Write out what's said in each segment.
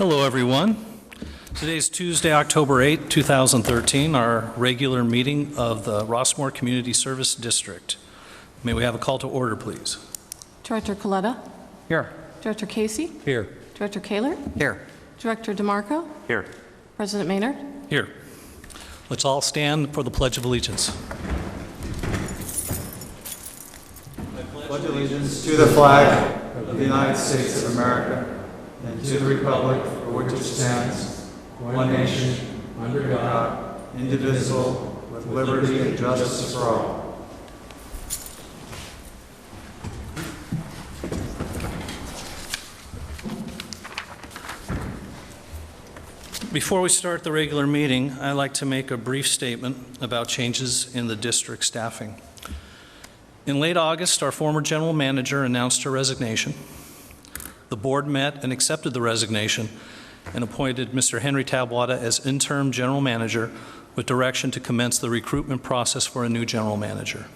Hello, everyone. Today is Tuesday, October 8, 2013, our regular meeting of the Rossmoor Community Service District. May we have a call to order, please? Director Coletta? Here. Director Casey? Here. Director Kaler? Here. Director DeMarco? Here. President Maynard? Here. Let's all stand for the Pledge of Allegiance. I pledge allegiance to the flag of the United States of America and to the republic for which it stands, one nation, under God, indivisible, with liberty and justice for all. Before we start the regular meeting, I'd like to make a brief statement about changes in the district staffing. In late August, our former general manager announced her resignation. The board met and accepted the resignation and appointed Mr. Henry Tabaoda as interim general manager with direction to commence the recruitment process for a new general manager.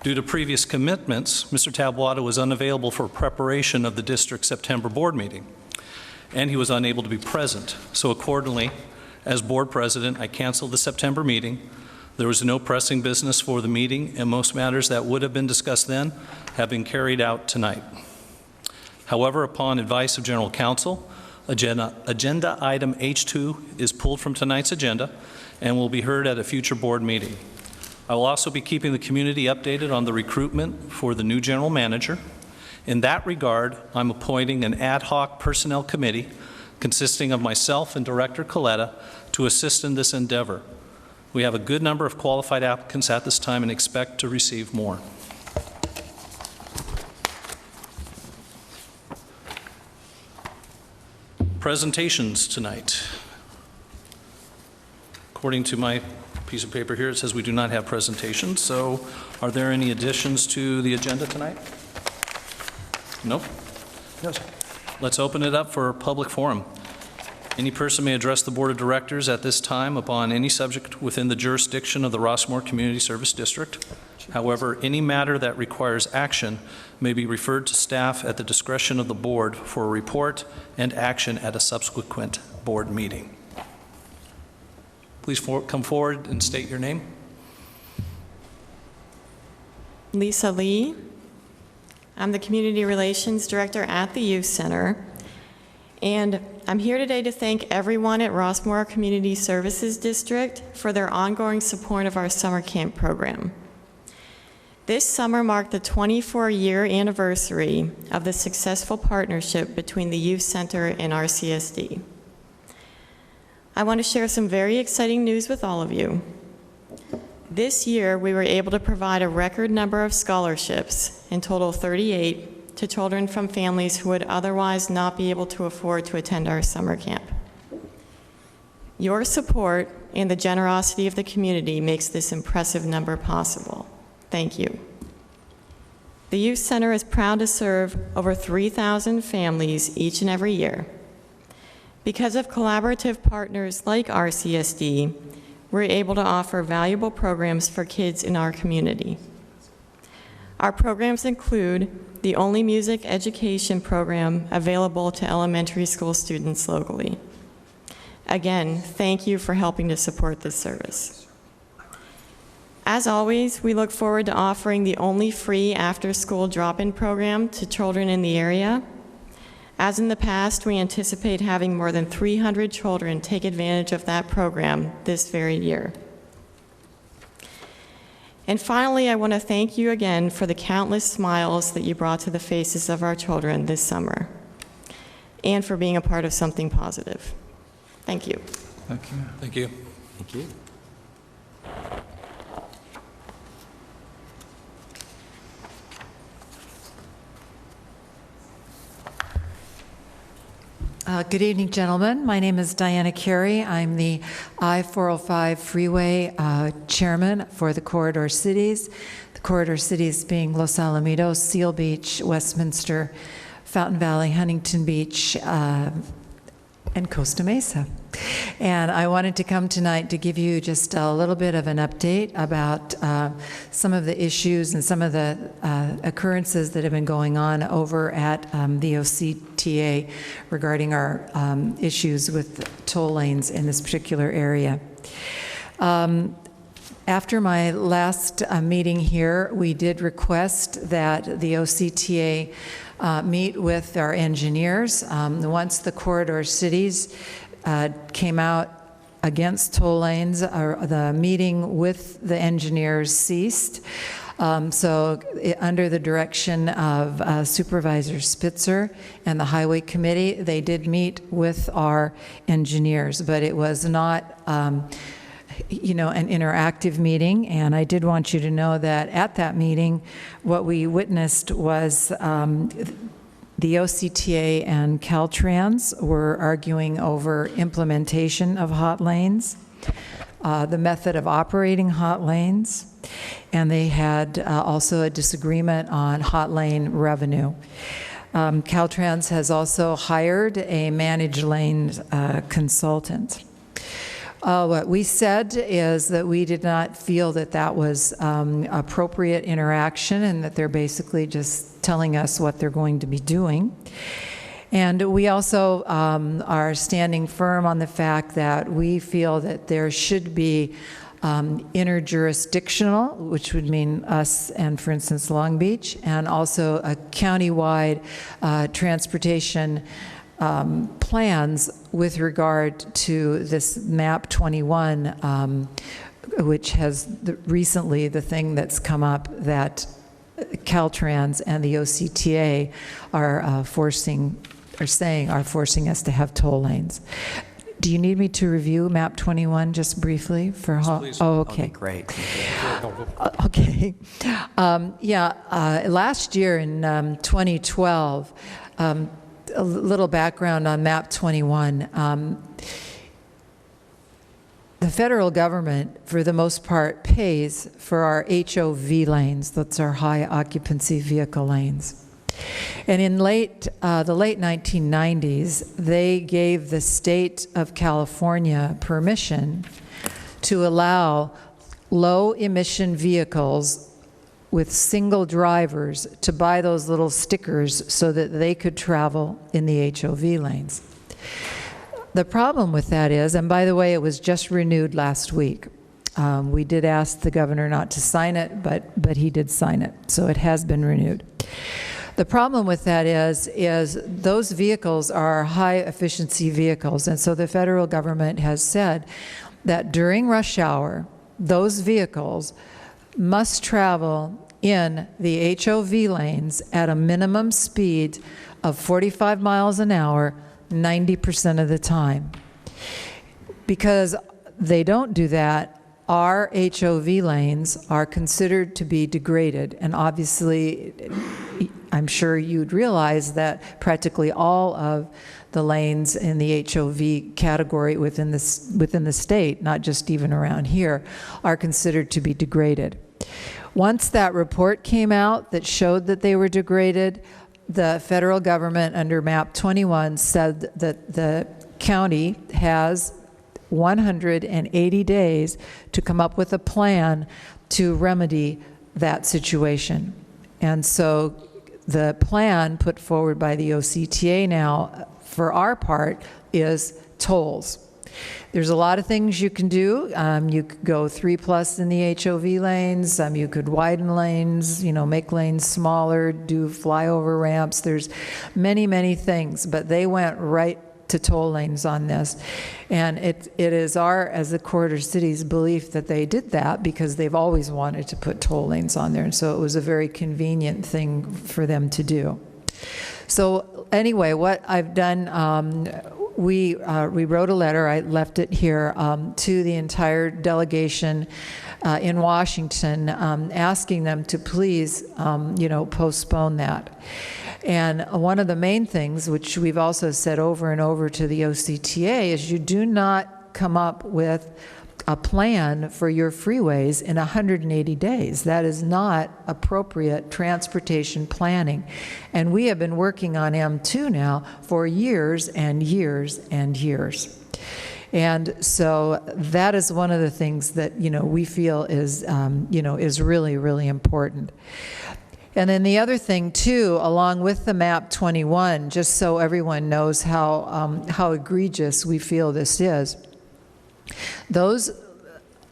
Due to previous commitments, Mr. Tabaoda was unavailable for preparation of the district's September board meeting, and he was unable to be present. So accordingly, as board president, I canceled the September meeting. There was no pressing business for the meeting, and most matters that would have been discussed then have been carried out tonight. However, upon advice of General Counsel, agenda item H2 is pulled from tonight's agenda and will be heard at a future board meeting. I will also be keeping the community updated on the recruitment for the new general manager. In that regard, I'm appointing an ad hoc personnel committee consisting of myself and Director Coletta to assist in this endeavor. We have a good number of qualified applicants at this time and expect to receive more. Presentations tonight. According to my piece of paper here, it says we do not have presentations. So are there any additions to the agenda tonight? Nope. No, sir. Let's open it up for public forum. Any person may address the Board of Directors at this time upon any subject within the jurisdiction of the Rossmoor Community Service District. However, any matter that requires action may be referred to staff at the discretion of the board for a report and action at a subsequent board meeting. Please come forward and state your name. Lisa Lee. I'm the Community Relations Director at the Youth Center. And I'm here today to thank everyone at Rossmoor Community Services District for their ongoing support of our summer camp program. This summer marked the 24-year anniversary of the successful partnership between the Youth Center and RCSD. I want to share some very exciting news with all of you. This year, we were able to provide a record number of scholarships, in total 38, to children from families who would otherwise not be able to afford to attend our summer camp. Your support and the generosity of the community makes this impressive number possible. Thank you. The Youth Center is proud to serve over 3,000 families each and every year. Because of collaborative partners like RCSD, we're able to offer valuable programs for kids in our community. Our programs include the only music education program available to elementary school students locally. Again, thank you for helping to support this service. As always, we look forward to offering the only free after-school drop-in program to children in the area. As in the past, we anticipate having more than 300 children take advantage of that program this very year. And finally, I want to thank you again for the countless smiles that you brought to the faces of our children this summer, and for being a part of something positive. Thank you. Thank you. Thank you. Thank you. Good evening, gentlemen. My name is Diana Carey. I'm the I-405 Freeway Chairman for the Corridor Cities. The Corridor Cities being Los Alamitos, Seal Beach, Westminster, Fountain Valley, Huntington Beach, and Costa Mesa. And I wanted to come tonight to give you just a little bit of an update about some of the issues and some of the occurrences that have been going on over at the OCTA regarding our issues with toll lanes in this particular area. After my last meeting here, we did request that the OCTA meet with our engineers. Once the corridor cities came out against toll lanes, the meeting with the engineers ceased. Under the direction of Supervisor Spitzer and the Highway Committee, they did meet with our engineers, but it was not an interactive meeting, and I did want you to know that at that meeting, what we witnessed was the OCTA and Caltrans were arguing over implementation of hot lanes, the method of operating hot lanes, and they had also a disagreement on hot lane revenue. Caltrans has also hired a managed lanes consultant. What we said is that we did not feel that that was appropriate interaction and that they're basically just telling us what they're going to be doing. And we also are standing firm on the fact that we feel that there should be interjurisdictional, which would mean us and, for instance, Long Beach, and also a countywide transportation plans with regard to this MAP 21, which has recently the thing that's come up that Caltrans and the OCTA are forcing us to have toll lanes. Do you need me to review MAP 21 just briefly for Please. Oh, okay. Great. Okay. Last year in 2012, a little background on MAP 21. The federal government, for the most part, pays for our HOV lanes. That's our high occupancy vehicle lanes. And in the late 1990s, they gave the state of California permission to allow low emission vehicles with single drivers to buy those little stickers so that they could travel in the HOV lanes. The problem with that is, and by the way, it was just renewed last week. We did ask the governor not to sign it, but he did sign it, so it has been renewed. The problem with that is those vehicles are high efficiency vehicles, and so the federal government has said that during rush hour, those vehicles must travel in the HOV lanes at a minimum speed of 45 miles an hour 90% of the time. Because they don't do that, our HOV lanes are considered to be degraded, and obviously I'm sure you'd realize that practically all of the lanes in the HOV category within the state, not just even around here, are considered to be degraded. Once that report came out that showed that they were degraded, the federal government under MAP 21 said that the county has 180 days to come up with a plan to remedy that situation. And so the plan put forward by the OCTA now, for our part, is tolls. There's a lot of things you can do. You could go 3+ in the HOV lanes. You could widen lanes, make lanes smaller, do flyover ramps. There's many, many things, but they went right to toll lanes on this. And it is as the corridor city's belief that they did that because they've always wanted to put toll lanes on there. And so it was a very convenient thing for them to do. So anyway, what I've done, we wrote a letter, I left it here, to the entire delegation in Washington, asking them to please, postpone that. And one of the main things, which we've also said over and over to the OCTA, is you do not come up with a plan for your freeways in 180 days. That is not appropriate transportation planning. And we have been working on M2 now for years and years and years. And so that is one of the things that, we feel is, is really, really important. And then the other thing, too, along with the MAP 21, just so everyone knows how egregious we feel this is, those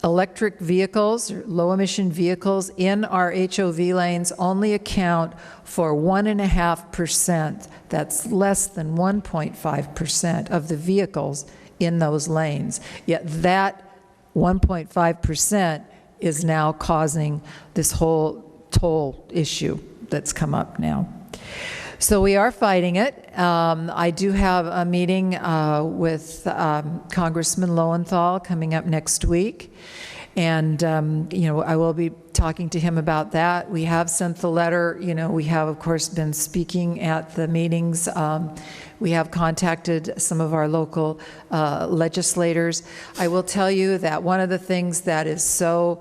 electric vehicles, low-emission vehicles in our HOV lanes only account for 1.5%. That's less than 1.5% of the vehicles in those lanes. Yet that 1.5% is now causing this whole toll issue that's come up now. So we are fighting it. I do have a meeting with Congressman Lowenthal coming up next week. And, I will be talking to him about that. We have sent the letter. We have, of course, been speaking at the meetings. We have contacted some of our local legislators. I will tell you that one of the things that is so,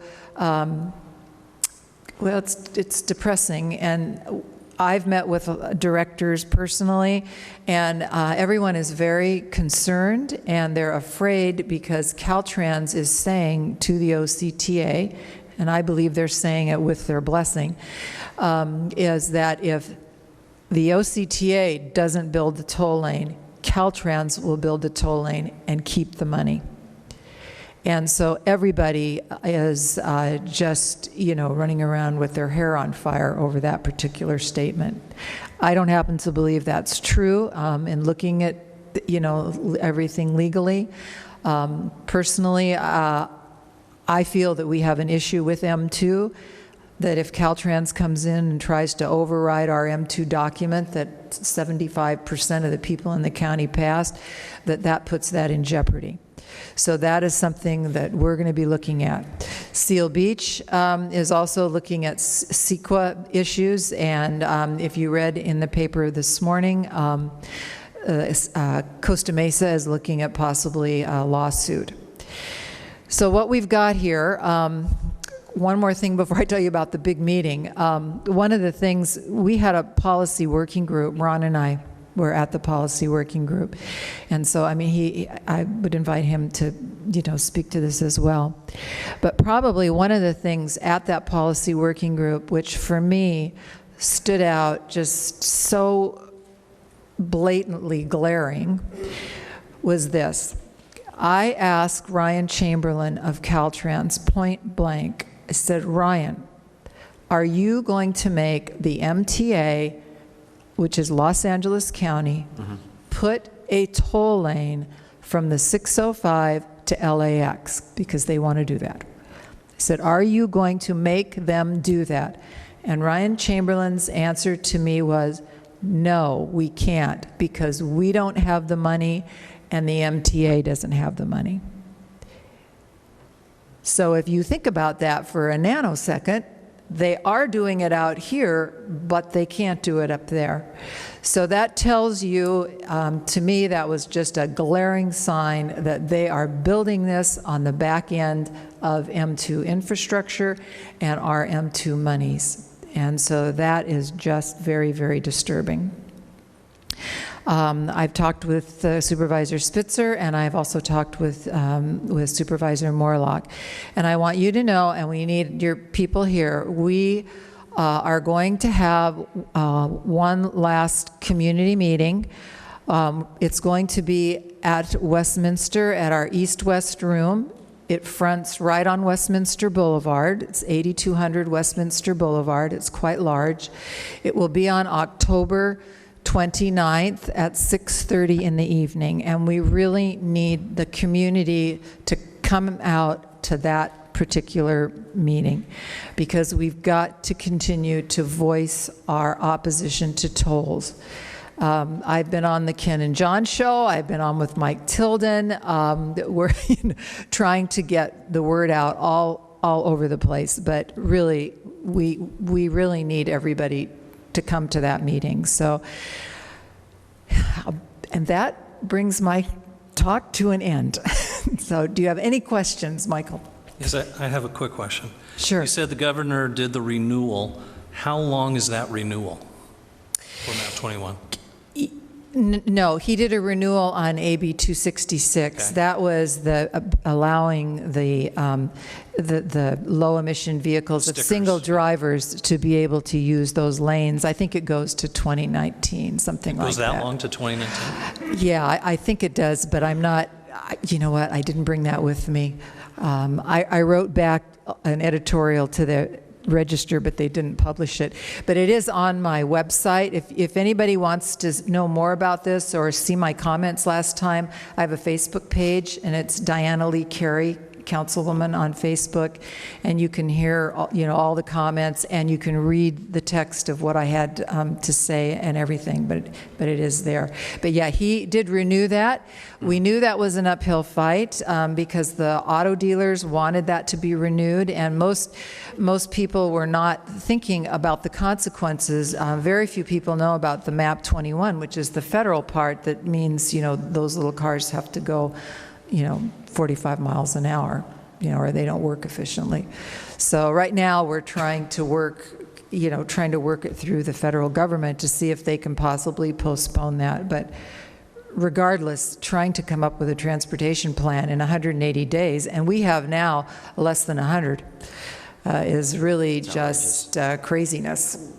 it's depressing, and I've met with directors personally, and everyone is very concerned, and they're afraid because Caltrans is saying to the OCTA, and I believe they're saying it with their blessing, is that if the OCTA doesn't build the toll lane, Caltrans will build the toll lane and keep the money. And so everybody is just, running around with their hair on fire over that particular statement. I don't happen to believe that's true in looking at, everything legally. Personally, I feel that we have an issue with M2, that if Caltrans comes in and tries to override our M2 document that 75% of the people in the county passed, that puts that in jeopardy. So that is something that we're going to be looking at. Seal Beach is also looking at CEQA issues, and if you read in the paper this morning, Costa Mesa is looking at possibly a lawsuit. So what we've got here, one more thing before I tell you about the big meeting. One of the things, we had a policy working group, Ron and I were at the policy working group. And so, I would invite him to, speak to this as well. But probably one of the things at that policy working group, which for me stood out just so blatantly glaring, was this. I asked Ryan Chamberlain of Caltrans point blank, I said, Ryan, are you going to make the MTA, which is Los Angeles County, put a toll lane from the 605 to LAX, because they want to do that? I said, are you going to make them do that? And Ryan Chamberlain's answer to me was, no, we can't, because we don't have the money and the MTA doesn't have the money. So if you think about that for a nanosecond, they are doing it out here, but they can't do it up there. So that tells you, to me, that was just a glaring sign that they are building this on the back end of M2 infrastructure and our M2 monies. And so that is just very, very disturbing. I've talked with Supervisor Spitzer, and I've also talked with Supervisor Morlock. And I want you to know, and we need your people here, we are going to have one last community meeting. It's going to be at Westminster at our East-West room. It fronts right on Westminster Boulevard. It's 8200 Westminster Boulevard. It's quite large. It will be on October 29th at 6:30 in the evening, and we really need the community to come out to that particular meeting, because we've got to continue to voice our opposition to tolls. I've been on the Ken and John show. I've been on with Mike Tilden. We're trying to get the word out all over the place, but really, we really need everybody to come to that meeting. So, and that brings my talk to an end. So do you have any questions, Michael? Yes, I have a quick question. Sure. You said the governor did the renewal. How long is that renewal for map 21? No, he did a renewal on AB 266. Okay. That was allowing the low emission vehicles of Stickers. single drivers to be able to use those lanes. I think it goes to 2019, something like Goes that. that long to 2019? Yeah, I think it does, but I'm not, you know what, I didn't bring that with me. I wrote back an editorial to the Register, but they didn't publish it. But it is on my website. If anybody wants to know more about this or see my comments last time, I have a Facebook page, and it's Diana Lee Carey, Councilwoman, on Facebook, and you can hear all the comments, and you can read the text of what I had to say and everything, but it is there. But yeah, he did renew that. We knew that was an uphill fight because the auto dealers wanted that to be renewed, and most people were not thinking about the consequences. Very few people know about the MAP 21, which is the federal part that means, those little cars have to go 45 miles an hour, or they don't work efficiently. So right now we're trying to work it through the federal government to see if they can possibly postpone that. But regardless, trying to come up with a transportation plan in 180 days, and we have now less than 100, is really just craziness.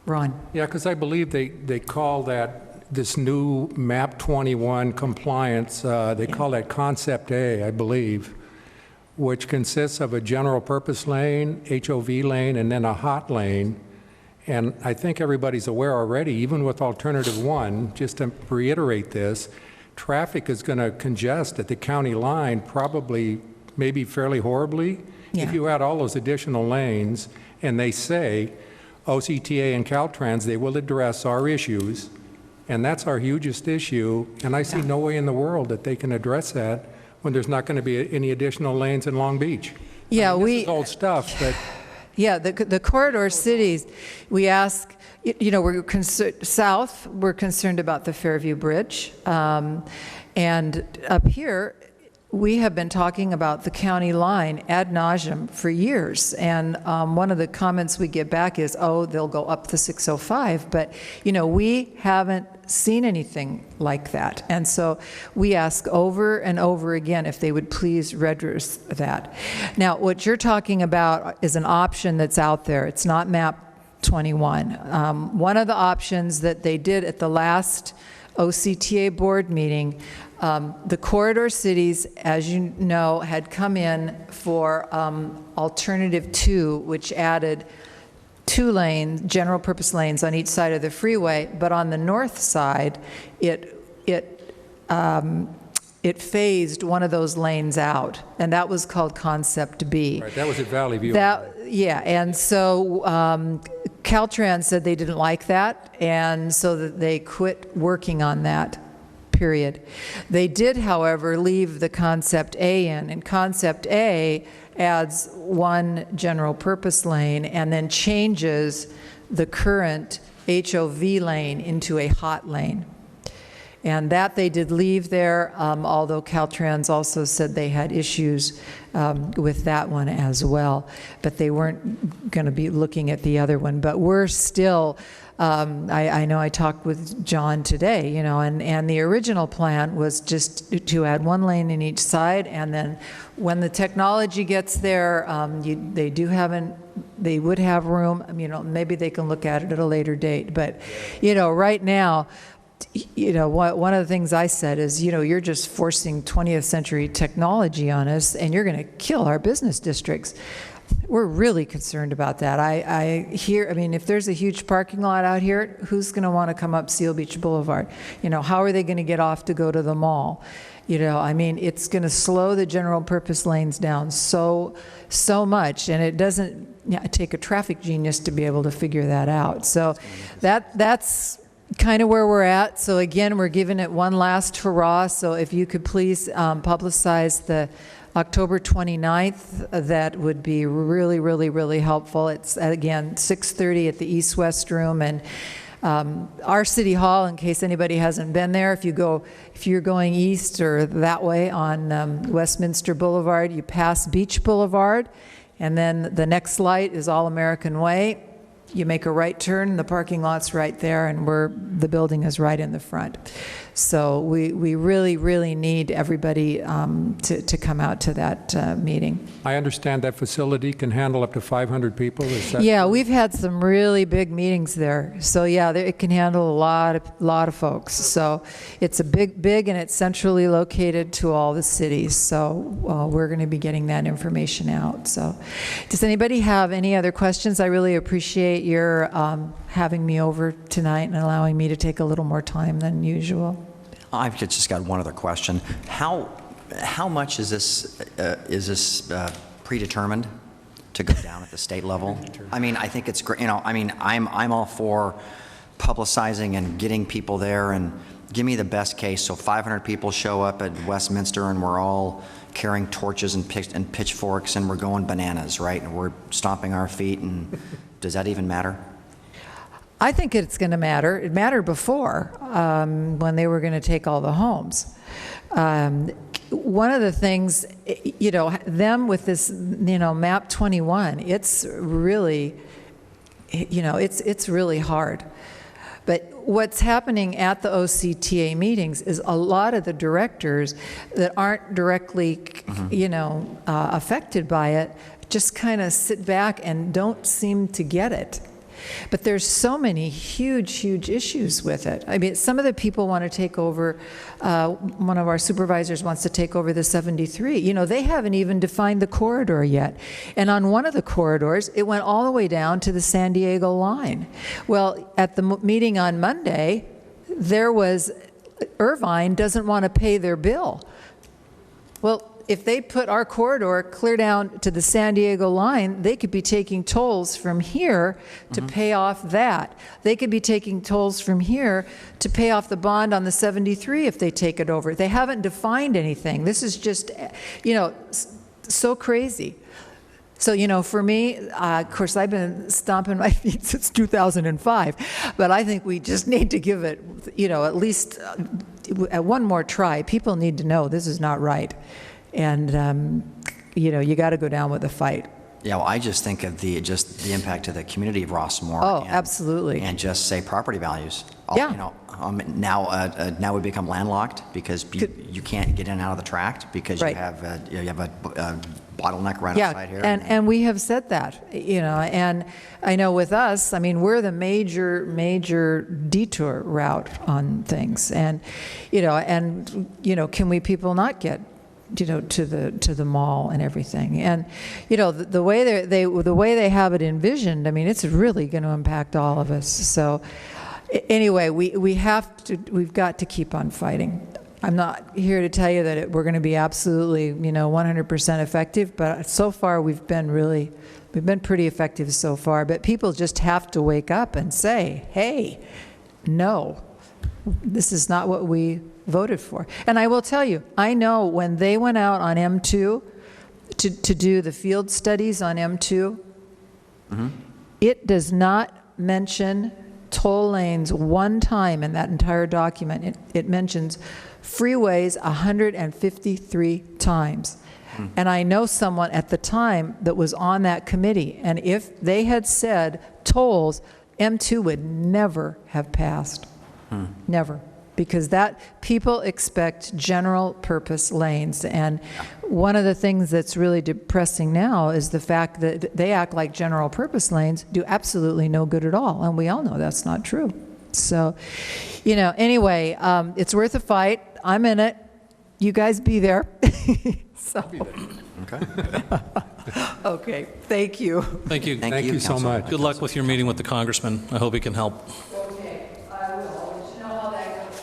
Ron? Yeah, because I believe they call that this new MAP 21 compliance, they call that Concept A, I believe, which consists of a general purpose lane, HOV lane, and then a hot lane. And I think everybody's aware already, even with Alternative 1, just to reiterate this, traffic is going to congest at the county line probably, maybe fairly horribly, if you add all those additional lanes. And they say, OCTA and Caltrans, they will address our issues. And that's our hugest issue, and I see no way in the world that they can address that when there's not going to be any additional lanes in Long Beach. Yeah, this is old stuff, but... Yeah, the corridor cities, we ask, we're south, we're concerned about the Fairview Bridge, and up here, we have been talking about the county line ad nauseum for years, and one of the comments we get back is, oh, they'll go up the 605, but we haven't seen anything like that, and so we ask over and over again if they would please redress that. Now, what you're talking about is an option that's out there. It's not MAP 21. One of the options that they did at the last OCTA board meeting, the corridor cities, as you know, had come in for Alternative 2, which added 2 lanes, general purpose lanes on each side of the freeway, but on the north side, it phased one of those lanes out, and that was called Concept B. Right, that was at Valley View. Yeah, and so Caltrans said they didn't like that, and so that they quit working on that, period. They did, however, leave the Concept A in, and Concept A adds 1 general purpose lane and then changes the current HOV lane into a hot lane. And that they did leave there, although Caltrans also said they had issues with that one as well. But they weren't going to be looking at the other one. But we're still, I know I talked with John today, and the original plan was just to add 1 lane in each side. And then when the technology gets there, they would have room. Maybe they can look at it at a later date. But, right now, one of the things I said is, you're just forcing 20th century technology on us, and you're going to kill our business districts. We're really concerned about that. I hear, if there's a huge parking lot out here, who's going to want to come up Seal Beach Boulevard? How are they going to get off to go to the mall? It's going to slow the general purpose lanes down so much, and it doesn't take a traffic genius to be able to figure that out. So that's kind of where we're at. So again, we're giving it one last hurrah. So if you could please publicize the October 29th, that would be really, really, really helpful. It's, again, 6:30 at the East-West Room, and Our City Hall, in case anybody hasn't been there, if you're going east or that way on Westminster Boulevard, you pass Beach Boulevard, and then the next light is All American Way. You make a right turn, the parking lot's right there, and the building is right in the front. So we really, really need everybody to come out to that meeting. I understand that facility can handle up to 500 people, is that? Yeah, we've had some really big meetings there. So yeah, it can handle a lot of folks. So it's a big, and it's centrally located to all the cities. So we're going to be getting that information out. So does anybody have any other questions? I really appreciate your having me over tonight and allowing me to take a little more time than usual. I've just got one other question. How much is this predetermined to go down at the state level? I mean, I think it's great. You know, I mean, I'm all for publicizing and getting people there, and give me the best case. So 500 people show up at Westminster, and we're all carrying torches and pitchforks, and we're going bananas, right? And we're stomping our feet. And does that even matter? I think it's going to matter. It mattered before when they were going to take all the homes. One of the things, you know, them with this, you know, map 21, it's really, you know, it's really hard. But what's happening at the OCTA meetings is a lot of the directors that aren't directly, you know, affected by it just kind of sit back and don't seem to get it. But there's so many huge issues with it. I mean, some of the people want to take over, one of our supervisors wants to take over the 73. You know, they haven't even defined the corridor yet. And on one of the corridors, it went all the way down to the San Diego line. Well, at the meeting on Monday, there was, Irvine doesn't want to pay their bill. Well, if they put our corridor clear down to the San Diego line, they could be taking tolls from here to pay off that. They could be taking tolls from here to pay off the bond on the 73 if they take it over. They haven't defined anything. This is just, you know, so crazy. So, you know, for me, of course, I've been stomping my feet since 2005, but I think we just need to give it, you know, at least one more try. People need to know this is not right. And, you know, you got to go down with the fight. Yeah, well, I just think of the impact to the community of Rossmoor. Oh, absolutely. And just say property values. Yeah. You know, now we become landlocked because you can't get in and out of the tract because Right. you have a bottleneck right outside here. And we have said that, you know, and I know with us, I mean, we're the major detour route on things, and you know, can we people not get, you know, to the mall and everything? And you know, the way they have it envisioned, I mean, it's really going to impact all of us. So anyway, we've got to keep on fighting. I'm not here to tell you that we're going to be absolutely, you know, 100% effective, but so far we've been pretty effective so far. But people just have to wake up and say, hey, no, this is not what we voted for. And I will tell you, I know when they went out on M2 to do the field studies on M2, it does not mention toll lanes one time in that entire document. It mentions freeways 153 times. And I know someone at the time that was on that committee, and if they had said tolls, M2 would never have passed. Never. Because that people expect general purpose lanes. And one of the things that's really depressing now is the fact that they act like general purpose lanes do absolutely no good at all. And we all know that's not true. So, you know, anyway, it's worth a fight. I'm in it. You guys be there. So. Okay. Okay. Thank you. Thank you. Thank you so Councilman. much. Good luck with your meeting with the congressman. I hope he can help. Okay, I will. I'll let you know how that goes.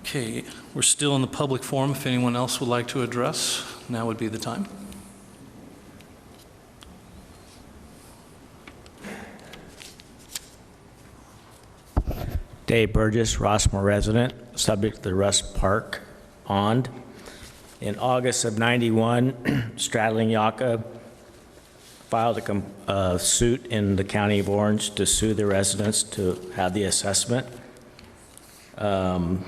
Okay, we're still in the public forum. If anyone else would like to address, now would be the time. Dave Burgess, Rossmoor resident, subject to the Russ Park Pond. In August of '91, straddling Yucca, filed a suit in the County of Orange to sue the residents to have the assessment.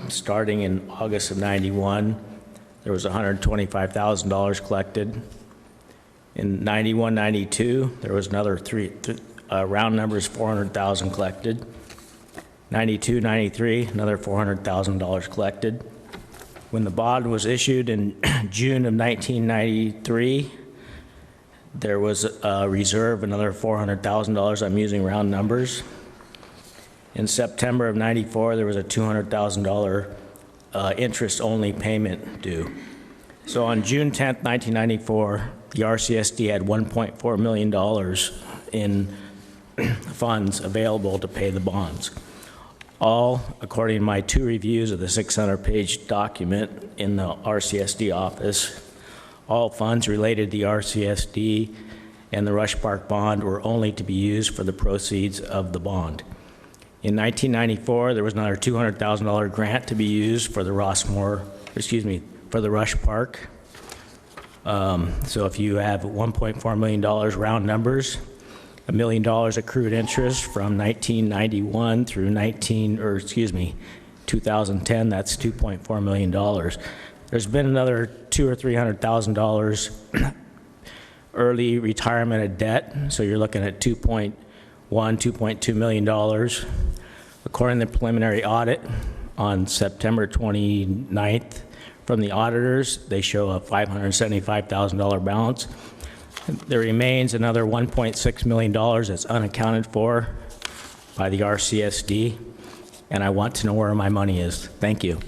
Starting in August of '91, there was $125,000 collected. In '91, '92, there was another round numbers, $400,000 collected. '92, '93, another $400,000 collected. When the bond was issued in June of 1993, there was a reserve, another $400,000. I'm using round numbers. In September of '94, there was a $200,000 interest-only payment due. So on June 10th, 1994, the RCSD had $1.4 million in funds available to pay the bonds. All, according to my 2 reviews of the 600-page document in the RCSD office, all funds related to the RCSD and the Rush Park bond were only to be used for the proceeds of the bond. In 1994, there was another $200,000 grant to be used for the for the Rush Park. So if you have $1.4 million round numbers, $1 million accrued interest from 1991 through 2010, that's $2.4 million. There's been another $200,000 or $300,000 early retirement of debt, so you're looking at $2.2 million. According to the preliminary audit on September 29th from the auditors, they show a $575,000 balance. There remains another $1.6 million that's unaccounted for by the RCSD, and I want to know where my money is. Thank you.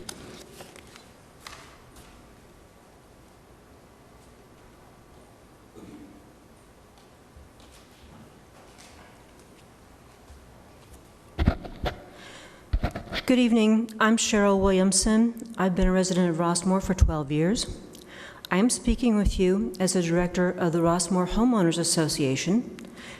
Good evening. I'm Cheryl Williamson. I've been a resident of Rossmoor for 12 years. I am speaking with you as the director of the Rossmoor Homeowners Association,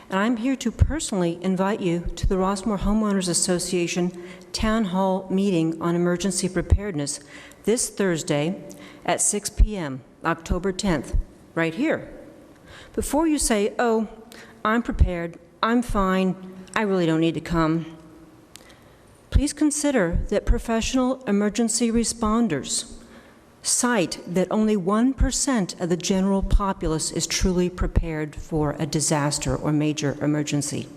and I'm here to personally invite you to the Rossmoor Homeowners Association Town Hall meeting on emergency preparedness this Thursday at 6 p.m., October 10th, right here. Before you say, oh, I'm prepared, I'm fine, I really don't need to come, please consider that professional emergency responders cite that only 1% of the general populace is truly prepared for a disaster or major emergency.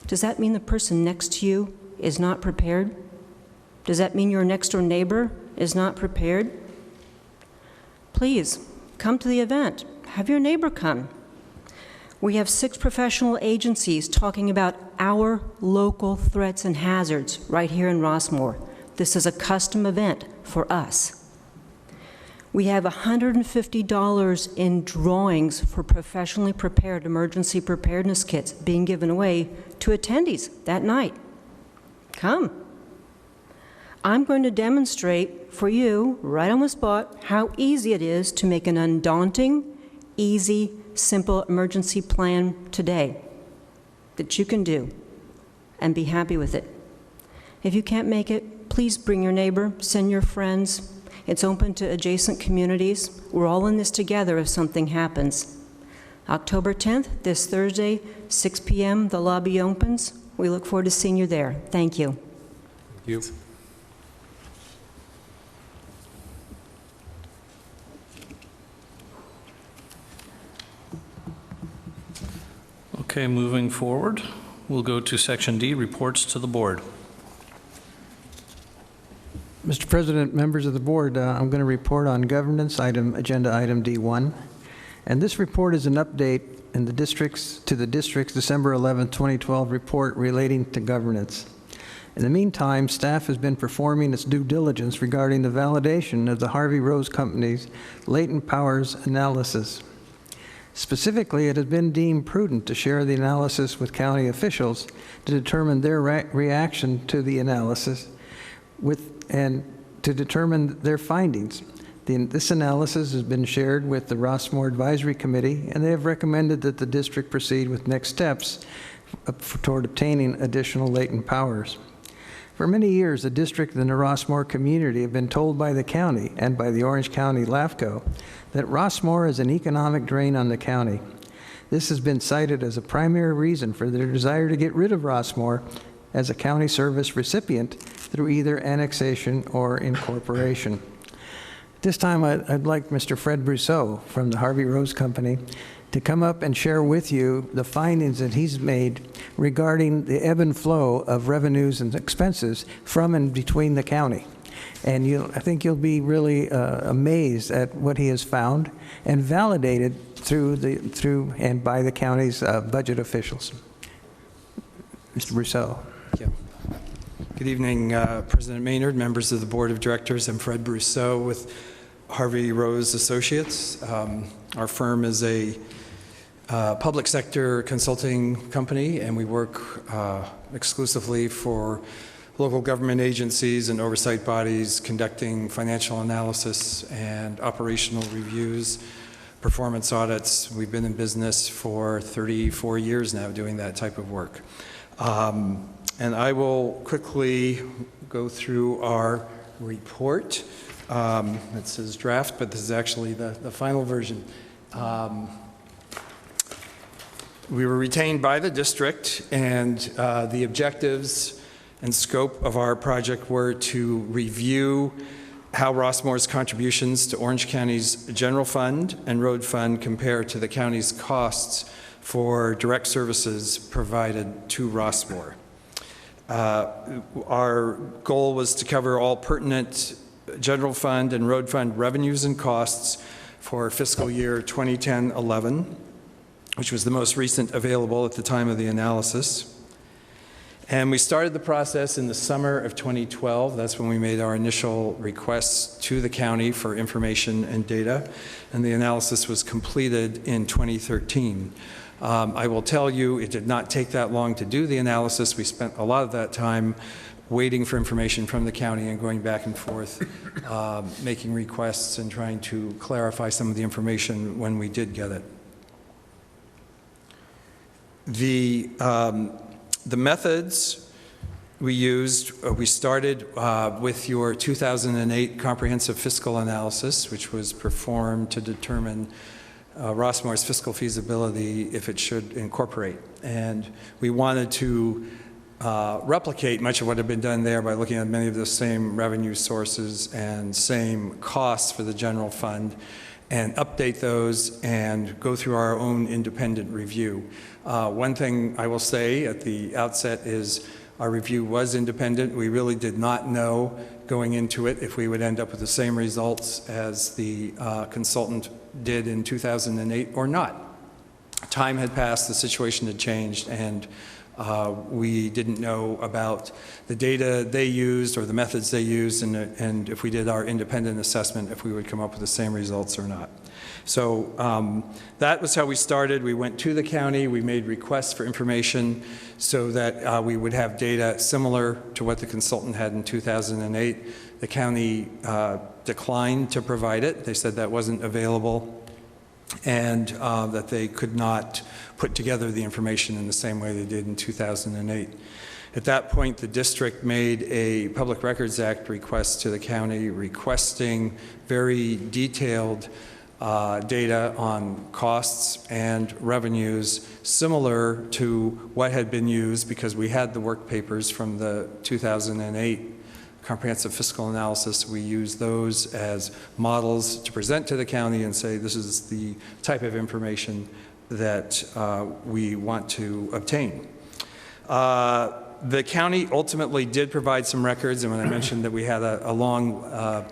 Does that mean the person next to you is not prepared? Does that mean your next door neighbor is not prepared? Please, come to the event. Have your neighbor come. We have 6 professional agencies talking about our local threats and hazards right here in Rossmoor. This is a custom event for us. We have $150 in drawings for professionally prepared emergency preparedness kits being given away to attendees that night. Come. I'm going to demonstrate for you, right on the spot, how easy it is to make an undaunting, easy, simple emergency plan today that you can do and be happy with it. If you can't make it, please bring your neighbor, send your friends. It's open to adjacent communities. We're all in this together if something happens. October 10th, this Thursday, 6 p.m., the lobby opens. We look forward to seeing you there. Thank you. Thank you. Okay, moving forward, we'll go to Section D, reports to the board. Mr. President, members of the board, I'm going to report on governance agenda item D1. And this report is an update in the district's December 11, 2012 report relating to governance. In the meantime, staff has been performing its due diligence regarding the validation of the Harvey Rose Company's latent powers analysis. Specifically, it has been deemed prudent to share the analysis with county officials to determine their reaction to the analysis and to determine their findings. This analysis has been shared with the Rossmoor Advisory Committee, and they have recommended that the district proceed with next steps toward obtaining additional latent powers. For many years, the district and the Rossmoor community have been told by the county and by the Orange County LAFCO that Rossmoor is an economic drain on the county. This has been cited as a primary reason for their desire to get rid of Rossmoor as a county service recipient through either annexation or incorporation. This time, I'd like Mr. Fred Brousseau from the Harvey Rose Company to come up and share with you the findings that he's made regarding the ebb and flow of revenues and expenses from and between the county. And I think you'll be really amazed at what he has found and validated through and by the county's budget officials. Mr. Brousseau. Thank you. Good evening, President Maynard, members of the Board of Directors. I'm Fred Brousseau with Harvey Rose Associates. Our firm is a public sector consulting company, and we work exclusively for local government agencies and oversight bodies conducting financial analysis and operational reviews, performance audits. We've been in business for 34 years now doing that type of work. And I will quickly go through our report. It says draft, but this is actually the final version. We were retained by the district, and the objectives and scope of our project were to review how Rossmoor's contributions to Orange County's general fund and road fund compare to the county's costs for direct services provided to Rossmoor. Our goal was to cover all pertinent general fund and road fund revenues and costs for fiscal year 2010-11, which was the most recent available at the time of the analysis. And we started the process in the summer of 2012. That's when we made our initial requests to the county for information and data, and the analysis was completed in 2013. I will tell you, it did not take that long to do the analysis. We spent a lot of that time waiting for information from the county and going back and forth, making requests and trying to clarify some of the information when we did get it. The methods we used, we started with your 2008 comprehensive fiscal analysis, which was performed to determine Rossmoor's fiscal feasibility if it should incorporate. And we wanted to replicate much of what had been done there by looking at many of the same revenue sources and same costs for the general fund, and update those and go through our own independent review. One thing I will say at the outset is our review was independent. We really did not know going into it if we would end up with the same results as the consultant did in 2008 or not. Time had passed, the situation had changed, and we didn't know about the data they used or the methods they used, and if we did our independent assessment, if we would come up with the same results or not. So that was how we started. We went to the county, we made requests for information so that we would have data similar to what the consultant had in 2008. The county declined to provide it. They said that wasn't available, and that they could not put together the information in the same way they did in 2008. At that point, the district made a Public Records Act request to the county requesting very detailed data on costs and revenues similar to what had been used, because we had the work papers from the 2008 comprehensive fiscal analysis. We use those as models to present to the county and say this is the type of information that we want to obtain. The county ultimately did provide some records, and when I mentioned that we had a long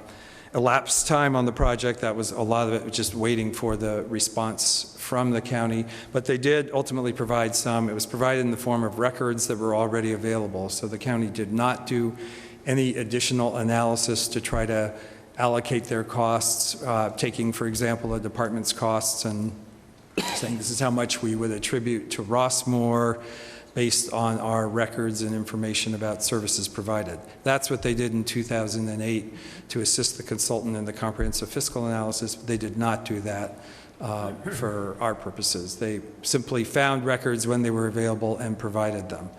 elapsed time on the project, that was a lot of it just waiting for the response from the county, but they did ultimately provide some. It was provided in the form of records that were already available, so the county did not do any additional analysis to try to allocate their costs, taking, for example, a department's costs and saying this is how much we would attribute to Rossmoor based on our records and information about services provided. That's what they did in 2008 to assist the consultant in the comprehensive fiscal analysis. They did not do that for our purposes. They simply found records when they were available and provided them.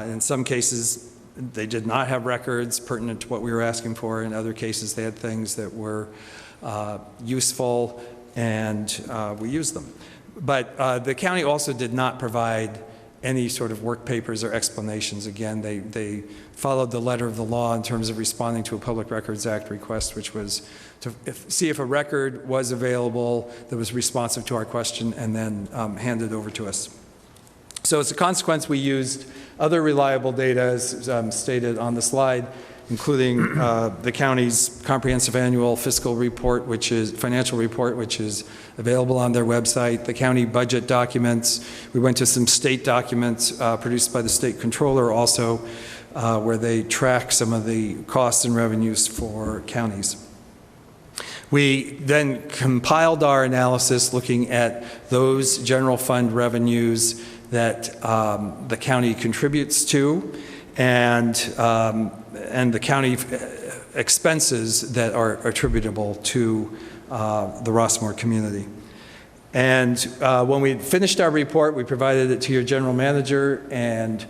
In some cases, they did not have records pertinent to what we were asking for. In other cases, they had things that were useful, and we used them. But the county also did not provide any sort of work papers or explanations. Again, they followed the letter of the law in terms of responding to a Public Records Act request, which was to see if a record was available that was responsive to our question, and then hand it over to us. So as a consequence, we used other reliable data, as stated on the slide, including the county's comprehensive annual fiscal report, which is financial report, which is available on their website, the county budget documents. We went to some state documents produced by the state controller also, where they track some of the costs and revenues for counties. We then compiled our analysis looking at those general fund revenues that the county contributes to, and the county expenses that are attributable to the Rossmoor community. And when we finished our report, we provided it to your general manager, and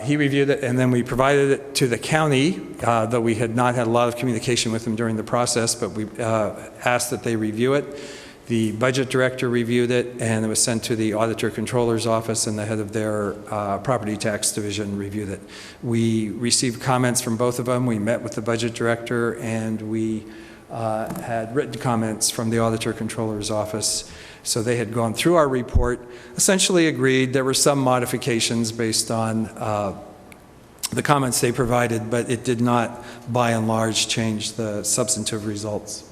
he reviewed it, and then we provided it to the county, though we had not had a lot of communication with them during the process, but we asked that they review it. The budget director reviewed it, and it was sent to the auditor controller's office, and the head of their property tax division reviewed it. We received comments from both of them. We met with the budget director, and we had written comments from the auditor controller's office. So they had gone through our report, essentially agreed. There were some modifications based on the comments they provided, but it did not, by and large, change the substantive results.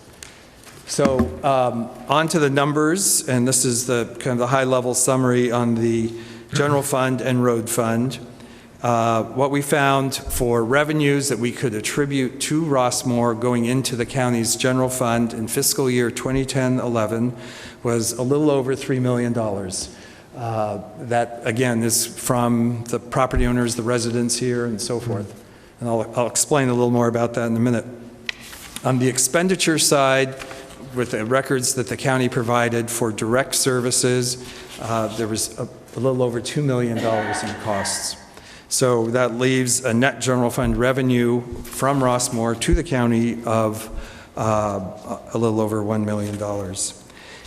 So on to the numbers, and this is the kind of the high-level summary on the general fund and road fund. What we found for revenues that we could attribute to Rossmoor going into the county's general fund in fiscal year 2010-11 was a little over $3 million. That, again, is from the property owners, the residents here, and so forth. And I'll explain a little more about that in a minute. On the expenditure side, with the records that the county provided for direct services, there was a little over $2 million in costs. So that leaves a net general fund revenue from Rossmoor to the county of a little over $1 million.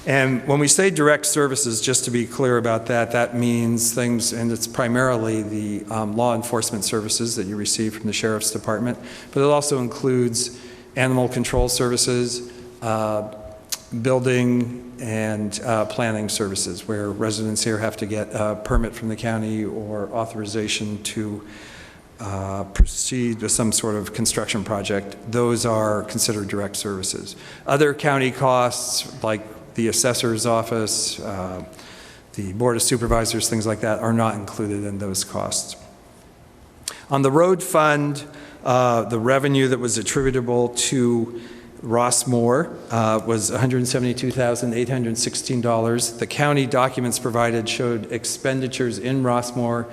And when we say direct services, just to be clear about that, that means things, and it's primarily the law enforcement services that you receive from the Sheriff's Department, but it also includes animal control services, building and planning services, where residents here have to get a permit from the county or authorization to proceed with some sort of construction project. Those are considered direct services. Other county costs, like the assessor's office, the board of supervisors, things like that, are not included in those costs. On the road fund, the revenue that was attributable to Rossmoor was $172,816. The county documents provided showed expenditures in Rossmoor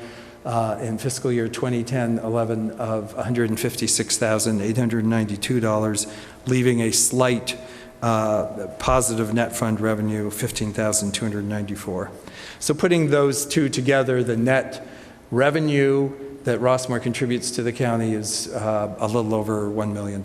in fiscal year 2010-11 of $156,892, leaving a slight positive net fund revenue of $15,294. So putting those two together, the net revenue that Rossmoor contributes to the county is a little over $1 million.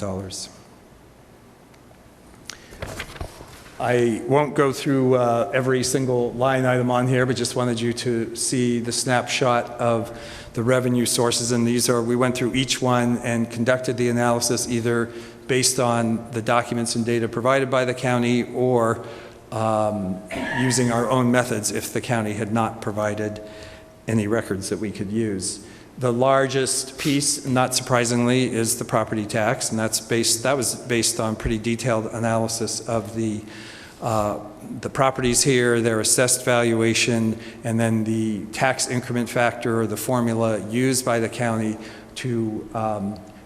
I won't go through every single line item on here, but just wanted you to see the snapshot of the revenue sources. And these are, we went through each one and conducted the analysis either based on the documents and data provided by the county or using our own methods if the county had not provided any records that we could use. The largest piece, not surprisingly, is the property tax, and that was based on pretty detailed analysis of the properties here, their assessed valuation, and then the tax increment factor, or the formula used by the county to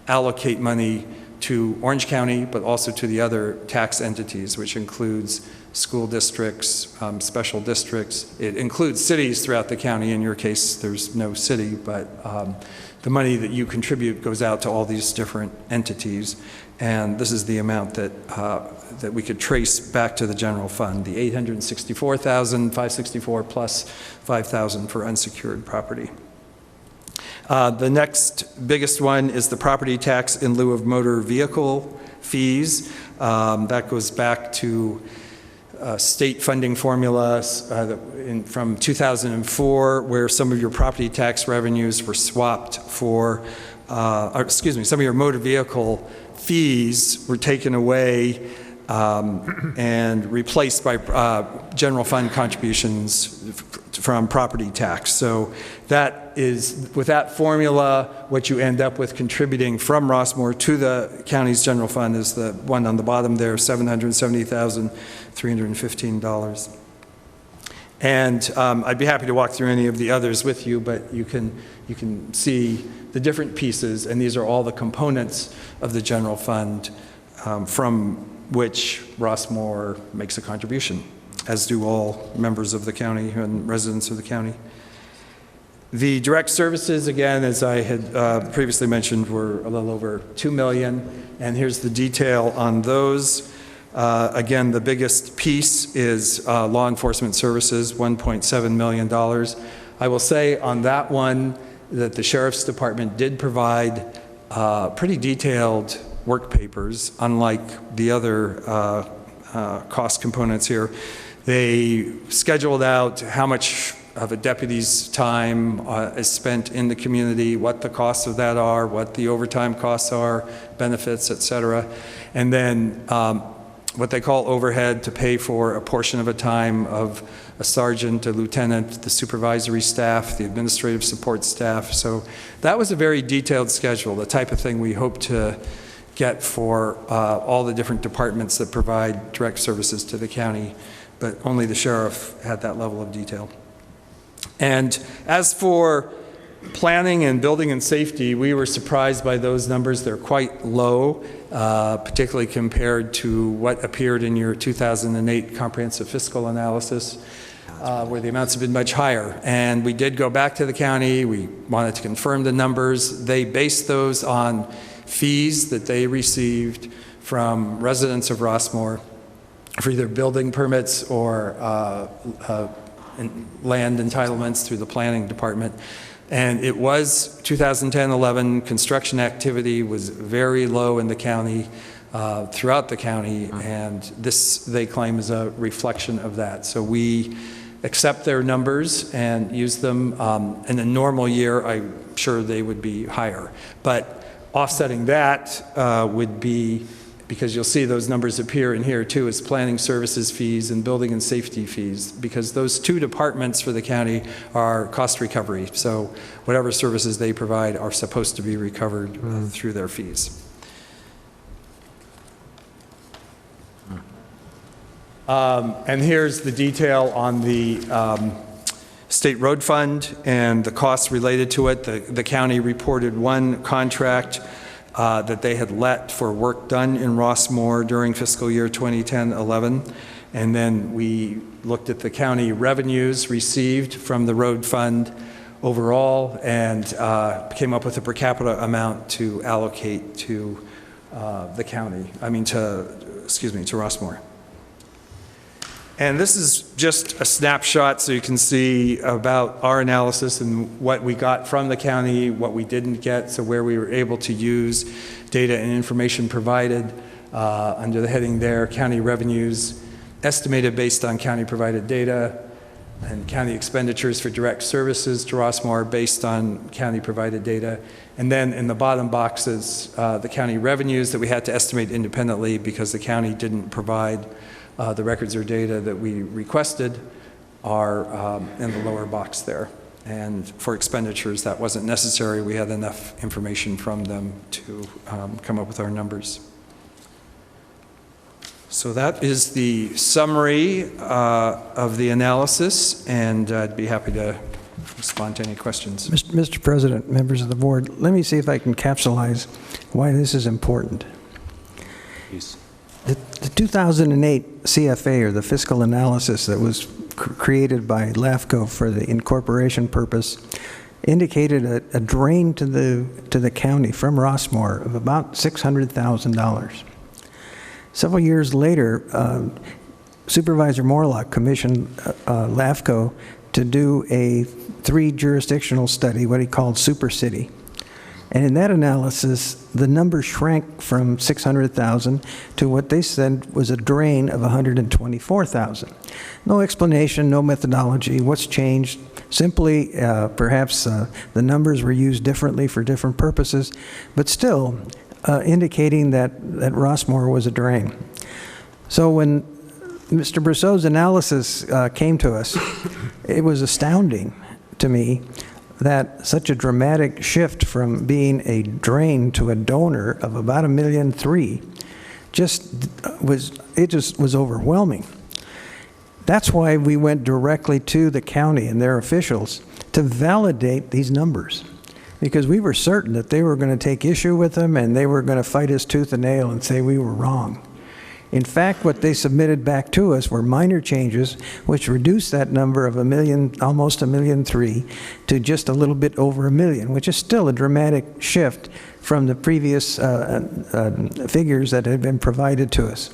allocate money to Orange County, but also to the other tax entities, which includes school districts, special districts. It includes cities throughout the county. In your case, there's no city, but the money that you contribute goes out to all these different entities. And this is the amount that that we could trace back to the general fund, the $864,564 plus $5,000 for unsecured property. The next biggest one is the property tax in lieu of motor vehicle fees. That goes back to state funding formula from 2004, where some of your property tax revenues were swapped for, some of your motor vehicle fees were taken away and replaced by general fund contributions from property tax. So that is, with that formula, what you end up with contributing from Rossmoor to the county's general fund is the one on the bottom there, $770,315. And I'd be happy to walk through any of the others with you, but you can see the different pieces, and these are all the components of the general fund from which Rossmoor makes a contribution, as do all members of the county and residents of the county. The direct services, again, as I had previously mentioned, were a little over $2 million, and here's the detail on those. Again, the biggest piece is law enforcement services, $1.7 million. I will say on that one that the Sheriff's Department did provide pretty detailed work papers, unlike the other cost components here. They scheduled out how much of a deputy's time is spent in the community, what the costs of that are, what the overtime costs are, benefits, et cetera. And then what they call overhead, to pay for a portion of a time of a sergeant, a lieutenant, the supervisory staff, the administrative support staff. So that was a very detailed schedule, the type of thing we hope to get for all the different departments that provide direct services to the county, but only the sheriff had that level of detail. And as for planning and building and safety, we were surprised by those numbers. They're quite low, particularly compared to what appeared in your 2008 comprehensive fiscal analysis, where the amounts have been much higher. And we did go back to the county. We wanted to confirm the numbers. They based those on fees that they received from residents of Rossmoor for either building permits or land entitlements through the planning department. And it was 2010-11, construction activity was very low in the county, throughout the county, and this, they claim, is a reflection of that. So we accept their numbers and use them. In a normal year, I'm sure they would be higher. But offsetting that would be, because you'll see those numbers appear in here too, is planning services fees and building and safety fees, because those two departments for the county are cost recovery. So whatever services they provide are supposed to be recovered through their fees. And here's the detail on the State Road Fund and the costs related to it. The county reported one contract that they had let for work done in Rossmoor during fiscal year 2010-11. And then we looked at the county revenues received from the road fund overall and came up with a per capita amount to allocate to the county, to Rossmoor. And this is just a snapshot so you can see about our analysis and what we got from the county, what we didn't get, so where we were able to use data and information provided under the heading there, county revenues estimated based on county provided data, and county expenditures for direct services to Rossmoor based on county provided data. And then in the bottom boxes, the county revenues that we had to estimate independently because the county didn't provide the records or data that we requested are in the lower box there. And for expenditures, that wasn't necessary. We had enough information from them to come up with our numbers. So that is the summary of the analysis, and I'd be happy to respond to any questions. Mr. President, members of the board, let me see if I can capsulize why this is important. Please. The 2008 CFA, or the fiscal analysis that was created by LAFCO for the incorporation purpose, indicated a drain to the county from Rossmoor of about $600,000. Several years later, Supervisor Morlock commissioned LAFCO to do a 3 jurisdictional study, what he called Super City. And in that analysis, the number shrank from 600,000 to what they said was a drain of 124,000. No explanation, no methodology. What's changed? Simply, perhaps the numbers were used differently for different purposes, but still indicating that Rossmoor was a drain. So when Mr. Brousseau's analysis came to us, it was astounding to me that such a dramatic shift from being a drain to a donor of about $1.3 million just was overwhelming. That's why we went directly to the county and their officials to validate these numbers, because we were certain that they were going to take issue with them and they were going to fight us tooth and nail and say we were wrong. In fact, what they submitted back to us were minor changes, which reduced that number of almost $1.3 million to just a little bit over $1 million, which is still a dramatic shift from the previous figures that had been provided to us.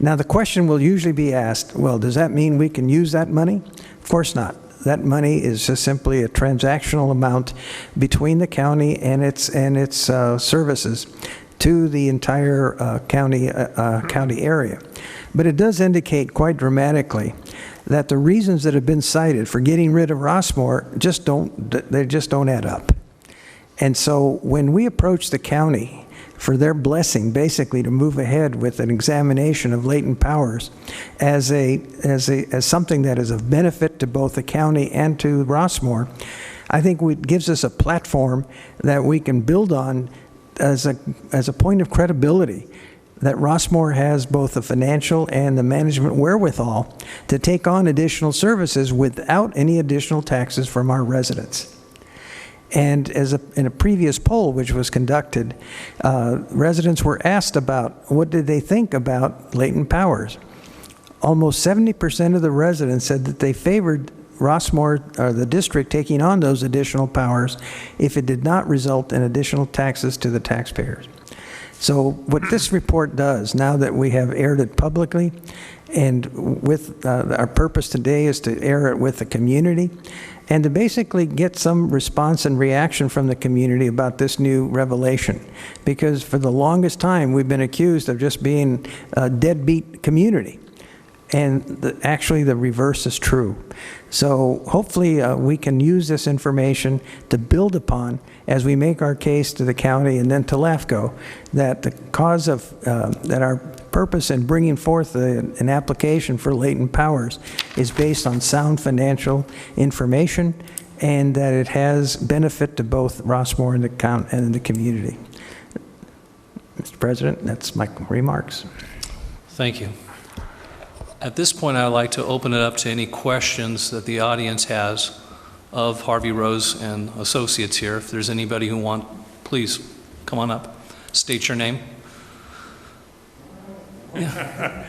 Now, the question will usually be asked, well, does that mean we can use that money? Of course not. That money is just simply a transactional amount between the county and its services to the entire county area. But it does indicate quite dramatically that the reasons that have been cited for getting rid of Rossmoor just don't add up. And so when we approach the county for their blessing, basically to move ahead with an examination of latent powers as something that is of benefit to both the county and to Rossmoor, I think it gives us a platform that we can build on as a point of credibility that Rossmoor has both the financial and the management wherewithal to take on additional services without any additional taxes from our residents. And in a previous poll which was conducted, residents were asked about what did they think about latent powers. Almost 70% of the residents said that they favored Rossmoor, or the district, taking on those additional powers if it did not result in additional taxes to the taxpayers. So what this report does, now that we have aired it publicly, and with our purpose today is to air it with the community, and to basically get some response and reaction from the community about this new revelation. Because for the longest time, we've been accused of just being a deadbeat community. And actually, the reverse is true. So hopefully we can use this information to build upon as we make our case to the county and then to LAFCO, that the cause of, that our purpose in bringing forth an application for latent powers is based on sound financial information, and that it has benefit to both Rossmoor and the community. Mr. President, that's my remarks. Thank you. At this point, I'd like to open it up to any questions that the audience has of Harvey Rose and Associates here. If there's anybody who wants, please come on up. State your name. Yeah.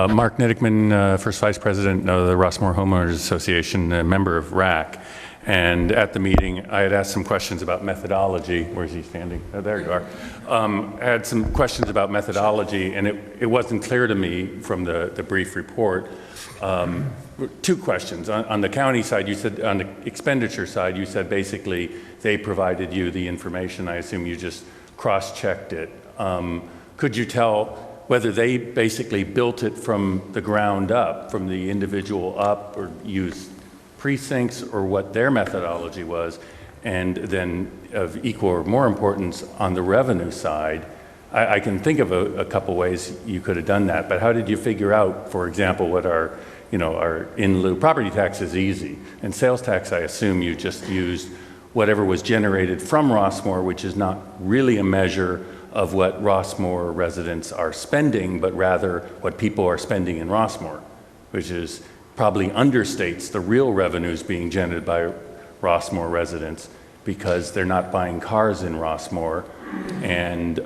Mark Niddickman, First Vice President of the Rossmoor Homeowners Association, a member of RAC. And at the meeting, I had asked some questions about methodology. Where's he standing? Oh, there you are. I had some questions about methodology, and it wasn't clear to me from the brief report. Two questions. On the county side, you said, on the expenditure side, you said basically they provided you the information. I assume you just cross-checked it. Could you tell whether they basically built it from the ground up, from the individual up, or used precincts, or what their methodology was? And then of equal or more importance, on the revenue side, I can think of a couple ways you could have done that, but how did you figure out, for example, what our in lieu property tax is easy, and sales tax, I assume you just used whatever was generated from Rossmoor, which is not really a measure of what Rossmoor residents are spending, but rather what people are spending in Rossmoor, which is probably understates the real revenues being generated by Rossmoor residents, because they're not buying cars in Rossmoor, and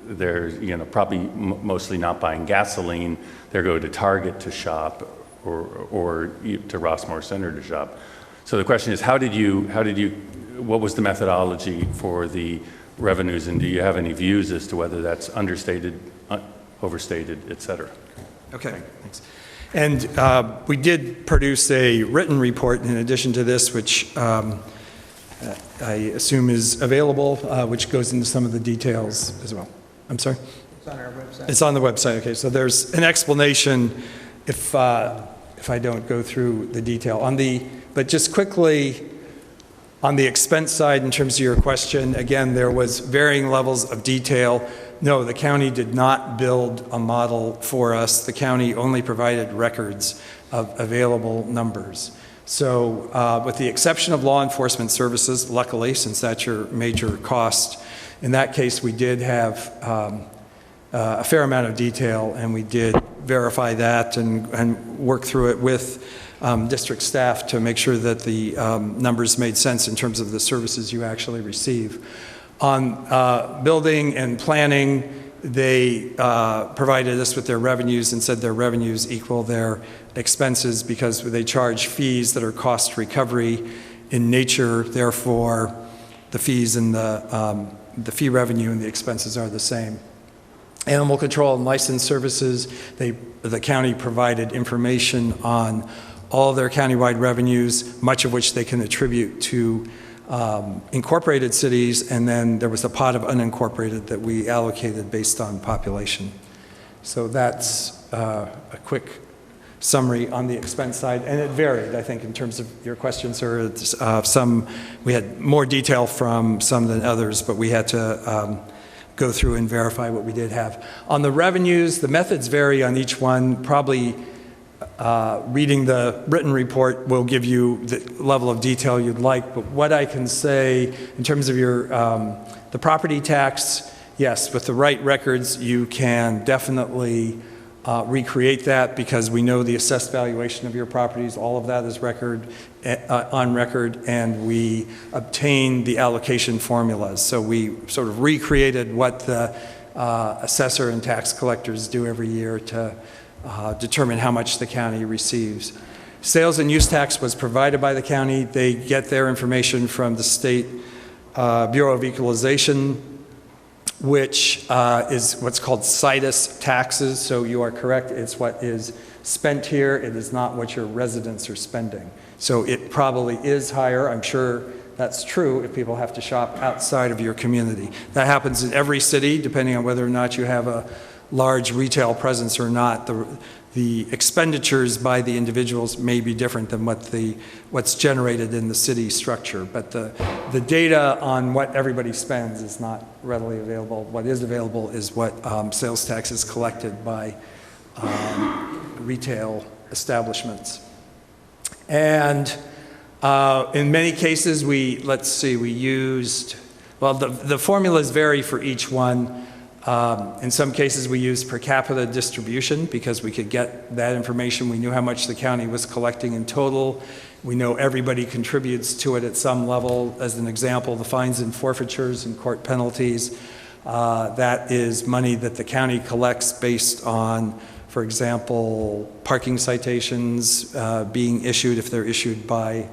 they're probably mostly not buying gasoline. They're going to Target to shop, or to Rossmoor Center to shop. So the question is, what was the methodology for the revenues, and do you have any views as to whether that's understated, overstated, et cetera? Okay, thanks. And we did produce a written report in addition to this, which I assume is available, which goes into some of the details as well. I'm sorry? It's on our website. It's on the website, okay. So there's an explanation if I don't go through the detail. But just quickly, on the expense side, in terms of your question, again, there was varying levels of detail. No, the county did not build a model for us. The county only provided records of available numbers. So with the exception of law enforcement services, luckily, since that's your major cost, in that case, we did have a fair amount of detail, and we did verify that and work through it with district staff to make sure that the numbers made sense in terms of the services you actually receive. On building and planning, they provided us with their revenues and said their revenues equal their expenses because they charge fees that are cost recovery in nature. Therefore, the fees and the fee revenue and the expenses are the same. Animal control and license services, the county provided information on all their countywide revenues, much of which they can attribute to incorporated cities, and then there was a pot of unincorporated that we allocated based on population. So that's a quick summary on the expense side, and it varied, I think, in terms of your question, sir. We had more detail from some than others, but we had to go through and verify what we did have. On the revenues, the methods vary on each one. Probably reading the written report will give you the level of detail you'd like, but what I can say in terms of your the property tax, yes, with the right records, you can definitely recreate that because we know the assessed valuation of your properties. All of that is on record, and we obtain the allocation formulas. So we sort of recreated what the assessor and tax collectors do every year to determine how much the county receives. Sales and use tax was provided by the county. They get their information from the State Bureau of Equalization, which is what's called situs taxes. So you are correct, it's what is spent here. It is not what your residents are spending. So it probably is higher. I'm sure that's true if people have to shop outside of your community. That happens in every city, depending on whether or not you have a large retail presence or not. The expenditures by the individuals may be different than what's generated in the city structure, but the data on what everybody spends is not readily available. What is available is what sales tax is collected by retail establishments. And in many cases, we used, well, the formulas vary for each one. In some cases, we used per capita distribution because we could get that information. We knew how much the county was collecting in total. We know everybody contributes to it at some level. As an example, the fines and forfeitures and court penalties, that is money that the county collects based on, for example, parking citations being issued if they're issued by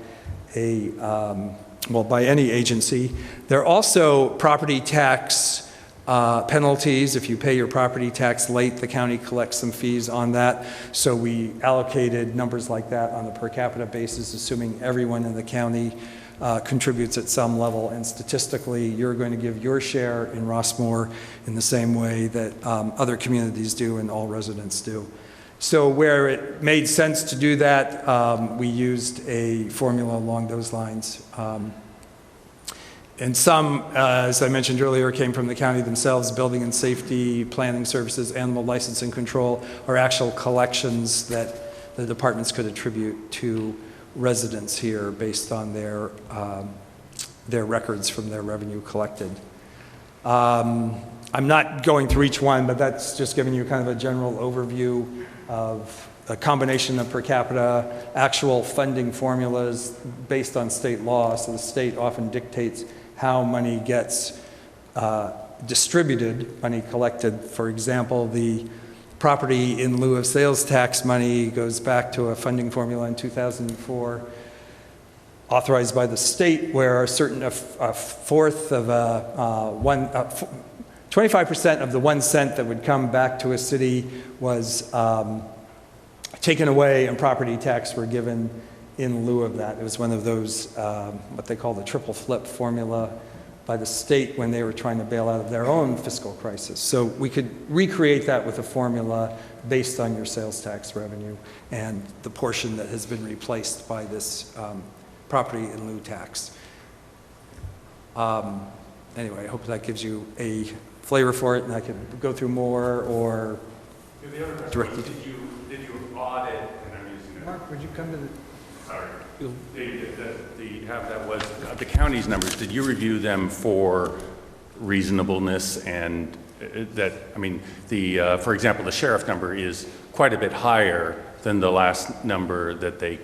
by any agency. There are also property tax penalties. If you pay your property tax late, the county collects some fees on that. So we allocated numbers like that on a per capita basis, assuming everyone in the county contributes at some level. And statistically, you're going to give your share in Rossmoor in the same way that other communities do and all residents do. So where it made sense to do that, we used a formula along those lines. And some, as I mentioned earlier, came from the county themselves. Building and safety, planning services, animal license and control are actual collections that the departments could attribute to residents here based on their records from their revenue collected. I'm not going through each one, but that's just giving you kind of a general overview of a combination of per capita, actual funding formulas based on state law. So the state often dictates how money gets distributed, money collected. For example, the property in lieu of sales tax money goes back to a funding formula in 2004 authorized by the state, where a fourth of 25% of the 1 cent that would come back to a city was taken away and property tax were given in lieu of that. It was one of those, what they call the triple flip formula by the state when they were trying to bail out of their own fiscal crisis. So we could recreate that with a formula based on your sales tax revenue and the portion that has been replaced by this property in lieu tax. Anyway, I hope that gives you a flavor for it, and I can go through more or direct you. Did you audit, and I'm using that. Mark, would you come to the... Sorry. The county's numbers, did you review them for reasonableness and that, I mean, for example, the sheriff number is quite a bit higher than the last number that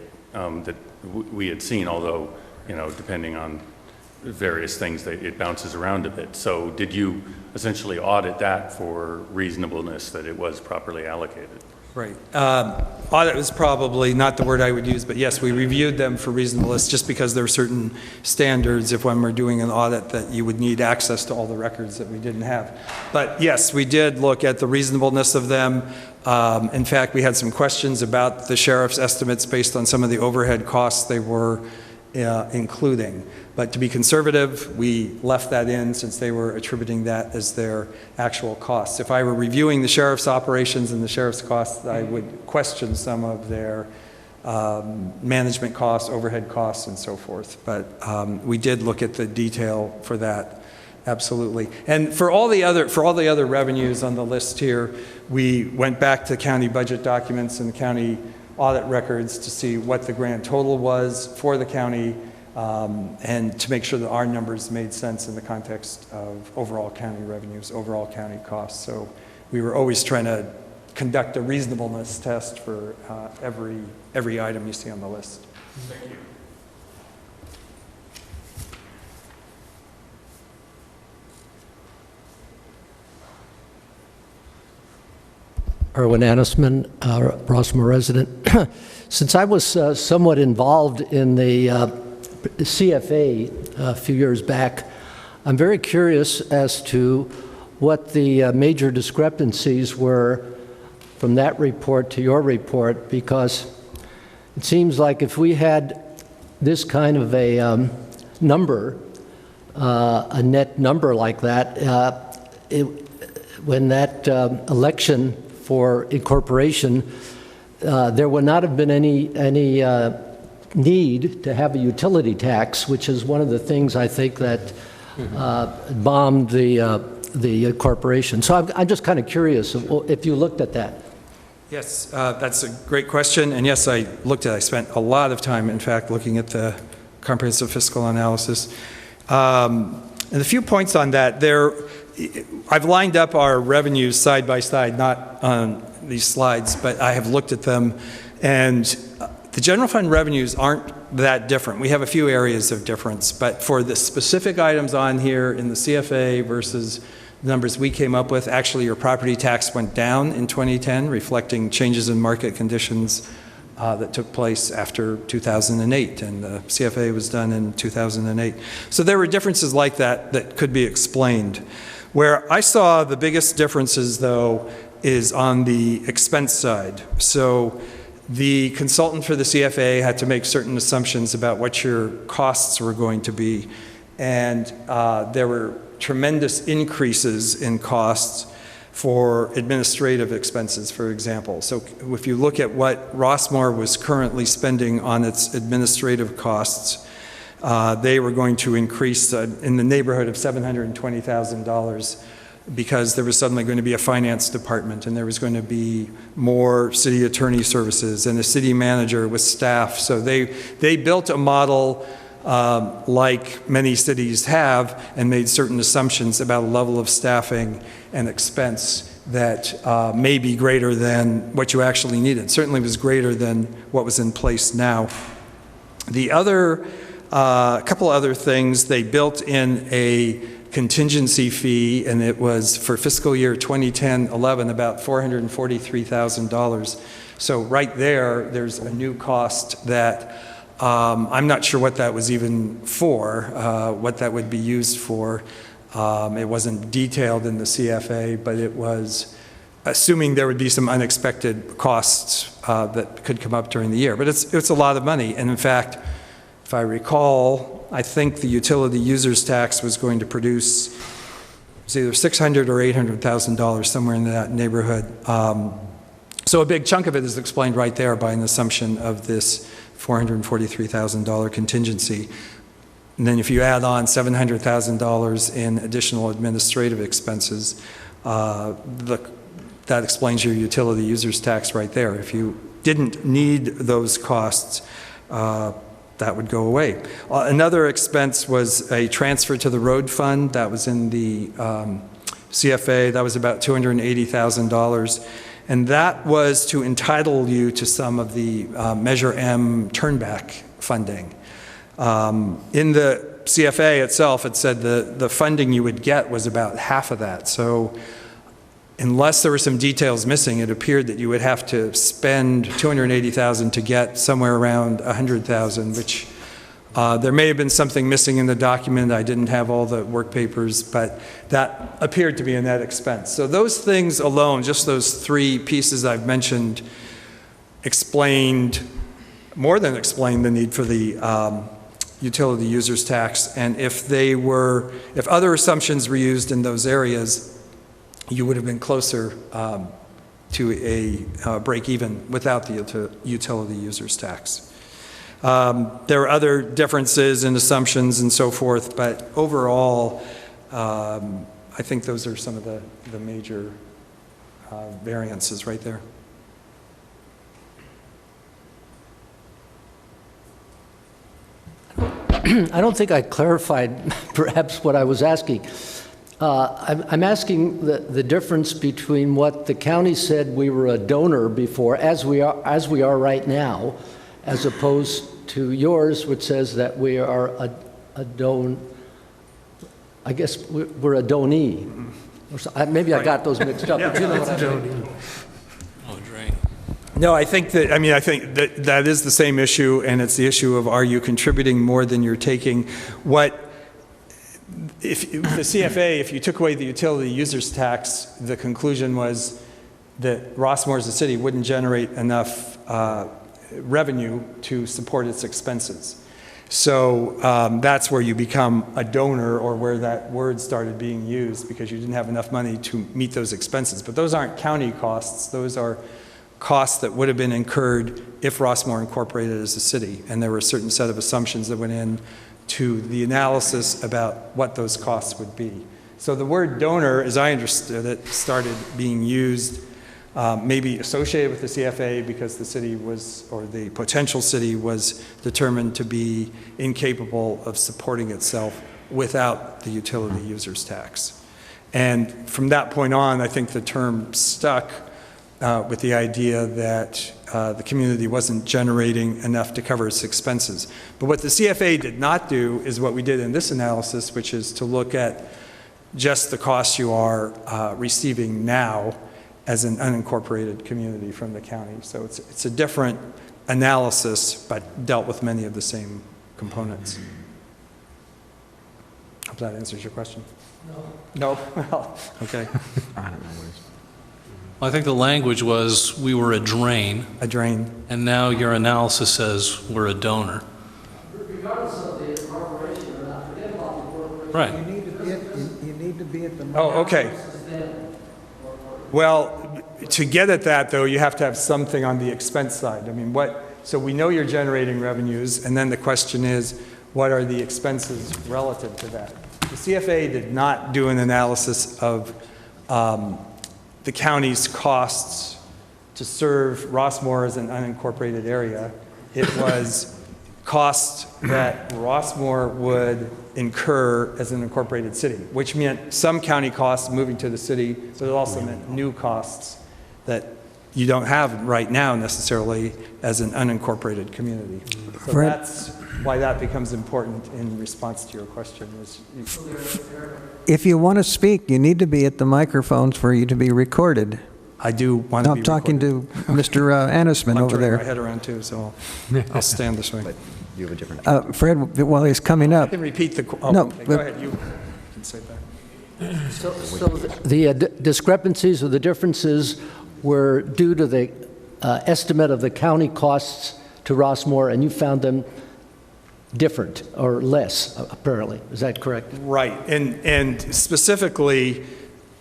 we had seen, although, you know, depending on various things, it bounces around a bit. So did you essentially audit that for reasonableness, that it was properly allocated? Right. Audit was probably not the word I would use, but yes, we reviewed them for reasonableness just because there are certain standards if when we're doing an audit that you would need access to all the records that we didn't have. But yes, we did look at the reasonableness of them. In fact, we had some questions about the sheriff's estimates based on some of the overhead costs they were including. But to be conservative, we left that in since they were attributing that as their actual costs. If I were reviewing the sheriff's operations and the sheriff's costs, I would question some of their management costs, overhead costs, and so forth. But we did look at the detail for that, absolutely. And for all the other revenues on the list here, we went back to county budget documents and the county audit records to see what the grand total was for the county, and to make sure that our numbers made sense in the context of overall county revenues, overall county costs. So we were always trying to conduct a reasonableness test for every item you see on the list. Thank you. Erwin Annisman, Rossmoor resident. Since I was somewhat involved in the CFA a few years back, I'm very curious as to what the major discrepancies were from that report to your report, because it seems like if we had this kind of a number, a net number like that, when that election for incorporation, there would not have been any need to have a utility tax, which is one of the things I think that bombed the corporation. So I'm just kind of curious if you looked at that. Yes, that's a great question. And yes, I looked at it. I spent a lot of time, in fact, looking at the comprehensive fiscal analysis. And a few points on that. I've lined up our revenues side by side, not on these slides, but I have looked at them. And the general fund revenues aren't that different. We have a few areas of difference, but for the specific items on here in the CFA versus the numbers we came up with, actually your property tax went down in 2010, reflecting changes in market conditions that took place after 2008, and the CFA was done in 2008. So there were differences like that that could be explained. Where I saw the biggest differences, though, is on the expense side. So the consultant for the CFA had to make certain assumptions about what your costs were going to be, and there were tremendous increases in costs for administrative expenses, for example. So if you look at what Rossmoor was currently spending on its administrative costs, they were going to increase in the neighborhood of $720,000 because there was suddenly going to be a finance department, and there was going to be more city attorney services and a city manager with staff. So they built a model like many cities have, and made certain assumptions about a level of staffing and expense that may be greater than what you actually needed. Certainly was greater than what was in place now. The other couple other things, they built in a contingency fee, and it was for fiscal year 2010-11 about $443,000. So right there's a new cost that I'm not sure what that was even for, what that would be used for. It wasn't detailed in the CFA, but it was assuming there would be some unexpected costs that could come up during the year. But it's a lot of money. And in fact, if I recall, I think the utility users tax was going to produce, it was either $600,000 or $800,000, somewhere in that neighborhood. So a big chunk of it is explained right there by an assumption of this $443,000 contingency. And then if you add on $700,000 in additional administrative expenses, that explains your utility users tax right there. If you didn't need those costs, that would go away. Another expense was a transfer to the road fund. That was in the CFA. That was about $280,000. And that was to entitle you to some of the Measure M turnback funding. In the CFA itself, it said the funding you would get was about half of that. So unless there were some details missing, it appeared that you would have to spend $280,000 to get somewhere around $100,000, which there may have been something missing in the document. I didn't have all the work papers, but that appeared to be a net expense. So those things alone, just those three pieces I've mentioned, more than explained the need for the utility users tax. And if other assumptions were used in those areas, you would have been closer to a break even without the utility users tax. There are other differences in assumptions and so forth, but overall, I think those are some of the major variances right there. I don't think I clarified perhaps what I was asking. I'm asking the difference between what the county said we were a donor before, as we are right now, as opposed to yours, which says that we are I guess we're a donee. Maybe I got those mixed up. But you know what I mean. Oh, drain. No, I think that is the same issue, and it's the issue of, are you contributing more than you're taking? If the CFA, if you took away the utility users tax, the conclusion was that Rossmoor as a city wouldn't generate enough revenue to support its expenses. So that's where you become a donor, or where that word started being used, because you didn't have enough money to meet those expenses. But those aren't county costs. Those are costs that would have been incurred if Rossmoor incorporated as a city. And there were a certain set of assumptions that went in to the analysis about what those costs would be. So the word donor, as I understood it, started being used maybe associated with the CFA because the city was, or the potential city was determined to be incapable of supporting itself without the utility users tax. And from that point on, I think the term stuck with the idea that the community wasn't generating enough to cover its expenses. But what the CFA did not do is what we did in this analysis, which is to look at just the costs you are receiving now as an unincorporated community from the county. So it's a different analysis, but dealt with many of the same components. Hope that answers your question. No? Well, okay. Well, I think the language was we were a drain. A drain. And now your analysis says we're a donor. Regardless of the incorporation or not, forget about the corporation. Right. You need to be at the... Oh, okay. Well, to get at that, though, you have to have something on the expense side. I mean, so we know you're generating revenues, and then the question is, what are the expenses relative to that? The CFA did not do an analysis of the county's costs to serve Rossmoor as an unincorporated area. It was costs that Rossmoor would incur as an incorporated city, which meant some county costs moving to the city, but it also meant new costs that you don't have right now necessarily as an unincorporated community. So that's why that becomes important in response to your question. If you want to speak, you need to be at the microphones for you to be recorded. I do want to be I'm talking to Mr. Annisman over there. I'm turning my head around too, so I'll stand this way. You have a different... Fred, while he's coming up... I can repeat the... No, okay, go ahead. You can say that. So the discrepancies or the differences were due to the estimate of the county costs to Rossmoor, and you found them different or less, apparently. Is that correct? Right, and specifically,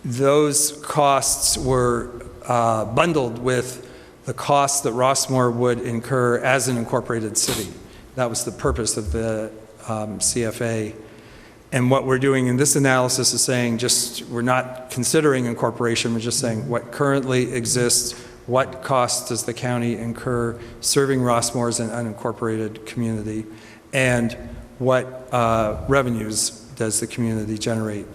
those costs were bundled with the costs that Rossmoor would incur as an incorporated city. That was the purpose of the CFA. And what we're doing in this analysis is saying we're not considering incorporation, we're just saying what currently exists, what costs does the county incur serving Rossmoor as an unincorporated community, and what revenues does the community generate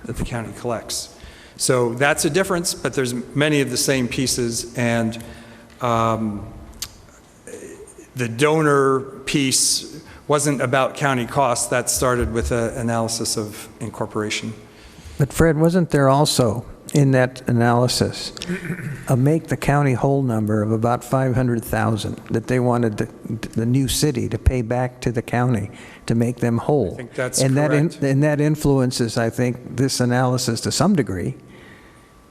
that the county collects. So that's a difference, but there's many of the same pieces, and the donor piece wasn't about county costs. That started with an analysis of incorporation. But Fred, wasn't there also, in that analysis, a make the county whole number of about 500,000 that they wanted the new city to pay back to the county to make them whole? I think that's and correct. And that influences, I think, this analysis to some degree.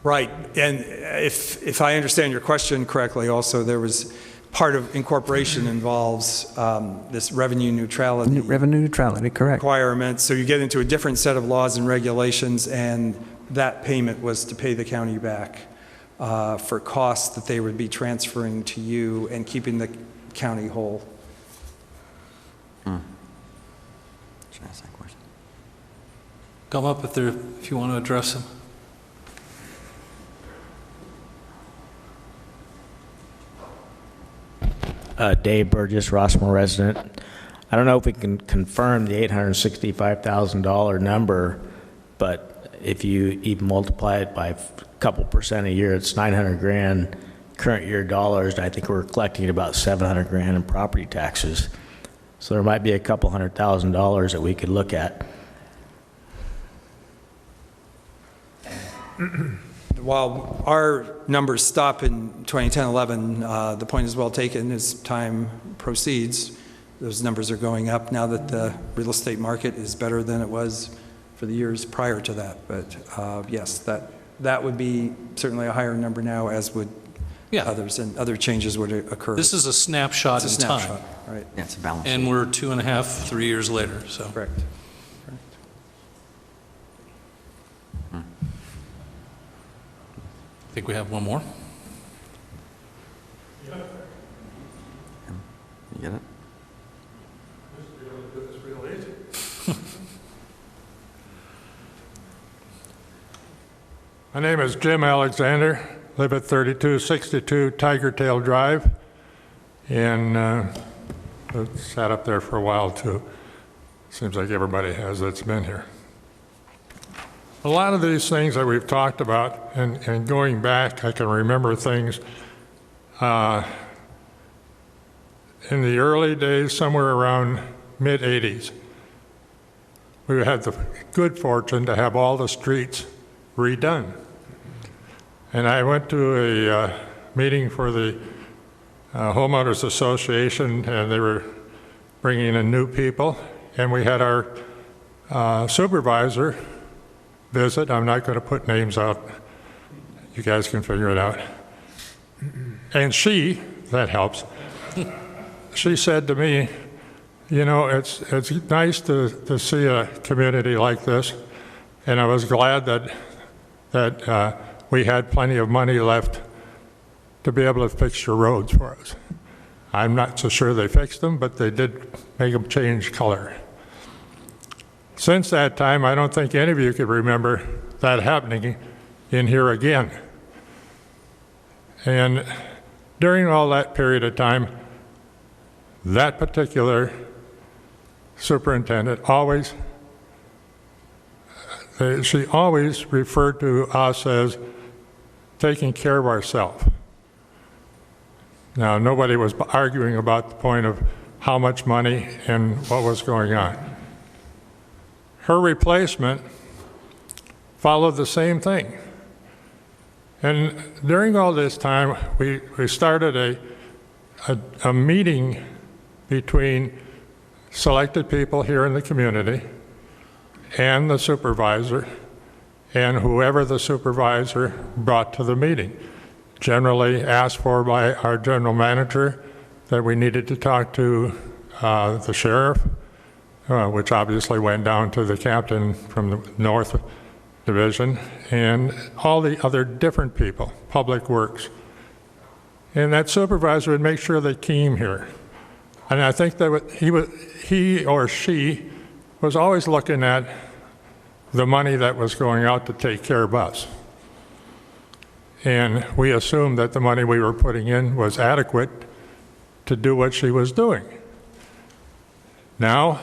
Right, and if I understand your question correctly, also there was part of incorporation involves this revenue neutrality. Revenue neutrality, correct. Requirement, so you get into a different set of laws and regulations, and that payment was to pay the county back for costs that they would be transferring to you and keeping the county whole. Should I ask that question? Come up if you want to address them. Dave Burgess, Rossmoor resident. I don't know if we can confirm the $865,000 number, but if you even multiply it by a couple percent a year, it's 900 grand current year dollars. And I think we're collecting about 700 grand in property taxes. So there might be a couple $100,000 that we could look at. While our numbers stop in 2010-11, the point is well taken. As time proceeds, those numbers are going up now that the real estate market is better than it was for the years prior to that. But yes, that would be certainly a higher number now, as would others, and other changes would occur. This is a snapshot It's a in time. snapshot, right? Yeah, it's a balance. And we're 2.5, 3 years later, so. Correct. I think we have one more. You get it? My name is Jim Alexander, live at 3262 Tiger Tail Drive, and I've sat up there for a while too. Seems like everybody has that's been here. A lot of these things that we've talked about, and going back, I can remember things in the early days, somewhere around mid-'80s. We had the good fortune to have all the streets redone. And I went to a meeting for the Homeowners Association, and they were bringing in new people, and we had our supervisor visit. I'm not going to put names out. You guys can figure it out. And she, that helps, she said to me, you know, it's nice to see a community like this, and I was glad that we had plenty of money left to be able to fix your roads for us. I'm not so sure they fixed them, but they did make them change color. Since that time, I don't think any of you could remember that happening in here again. And during all that period of time, that particular superintendent she always referred to us as taking care of ourselves. Now, nobody was arguing about the point of how much money and what was going on. Her replacement followed the same thing. And during all this time, we started a meeting between selected people here in the community and the supervisor, and whoever the supervisor brought to the meeting. Generally asked for by our general manager that we needed to talk to the sheriff, which obviously went down to the captain from the North Division, and all the other different people, Public Works. And that supervisor would make sure they came here. And I think that he or she was always looking at the money that was going out to take care of us. And we assumed that the money we were putting in was adequate to do what she was doing. Now,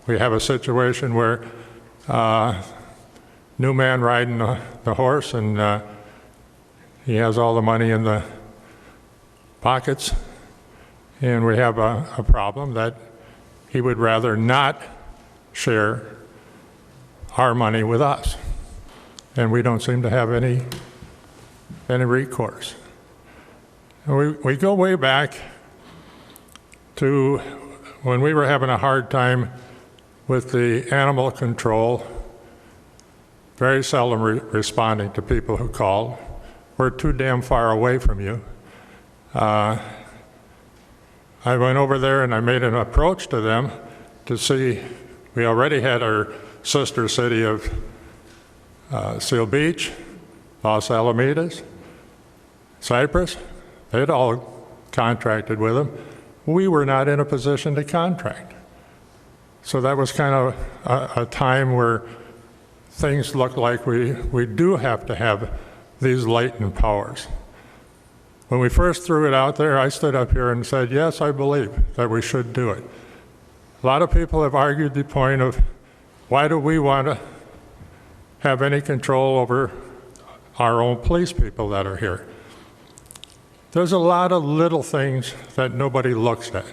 we have a situation where new man riding the horse, and he has all the money in the pockets, and we have a problem that he would rather not share our money with us, and we don't seem to have any recourse. We go way back to when we were having a hard time with the animal control, very seldom responding to people who called. We're too damn far away from you. I went over there and I made an approach to them to see, we already had our sister city of Seal Beach, Los Alamitos, Cypress. They had all contracted with them. We were not in a position to contract. So that was kind of a time where things looked like we do have to have these latent powers. When we first threw it out there, I stood up here and said, yes, I believe that we should do it. A lot of people have argued the point of, why do we want to have any control over our own police people that are here? There's a lot of little things that nobody looks at.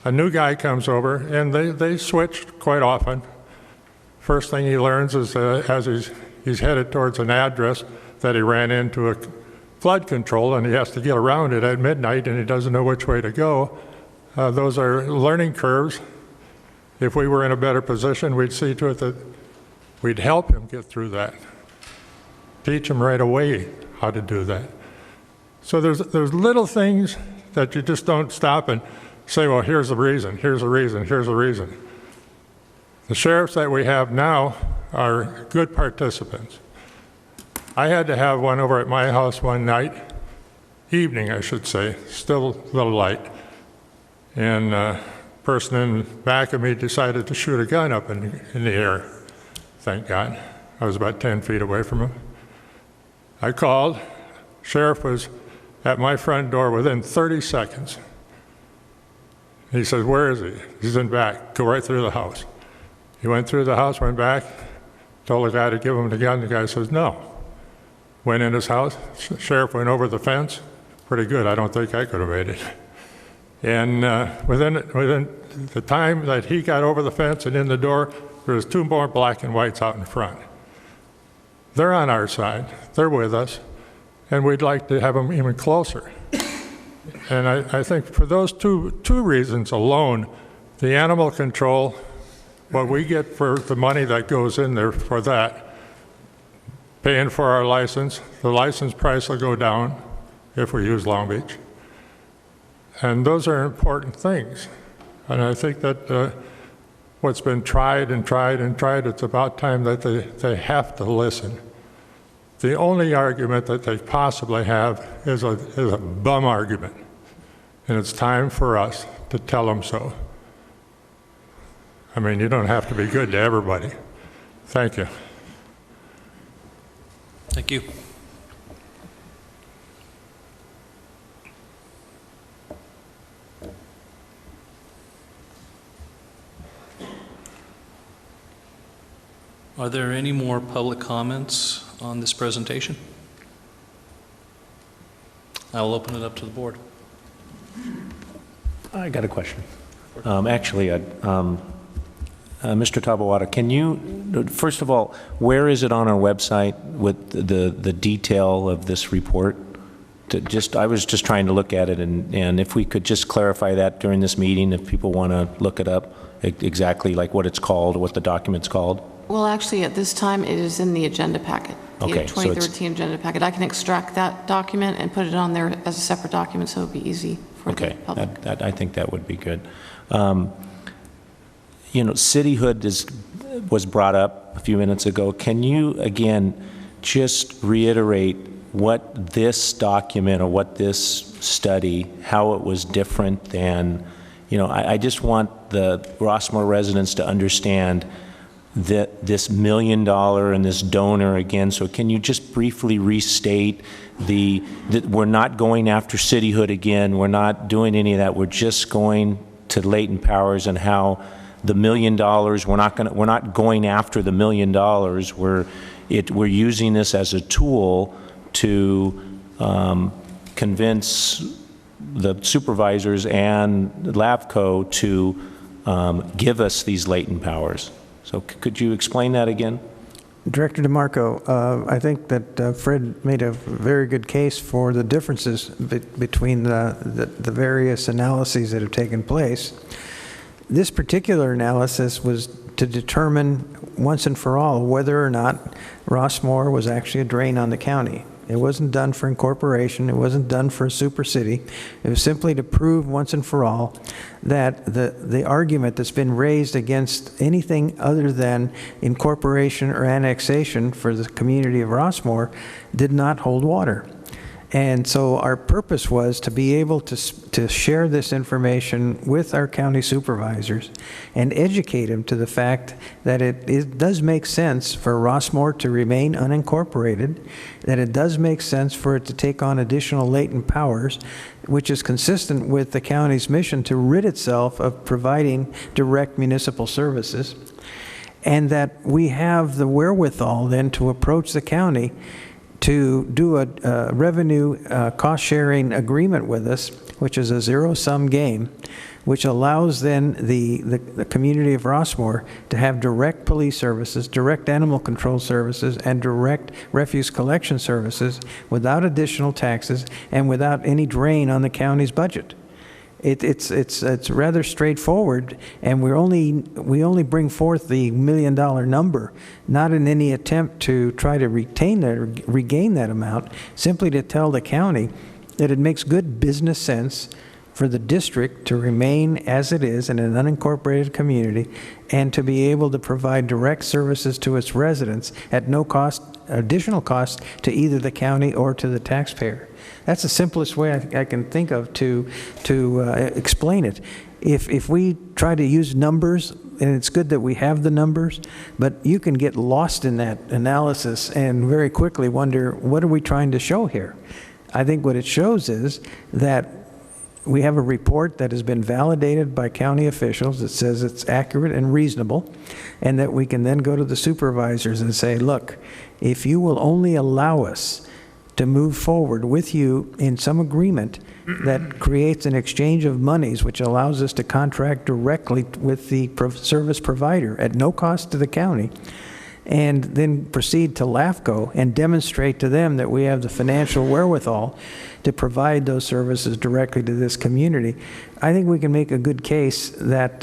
A new guy comes over, and they switch quite often. First thing he learns is as he's headed towards an address that he ran into a flood control, and he has to get around it at midnight, and he doesn't know which way to go. Those are learning curves. If we were in a better position, we'd see to it that we'd help him get through that. Teach him right away how to do that. So there's little things that you just don't stop and say, well, here's the reason, here's the reason, here's the reason. The sheriffs that we have now are good participants. I had to have one over at my house one night, evening I should say, still a little light, and a person in back of me decided to shoot a gun up in the air. Thank God. I was about 10 feet away from him. I called. Sheriff was at my front door within 30 seconds. He says, where is he? He's in back. Go right through the house. He went through the house, went back, told the guy to give him the gun. The guy says, no. Went in his house. Sheriff went over the fence. Pretty good. I don't think I could have made it. And within the time that he got over the fence and in the door, there was 2 more black and whites out in front. They're on our side. They're with us. And we'd like to have them even closer. And I think for those two reasons alone, the animal control, what we get for the money that goes in there for that, paying for our license, the license price will go down if we use Long Beach. And those are important things. And I think that what's been tried and tried and tried, it's about time that they have to listen. The only argument that they possibly have is a bum argument. And it's time for us to tell them so. I mean, you don't have to be good to everybody. Thank you. Thank you. Are there any more public comments on this presentation? I will open it up to the board. I got a question. Mr. Tabaoda, can you, first of all, where is it on our website with the detail of this report? I was just trying to look at it, and if we could just clarify that during this meeting, if people want to look it up, exactly like what it's called, what the document's called. Well, actually, at this time, it is in the agenda packet, the Okay, so it's- 2013 agenda packet. I can extract that document and put it on there as a separate document, so it'll be easy for the Okay, public. I think that would be good. You know, cityhood was brought up a few minutes ago. Can you, again, just reiterate what this document or what this study, how it was different than, you know, I just want the Rossmoor residents to understand that this $1 million and this donor again. So can you just briefly restate that we're not going after cityhood again, we're not doing any of that, we're just going to latent powers, and how the $1 million, we're not going after the $1 million, we're using this as a tool to convince the supervisors and LAVCO to give us these latent powers. So could you explain that again? Director DeMarco, I think that Fred made a very good case for the differences between the various analyses that have taken place. This particular analysis was to determine once and for all whether or not Rossmoor was actually a drain on the county. It wasn't done for incorporation. It wasn't done for a super city. It was simply to prove once and for all that the argument that's been raised against anything other than incorporation or annexation for the community of Rossmoor did not hold water. And so our purpose was to be able to share this information with our county supervisors and educate them to the fact that it does make sense for Rossmoor to remain unincorporated, that it does make sense for it to take on additional latent powers, which is consistent with the county's mission to rid itself of providing direct municipal services, and that we have the wherewithal then to approach the county to do a revenue cost-sharing agreement with us, which is a zero-sum game, which allows then the community of Rossmoor to have direct police services, direct animal control services, and direct refuse collection services without additional taxes and without any drain on the county's budget. It's rather straightforward, and we only bring forth the $1 million number, not in any attempt to try to retain that or regain that amount, simply to tell the county that it makes good business sense for the district to remain as it is in an unincorporated community and to be able to provide direct services to its residents at no cost, additional cost to either the county or to the taxpayer. That's the simplest way I can think of to explain it. If we try to use numbers, and it's good that we have the numbers, but you can get lost in that analysis and very quickly wonder, what are we trying to show here? I think what it shows is that we have a report that has been validated by county officials that says it's accurate and reasonable, and that we can then go to the supervisors and say, look, if you will only allow us to move forward with you in some agreement that creates an exchange of monies, which allows us to contract directly with the service provider at no cost to the county, and then proceed to LAFCO and demonstrate to them that we have the financial wherewithal to provide those services directly to this community, I think we can make a good case that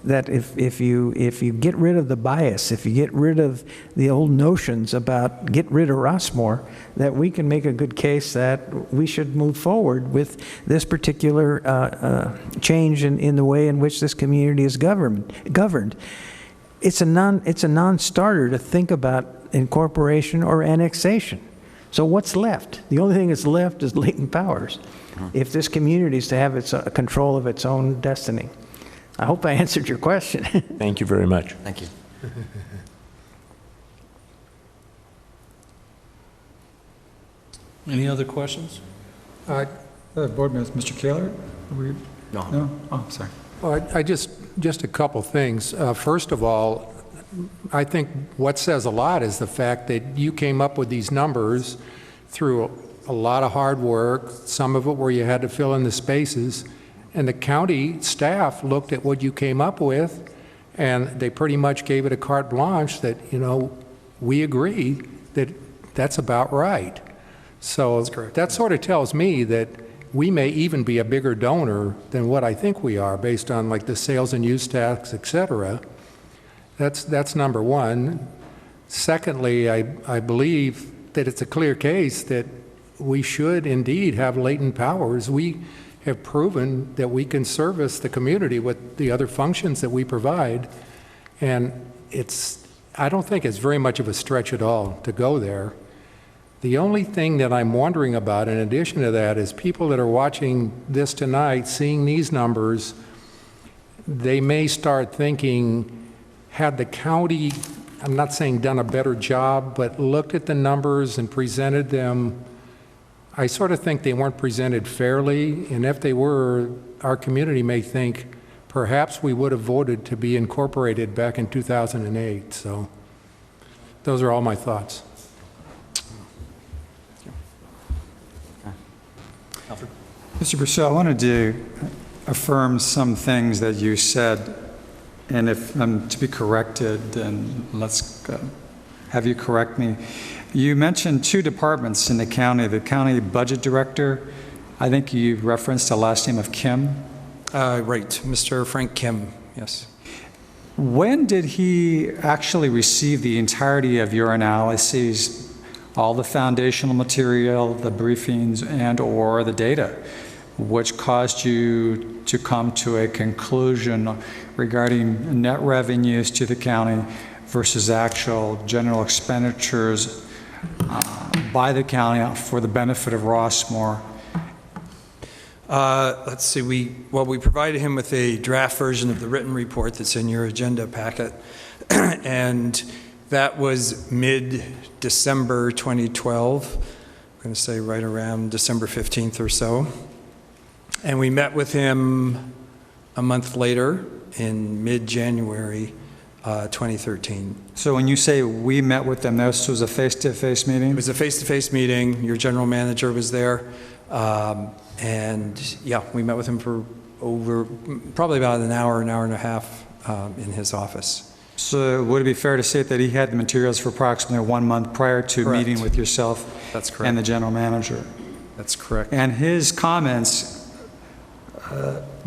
that if you get rid of the bias, if you get rid of the old notions about get rid of Rossmoor, that we can make a good case that we should move forward with this particular change in the way in which this community is governed. It's a non-starter to think about incorporation or annexation. So what's left? The only thing that's left is latent powers, if this community is to have its control of its own destiny. I hope I answered your question. Thank you very much. Thank you. Any other questions? Board members, Mr. Kaler? No? Oh, sorry. Well, I just a couple things. First of all, I think what says a lot is the fact that you came up with these numbers through a lot of hard work, some of it where you had to fill in the spaces, and the county staff looked at what you came up with, and they pretty much gave it a carte blanche that, you know, we agree that that's about right. So that sort of tells me that we may even be a bigger donor than what I think we are based on like the sales and use tax, et cetera. That's number one. Secondly, I believe that it's a clear case that we should indeed have latent powers. We have proven that we can service the community with the other functions that we provide, and I don't think it's very much of a stretch at all to go there. The only thing that I'm wondering about in addition to that is people that are watching this tonight, seeing these numbers, they may start thinking, had the county, I'm not saying done a better job, but looked at the numbers and presented them, I sort of think they weren't presented fairly, and if they were, our community may think perhaps we would have voted to be incorporated back in 2008. So those are all my thoughts. Mr. Purcell, I wanted to affirm some things that you said, and if I'm to be corrected, then let's have you correct me. You mentioned two departments in the county budget director. I think you referenced the last name of Kim. Right, Mr. Frank Kim, yes. When did he actually receive the entirety of your analyses, all the foundational material, the briefings, and/or the data, which caused you to come to a conclusion regarding net revenues to the county versus actual general expenditures by the county for the benefit of Rossmoor? Let's see, we provided him with a draft version of the written report that's in your agenda packet, and that was mid-December 2012. I'm going to say right around December 15th or so. And we met with him a month later in mid-January 2013. So when you say we met with them, this was a face-to-face meeting? It was a face-to-face meeting. Your general manager was there. And yeah, we met with him for probably about an hour and a half in his office. So would it be fair to say that he had the materials for approximately 1 month prior to Correct. meeting with yourself? That's correct. And the general manager? That's correct. And his comments,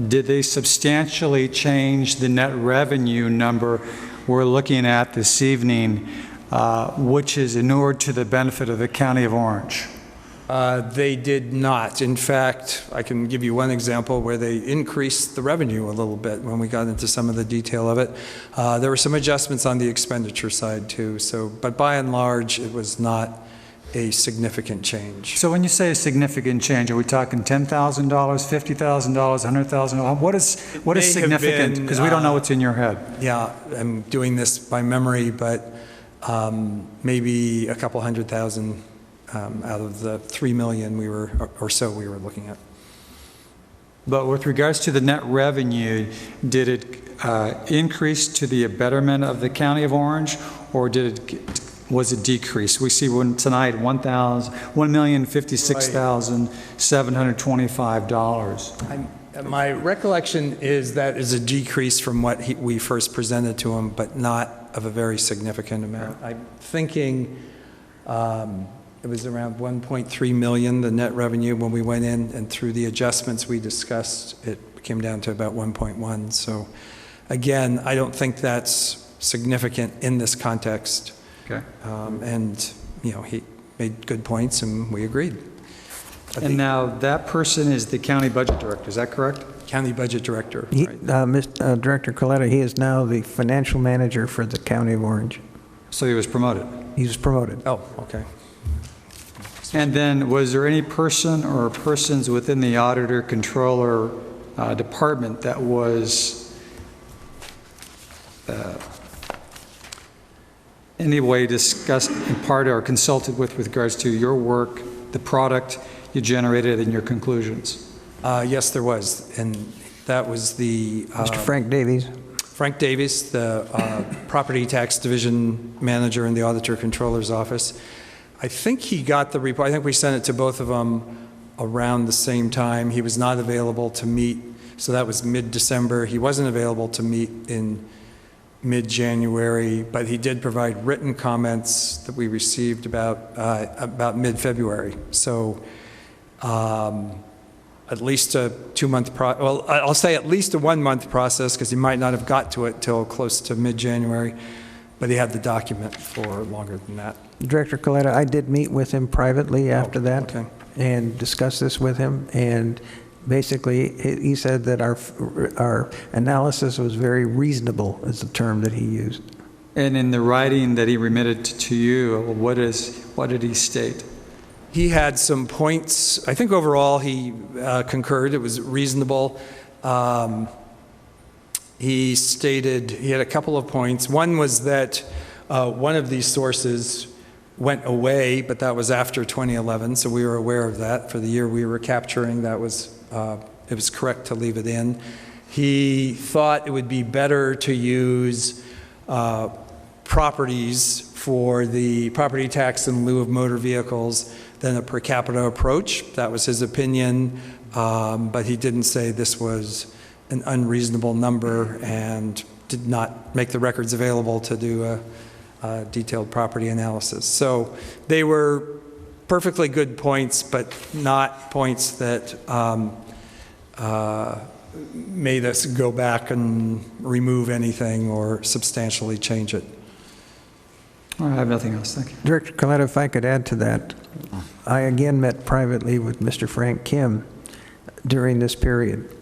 did they substantially change the net revenue number we're looking at this evening, which is inured to the benefit of the County of Orange? They did not. In fact, I can give you one example where they increased the revenue a little bit when we got into some of the detail of it. There were some adjustments on the expenditure side too. But by and large, it was not a significant change. So when you say a significant change, are we talking $10,000, $50,000, $100,000? What is significant? Because we don't know what's in your head. Yeah, I'm doing this by memory, but maybe a couple $100,000 out of the $3 million we were looking at. But with regards to the net revenue, did it increase to the betterment of the County of Orange, or was it decreased? We see tonight $1,056,725. My recollection is that is a decrease from what we first presented to him, but not of a very significant amount. I'm thinking it was around 1.3 million, the net revenue, when we went in, and through the adjustments we discussed, it came down to about 1.1. So again, I don't think that's significant in this context. Okay. And, you know, he made good points and we agreed. And now that person is the county budget director, is that correct? County budget director. Right. Director Coletta, he is now the financial manager for the County of Orange. So he was promoted? He was promoted. Oh, okay. And then was there any person or persons within the auditor controller department that was any way discussed in part or consulted with regards to your work, the product you generated, and your conclusions? Yes, there was. And that was the... Mr. Frank Davies. Frank Davies, the Property Tax Division Manager in the Auditor Controller's Office. I think he got the report. I think we sent it to both of them around the same time. He was not available to meet, so that was mid-December. He wasn't available to meet in mid-January, but he did provide written comments that we received about mid-February. So I at least a 2-month well, I'll say at least a 1-month process, because he might not have got to it till close to mid-January, but he had the document for longer than that. Director Coletta, I did meet with him privately after that okay. and discuss this with him, and basically he said that our analysis was very reasonable, is the term that he used. And in the writing that he remitted to you, what did he state? He had some points. I think overall he concurred. It was reasonable. He stated he had a couple of points. One was that one of these sources went away, but that was after 2011, so we were aware of that. For the year we were capturing, that was it was correct to leave it in. He thought it would be better to use properties for the property tax in lieu of motor vehicles than a per capita approach. That was his opinion, but he didn't say this was an unreasonable number and did not make the records available to do a detailed property analysis. So they were perfectly good points, but not points that made us go back and remove anything or substantially change it. I have nothing else. Thank you. Director Coletta, if I could add to that, I again met privately with Mr. Frank Kim during this period,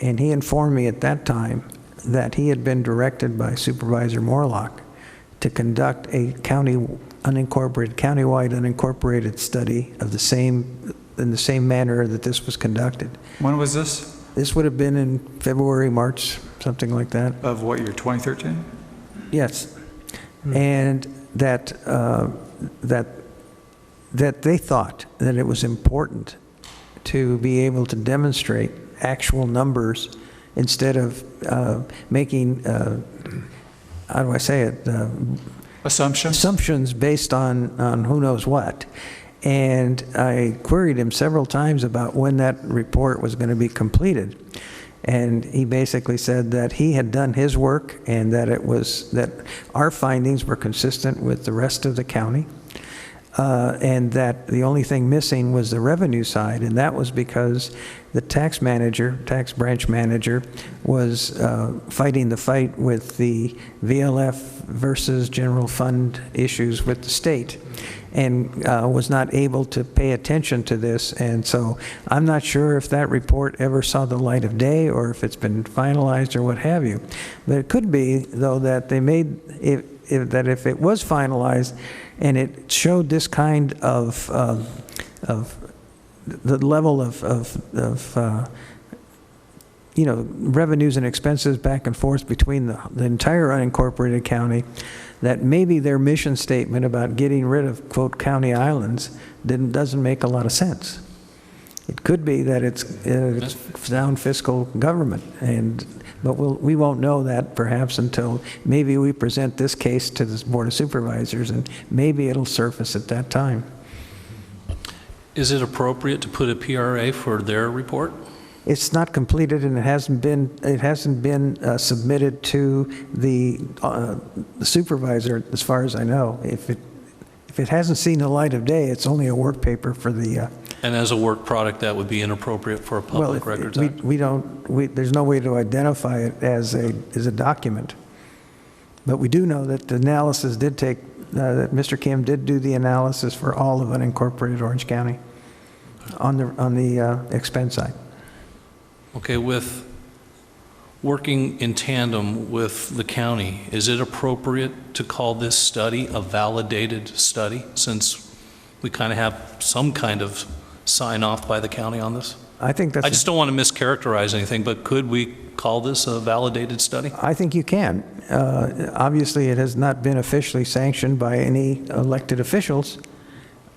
and he informed me at that time that he had been directed by Supervisor Morlock to conduct a countywide unincorporated study of in the same manner that this was conducted. When was this? This would have been in February, March, something like that. Of what year, 2013? Yes. And that they thought that it was important to be able to demonstrate actual numbers instead of making, how do I say it? Assumptions based on who knows what. And I queried him several times about when that report was going to be completed. And he basically said that he had done his work and that that our findings were consistent with the rest of the county, and that the only thing missing was the revenue side, and that was because the tax branch manager, was fighting the fight with the VLF versus general fund issues with the state, and was not able to pay attention to this. And so I'm not sure if that report ever saw the light of day or if it's been finalized or what have you. But it could be, though, that they made that if it was finalized and it showed this kind of the level of revenues and expenses back and forth between the entire unincorporated county, that maybe their mission statement about getting rid of, quote, county islands doesn't make a lot of sense. It could be that it's sound fiscal government, but we won't know that perhaps until maybe we present this case to the Board of Supervisors, and maybe it'll surface at that time. Is it appropriate to put a PRA for their report? It's not completed, and it hasn't been submitted to the supervisor, as far as I know. If it hasn't seen the light of day, it's only a work paper for the. And as a work product, that would be inappropriate for a Public Records Act? There's no way to identify it as a document. But we do know that the analysis did take, that Mr. Kim did do the analysis for all of unincorporated Orange County on the expense side. Okay, with working in tandem with the county, is it appropriate to call this study a validated study, since we kind of have some kind of sign off by the county on this? I think that's. I just don't want to mischaracterize anything, but could we call this a validated study? I think you can. Obviously, it has not been officially sanctioned by any elected officials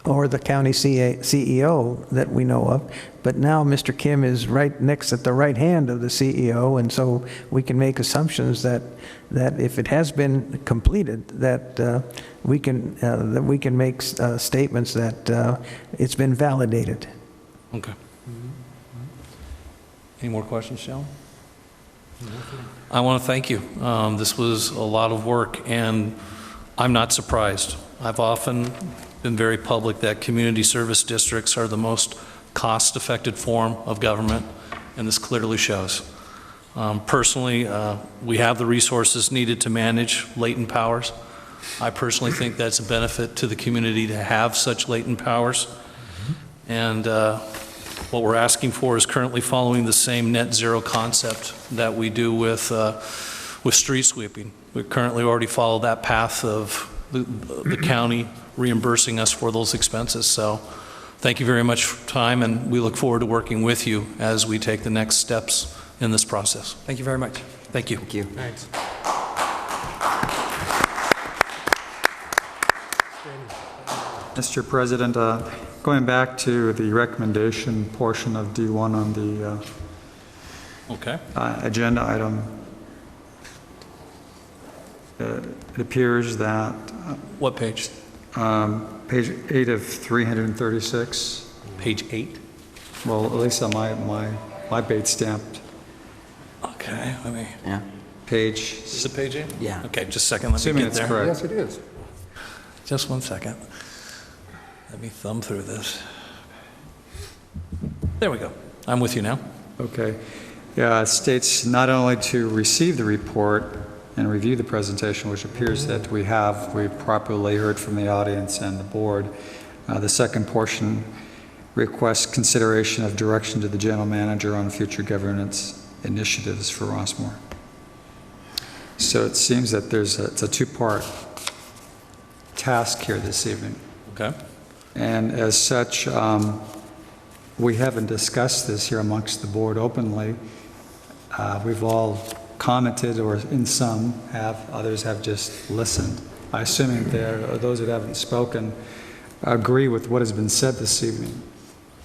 or the county CEO that we know of. But now Mr. Kim is right next at the right hand of the CEO, and so we can make assumptions that if it has been completed, that we can make statements that it's been validated. Okay. Any more questions, Shelley? I want to thank you. This was a lot of work, and I'm not surprised. I've often been very public that community service districts are the most cost-effective form of government, and this clearly shows. Personally, we have the resources needed to manage latent powers. I personally think that's a benefit to the community to have such latent powers. And what we're asking for is currently following the same net zero concept that we do with street sweeping. We currently already follow that path of the county reimbursing us for those expenses. So thank you very much for your time, and we look forward to working with you as we take the next steps in this process. Thank you very much. Thank you. Thank you. Thanks. Mr. President, going back to the recommendation portion of D1 on the Okay. agenda item, it appears that What page? page 8 of 336, Page 8? well, at least on my bait stamped Okay, let me, Yeah. page, is it page 8? Yeah. Okay, just a second, let me assuming get it's there. correct. Yes, it is. Just 1 second. Let me thumb through this. There we go. I'm with you now. Okay. Yeah, it states not only to receive the report and review the presentation, which appears that we've properly heard from the audience and the board. The second portion requests consideration of direction to the general manager on future governance initiatives for Rossmoor. So it seems that it's a two-part task here this evening. Okay. And as such, we haven't discussed this here amongst the board openly. We've all commented, or in some have, others have just listened. I assume those that haven't spoken agree with what has been said this evening.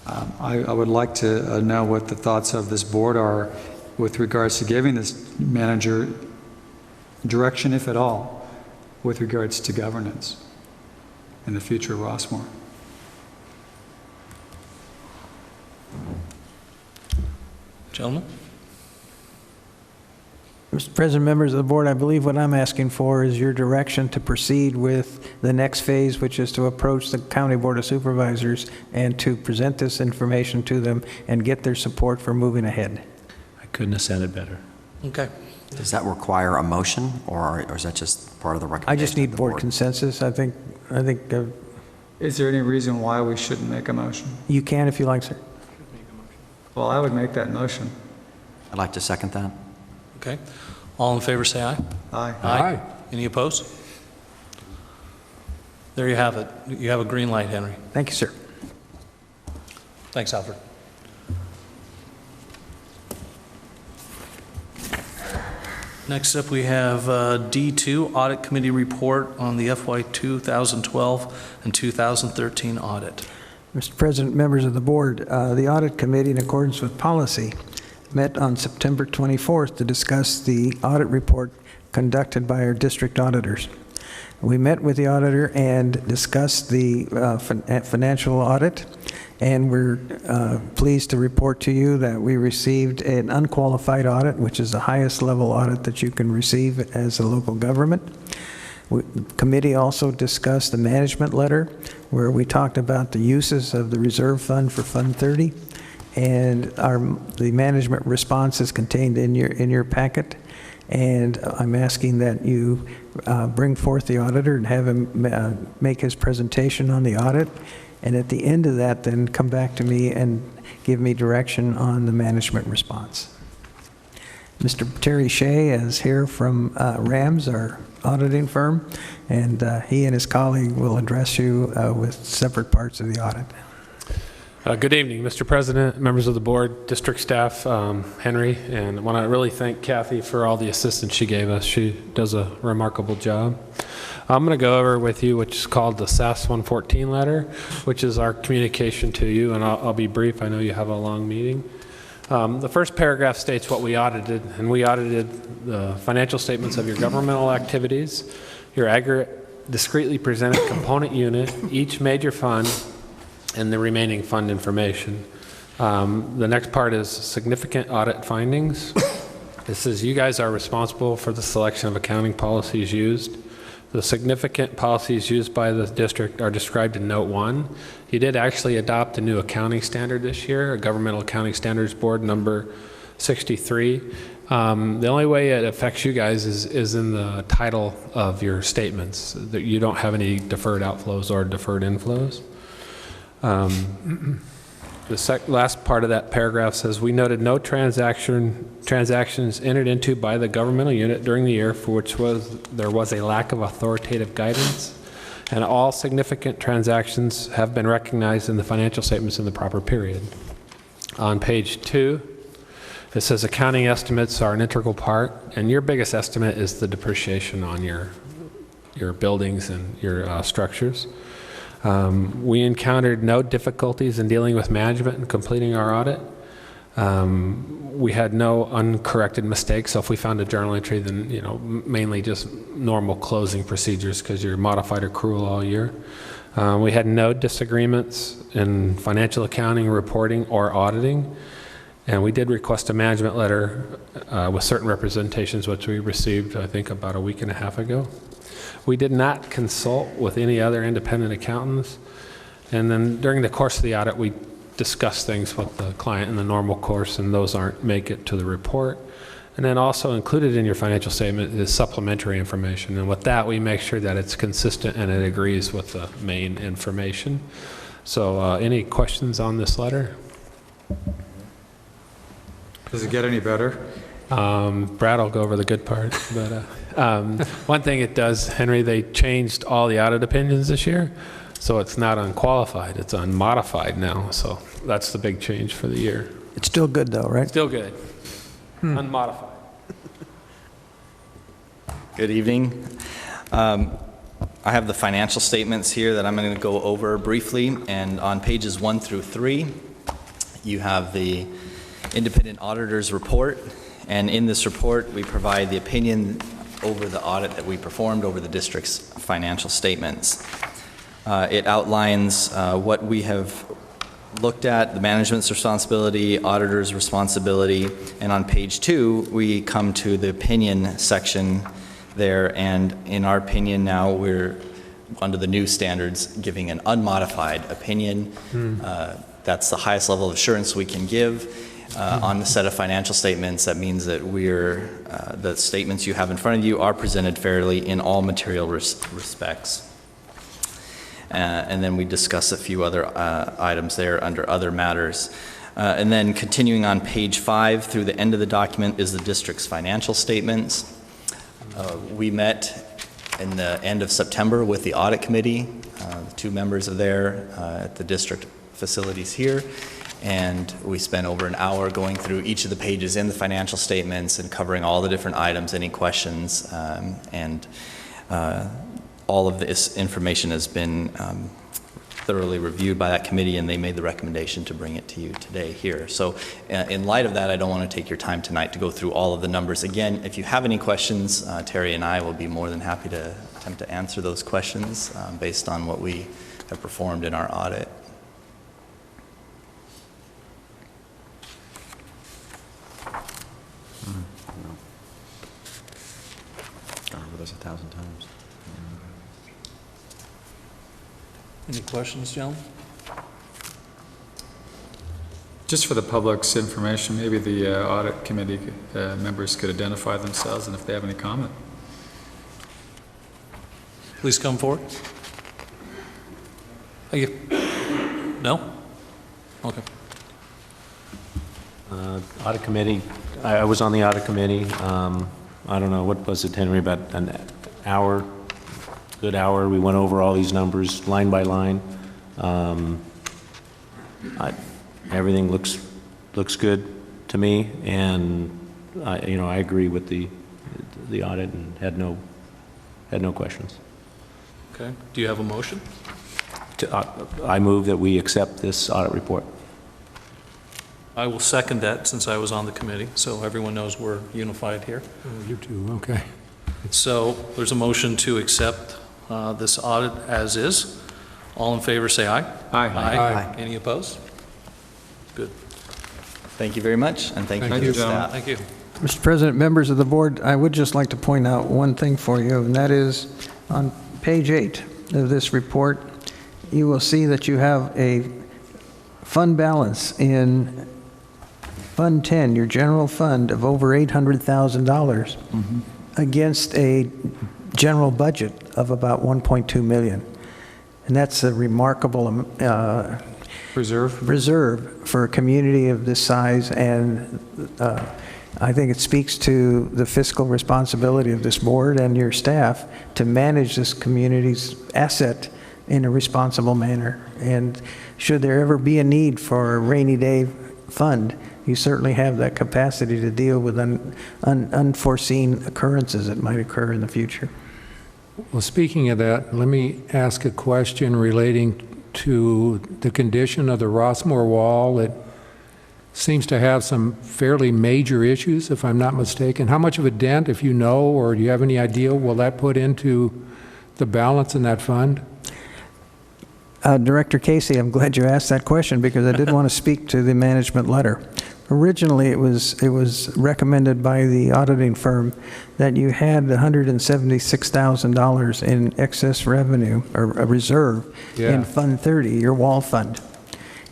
I would like to know what the thoughts of this board are with regards to giving this manager direction, if at all, with regards to governance in the future of Rossmoor. Gentlemen? Mr. President, members of the board, I believe what I'm asking for is your direction to proceed with the next phase, which is to approach the County Board of Supervisors and to present this information to them and get their support for moving ahead. I couldn't have said it better. Okay. Does that require a motion, or is that just part of the recommendation? I just need of the board consensus. I think Is there any reason why we shouldn't make a motion? you can if you like, sir. Well, I would make that motion. I'd like to second that. Okay. All in favor, say aye. Aye. Aye. Any opposed? There you have it. You have a green light, Henry. Thank you, sir. Thanks, Alfred. Next up, we have D2, Audit Committee Report on the FY 2012 and 2013 audit. Mr. President, members of the board, the Audit Committee, in accordance with policy, met on September 24th to discuss the audit report conducted by our district auditors. We met with the auditor and discussed the financial audit, and we're pleased to report to you that we received an unqualified audit, which is the highest level audit that you can receive as a local government. The committee also discussed the management letter, where we talked about the uses of the reserve fund for Fund 30, and the management response is contained in your packet. And I'm asking that you bring forth the auditor and have him make his presentation on the audit. And at the end of that, then come back to me and give me direction on the management response. Mr. Terry Shea is here from RAMS, our auditing firm, and he and his colleague will address you with separate parts of the audit. Good evening, Mr. President, members of the board, district staff, Henry, and I want to really thank Kathy for all the assistance she gave us. She does a remarkable job. I'm going to go over with you, which is called the SAS 114 letter, which is our communication to you, and I'll be brief. I know you have a long meeting. The first paragraph states what we audited, and we audited the financial statements of your governmental activities, your aggregate discretely presented component unit, each major fund, and the remaining fund information. The next part is significant audit findings. It says you guys are responsible for the selection of accounting policies used, The significant policies used by the district are described in Note 1. You did actually adopt a new accounting standard this year, a Governmental Accounting Standards Board number 63. The only way it affects you guys is in the title of your statements, that you don't have any deferred outflows or deferred inflows. The last part of that paragraph says, we noted no transactions entered into by the governmental unit during the year for which there was a lack of authoritative guidance, and all significant transactions have been recognized in the financial statements in the proper period. On page 2, it says accounting estimates are an integral part, and your biggest estimate is the depreciation on your buildings and your structures. We encountered no difficulties in dealing with management and completing our audit. We had no uncorrected mistakes, so if we found a journal entry, then mainly just normal closing procedures because you're modified accrual all year. We had no disagreements in financial accounting, reporting, or auditing. And we did request a management letter with certain representations, which we received, I think, about a week and a half ago. We did not consult with any other independent accountants. And then during the course of the audit, we discussed things with the client in the normal course, and those aren't make it to the report. And then also included in your financial statement is supplementary information. And with that, we make sure that it's consistent and it agrees with the main information. So any questions on this letter? Does it get any better? Brad will go over the good part. But one thing it does, Henry, they changed all the audit opinions this year. So it's not unqualified, it's unmodified now. So that's the big change for the year. It's still good, though, right? Still good. Unmodified. Good evening. I have the financial statements here that I'm going to go over briefly. And on pages 1 through 3, you have the independent auditor's report. And in this report, we provide the opinion over the audit that we performed over the district's financial statements. It outlines what we have looked at, the management's responsibility, auditor's responsibility, and on page 2, we come to the opinion section there, and in our opinion now, we're under the new standards giving an unmodified opinion. That's the highest level of assurance we can give. On the set of financial statements, that means that the statements you have in front of you are presented fairly in all material respects. And then we discuss a few other items there under other matters. And then continuing on page 5 through the end of the document is the district's financial statements. We met in the end of September with the audit committee, the 2 members are there at the district facilities here. And we spent over an hour going through each of the pages in the financial statements and covering all the different items, any questions, and all of this information has been thoroughly reviewed by that committee, and they made the recommendation to bring it to you today here. So in light of that, I don't want to take your time tonight to go through all of the numbers. Again, if you have any questions, Terry and I will be more than happy to attempt to answer those questions based on what we have performed in our audit. Gone over this 1,000 times. Any questions, gentlemen? Just for the public's information, maybe the audit committee members could identify themselves and if they have any comment. Please come forward. Thank you. No? Okay. Audit committee, I was on the audit committee. I don't know, what was it, Henry, about an hour, good hour. We went over all these numbers line by line. Everything looks good to me, and I agree with the audit and had no questions. Okay. Do you have a motion? I move that we accept this audit report. I will second that since I was on the committee, so everyone knows we're unified here. You too, okay. So there's a motion to accept this audit as is. All in favor say aye. Aye. Aye. Any opposed? Good. Thank you very much, and thank you to the staff. Thank you. Mr. President, members of the board, I would just like to point out one thing for you, and that is On page 8 of this report, you will see that you have a fund balance in Fund 10, your general fund, of over $800,000 against a general budget of about $1.2 million. And that's a remarkable reserve for a community of this size, and I think it speaks to the fiscal responsibility of this board and your staff to manage this community's asset in a responsible manner. And should there ever be a need for a rainy day fund, you certainly have that capacity to deal with unforeseen occurrences that might occur in the future. Well, speaking of that, let me ask a question relating to the condition of the Rossmoor wall. It seems to have some fairly major issues, if I'm not mistaken. How much of a dent, if you know, or do you have any idea, will that put into the balance in that fund? Director Casey, I'm glad you asked that question because I did want to speak to the management letter. Originally, it was recommended by the auditing firm that you had $176,000 in excess revenue, or a reserve, in Fund 30, your wall fund.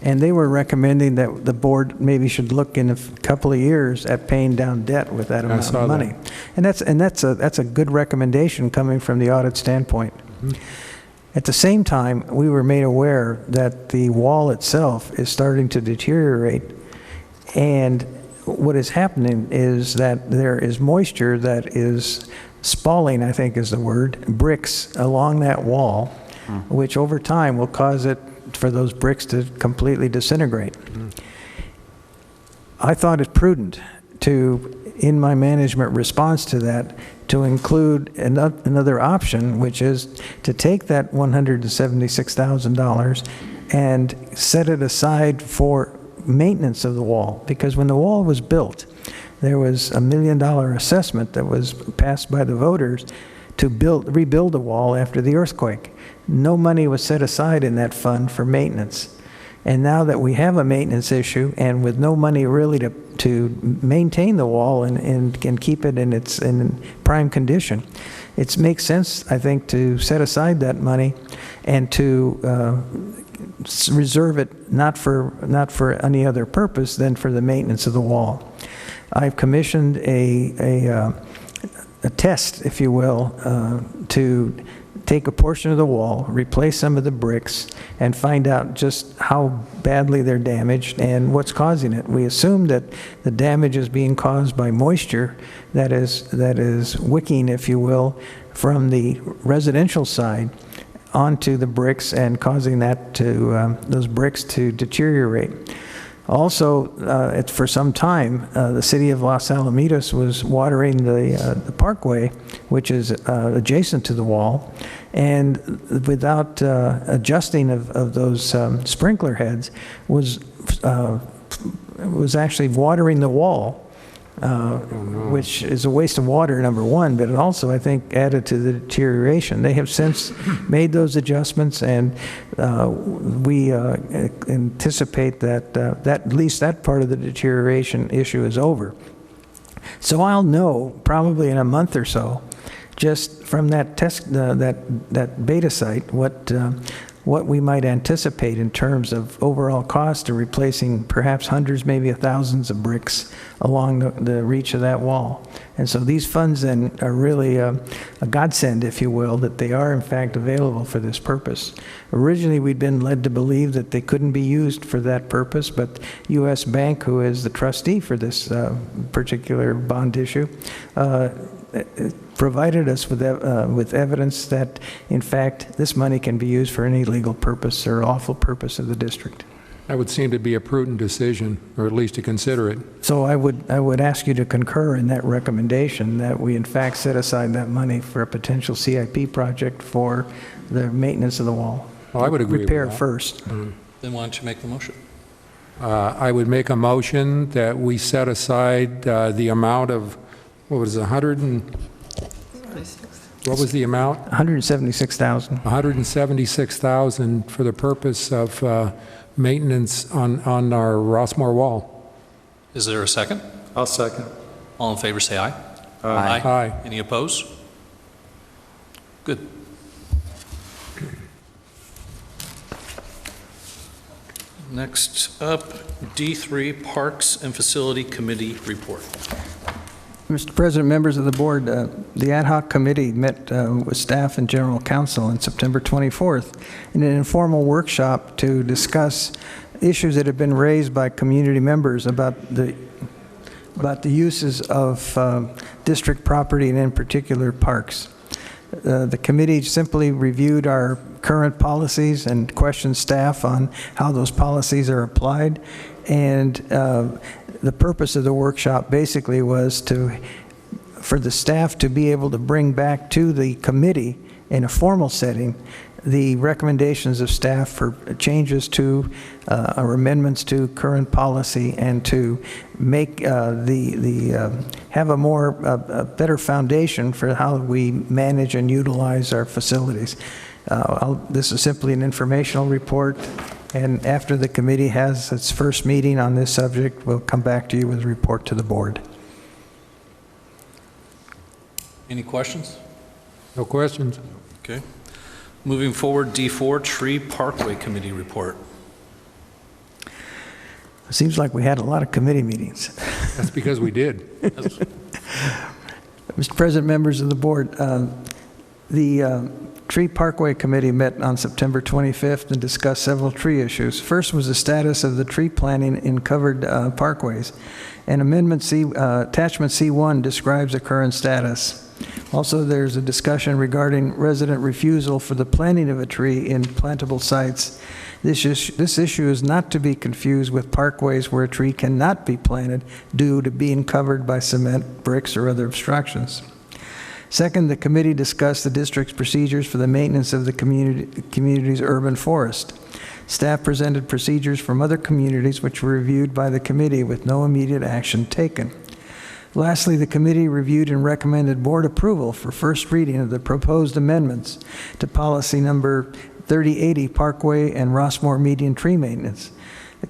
And they were recommending that the board maybe should look in a couple of years at paying down debt with that amount of money. And that's a good recommendation coming from the audit standpoint. At the same time, we were made aware that the wall itself is starting to deteriorate, and what is happening is that there is moisture that is spalling, I think is the word, bricks along that wall, which over time will cause it for those bricks to completely disintegrate. I thought it prudent to, in my management response to that, to include another option, which is to take that $176,000 and set it aside for maintenance of the wall. Because when the wall was built, there was $1 million assessment that was passed by the voters to rebuild the wall after the earthquake. No money was set aside in that fund for maintenance. And now that we have a maintenance issue, and with no money really to maintain the wall and keep it in prime condition, it makes sense, I think, to set aside that money and to reserve it not for any other purpose than for the maintenance of the wall. I've commissioned a test, if you will, to take a portion of the wall, replace some of the bricks, and find out just how badly they're damaged and what's causing it. We assume that the damage is being caused by moisture that is wicking, if you will, from the residential side onto the bricks and causing that those bricks to deteriorate. Also, for some time, the city of Los Alamitos was watering the parkway, which is adjacent to the wall, and without adjusting of those sprinkler heads, was actually watering the wall, which is a waste of water, number one, but it also, I think, added to the deterioration. They have since made those adjustments, and we anticipate that at least that part of the deterioration issue is over. So I'll know probably in a month or so, just from that test, that beta site, what we might anticipate in terms of overall cost of replacing perhaps hundreds, maybe thousands of bricks along the reach of that wall. And so these funds then are really a godsend, if you will, that they are in fact available for this purpose. Originally, we'd been led to believe that they couldn't be used for that purpose, but U.S. Bank, who is the trustee for this particular bond issue, provided us with evidence that, in fact, this money can be used for any legal purpose or lawful purpose of the district. That would seem to be a prudent decision, or at least to consider it. So I would ask you to concur in that recommendation that we, in fact, set aside that money for a potential CIP project for the maintenance of the wall. Well, I would agree with Repair that. first. Then why don't you make the motion? I would make a motion that we set aside the amount of, what was it, what was the amount? $176,000. $176,000 for the purpose of maintenance on our Rossmoor wall. Is there a second? I'll second. All in favor, say aye. Aye. Any opposed? Good. Next up, D3, Parks and Facility Committee Report. Mr. President, members of the board, the ad hoc committee met with staff and general counsel on September 24th in an informal workshop to discuss issues that have been raised by community members about the uses of district property and in particular parks. The committee simply reviewed our current policies and questioned staff on how those policies are applied. And the purpose of the workshop basically was for the staff to be able to bring back to the committee in a formal setting the recommendations of staff for changes to or amendments to current policy and to make have a better foundation for how we manage and utilize our facilities. This is simply an informational report, and after the committee has its first meeting on this subject, we'll come back to you with a report to the board. Any questions? No questions. Okay. Moving forward, D4, Tree Parkway Committee Report. It seems like we had a lot of committee meetings. That's because we did. Mr. President, members of the board, the Tree Parkway Committee met on September 25th and discussed several tree issues. First was the status of the tree planting in covered parkways. And Attachment C1 describes the current status. Also, there's a discussion regarding resident refusal for the planting of a tree in plantable sites. This issue is not to be confused with parkways where a tree cannot be planted due to being covered by cement, bricks, or other obstructions. Second, the committee discussed the district's procedures for the maintenance of the community's urban forest. Staff presented procedures from other communities which were reviewed by the committee with no immediate action taken. Lastly, the committee reviewed and recommended board approval for first reading of the proposed amendments to policy number 3080, Parkway and Rossmoor median tree maintenance. The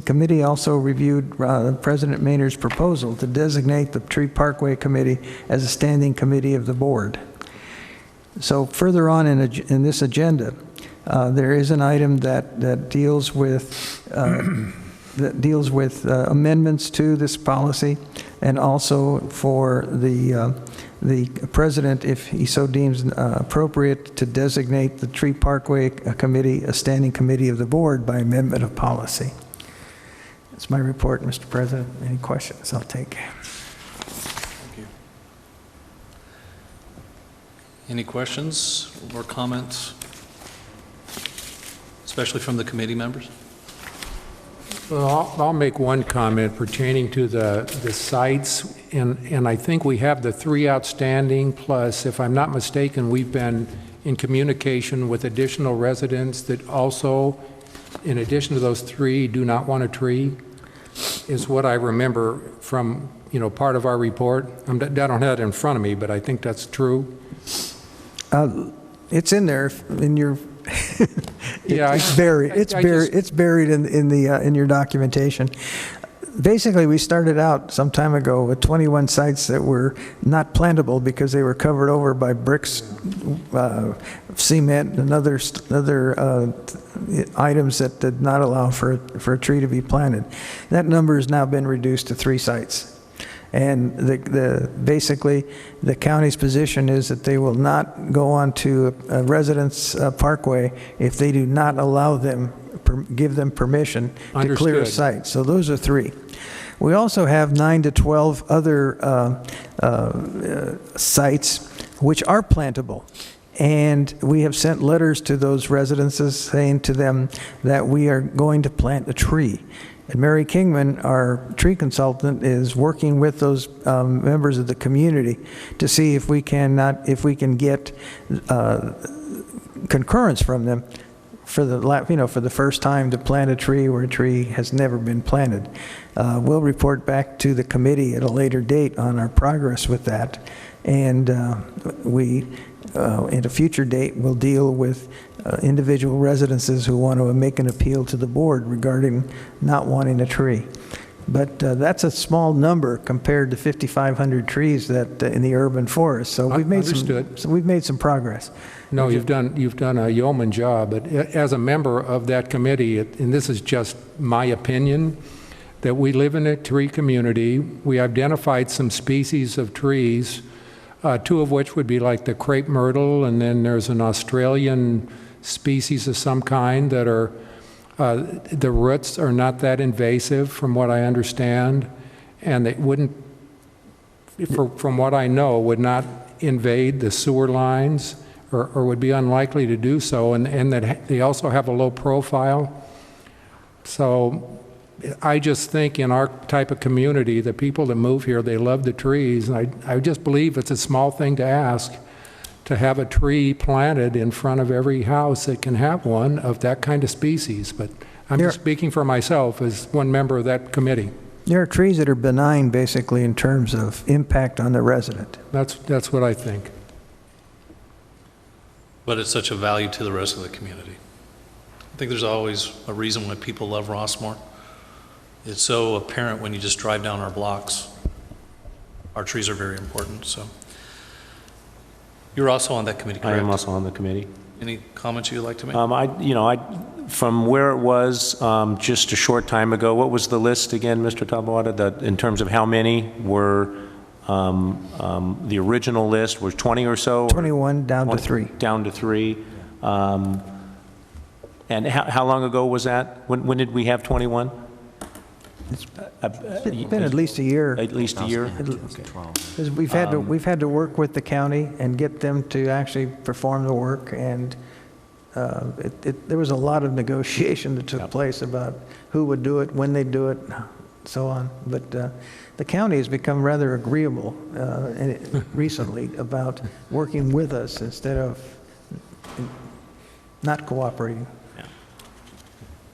committee also reviewed President Maynard's proposal to designate the Tree Parkway Committee as a standing committee of the board. So further on in this agenda, there is an item that deals with amendments to this policy, and also for the president, if he so deems appropriate, to designate the Tree Parkway Committee a standing committee of the board by amendment of policy. That's my report, Mr. President. Any questions I'll take. Thank you. Any questions or comments, especially from the committee members? Well, I'll make one comment pertaining to the sites, and I think we have the 3 outstanding, plus, if I'm not mistaken, we've been in communication with additional residents that also, in addition to those 3, do not want a tree, is what I remember from, part of our report. I don't have it in front of me, but I think that's true. It's in there in your... Yeah, it's buried. It's buried in your documentation. Basically, we started out some time ago with 21 sites that were not plantable because they were covered over by bricks, cement, and other items that did not allow for a tree to be planted. That number has now been reduced to 3 sites. And basically, the county's position is that they will not go onto a residence parkway if they do not allow them, give them permission to clear a site. So those are 3. We also have 9 to 12 other sites which are plantable. And we have sent letters to those residences saying to them that we are going to plant a tree. And Mary Kingman, our tree consultant, is working with those members of the community to see if we can get concurrence from them for the first time to plant a tree where a tree has never been planted. We'll report back to the committee at a later date on our progress with that, and at a future date, we'll deal with individual residences who want to make an appeal to the board regarding not wanting a tree. But that's a small number compared to 5,500 trees that in the urban forest. So we've made Understood. we've made some progress. No, you've done a yeoman job, but as a member of that committee, and this is just my opinion, that we live in a tree community. We identified some species of trees, two of which would be like the crepe myrtle, and then there's an Australian species of some kind that are, the roots are not that invasive from what I understand, and they wouldn't, from what I know, would not invade the sewer lines, or would be unlikely to do so, and that they also have a low profile. So I just think in our type of community, the people that move here, they love the trees. And I just believe it's a small thing to ask to have a tree planted in front of every house that can have one of that kind of species. But I'm just speaking for myself as one member of that committee. There are trees that are benign, basically, in terms of impact on the resident. That's what I think. But it's such a value to the rest of the community. I think there's always a reason why people love Rossmoor. It's so apparent when you just drive down our blocks. Our trees are very important, so. You're also on that committee, correct? I am also on the committee. Any comments you'd like to make? From where it was just a short time ago, what was the list again, Mr. Tabaoda, in terms of how many were, the original list was 20 or so? 21 down to 3. Down to 3. And how long ago was that? When did we have 21? It's been at least a year. At least a year? Because we've had to work with the county and get them to actually perform the work, and there was a lot of negotiation that took place about who would do it, when they'd do it, so on. But the county has become rather agreeable recently about working with us instead of not cooperating.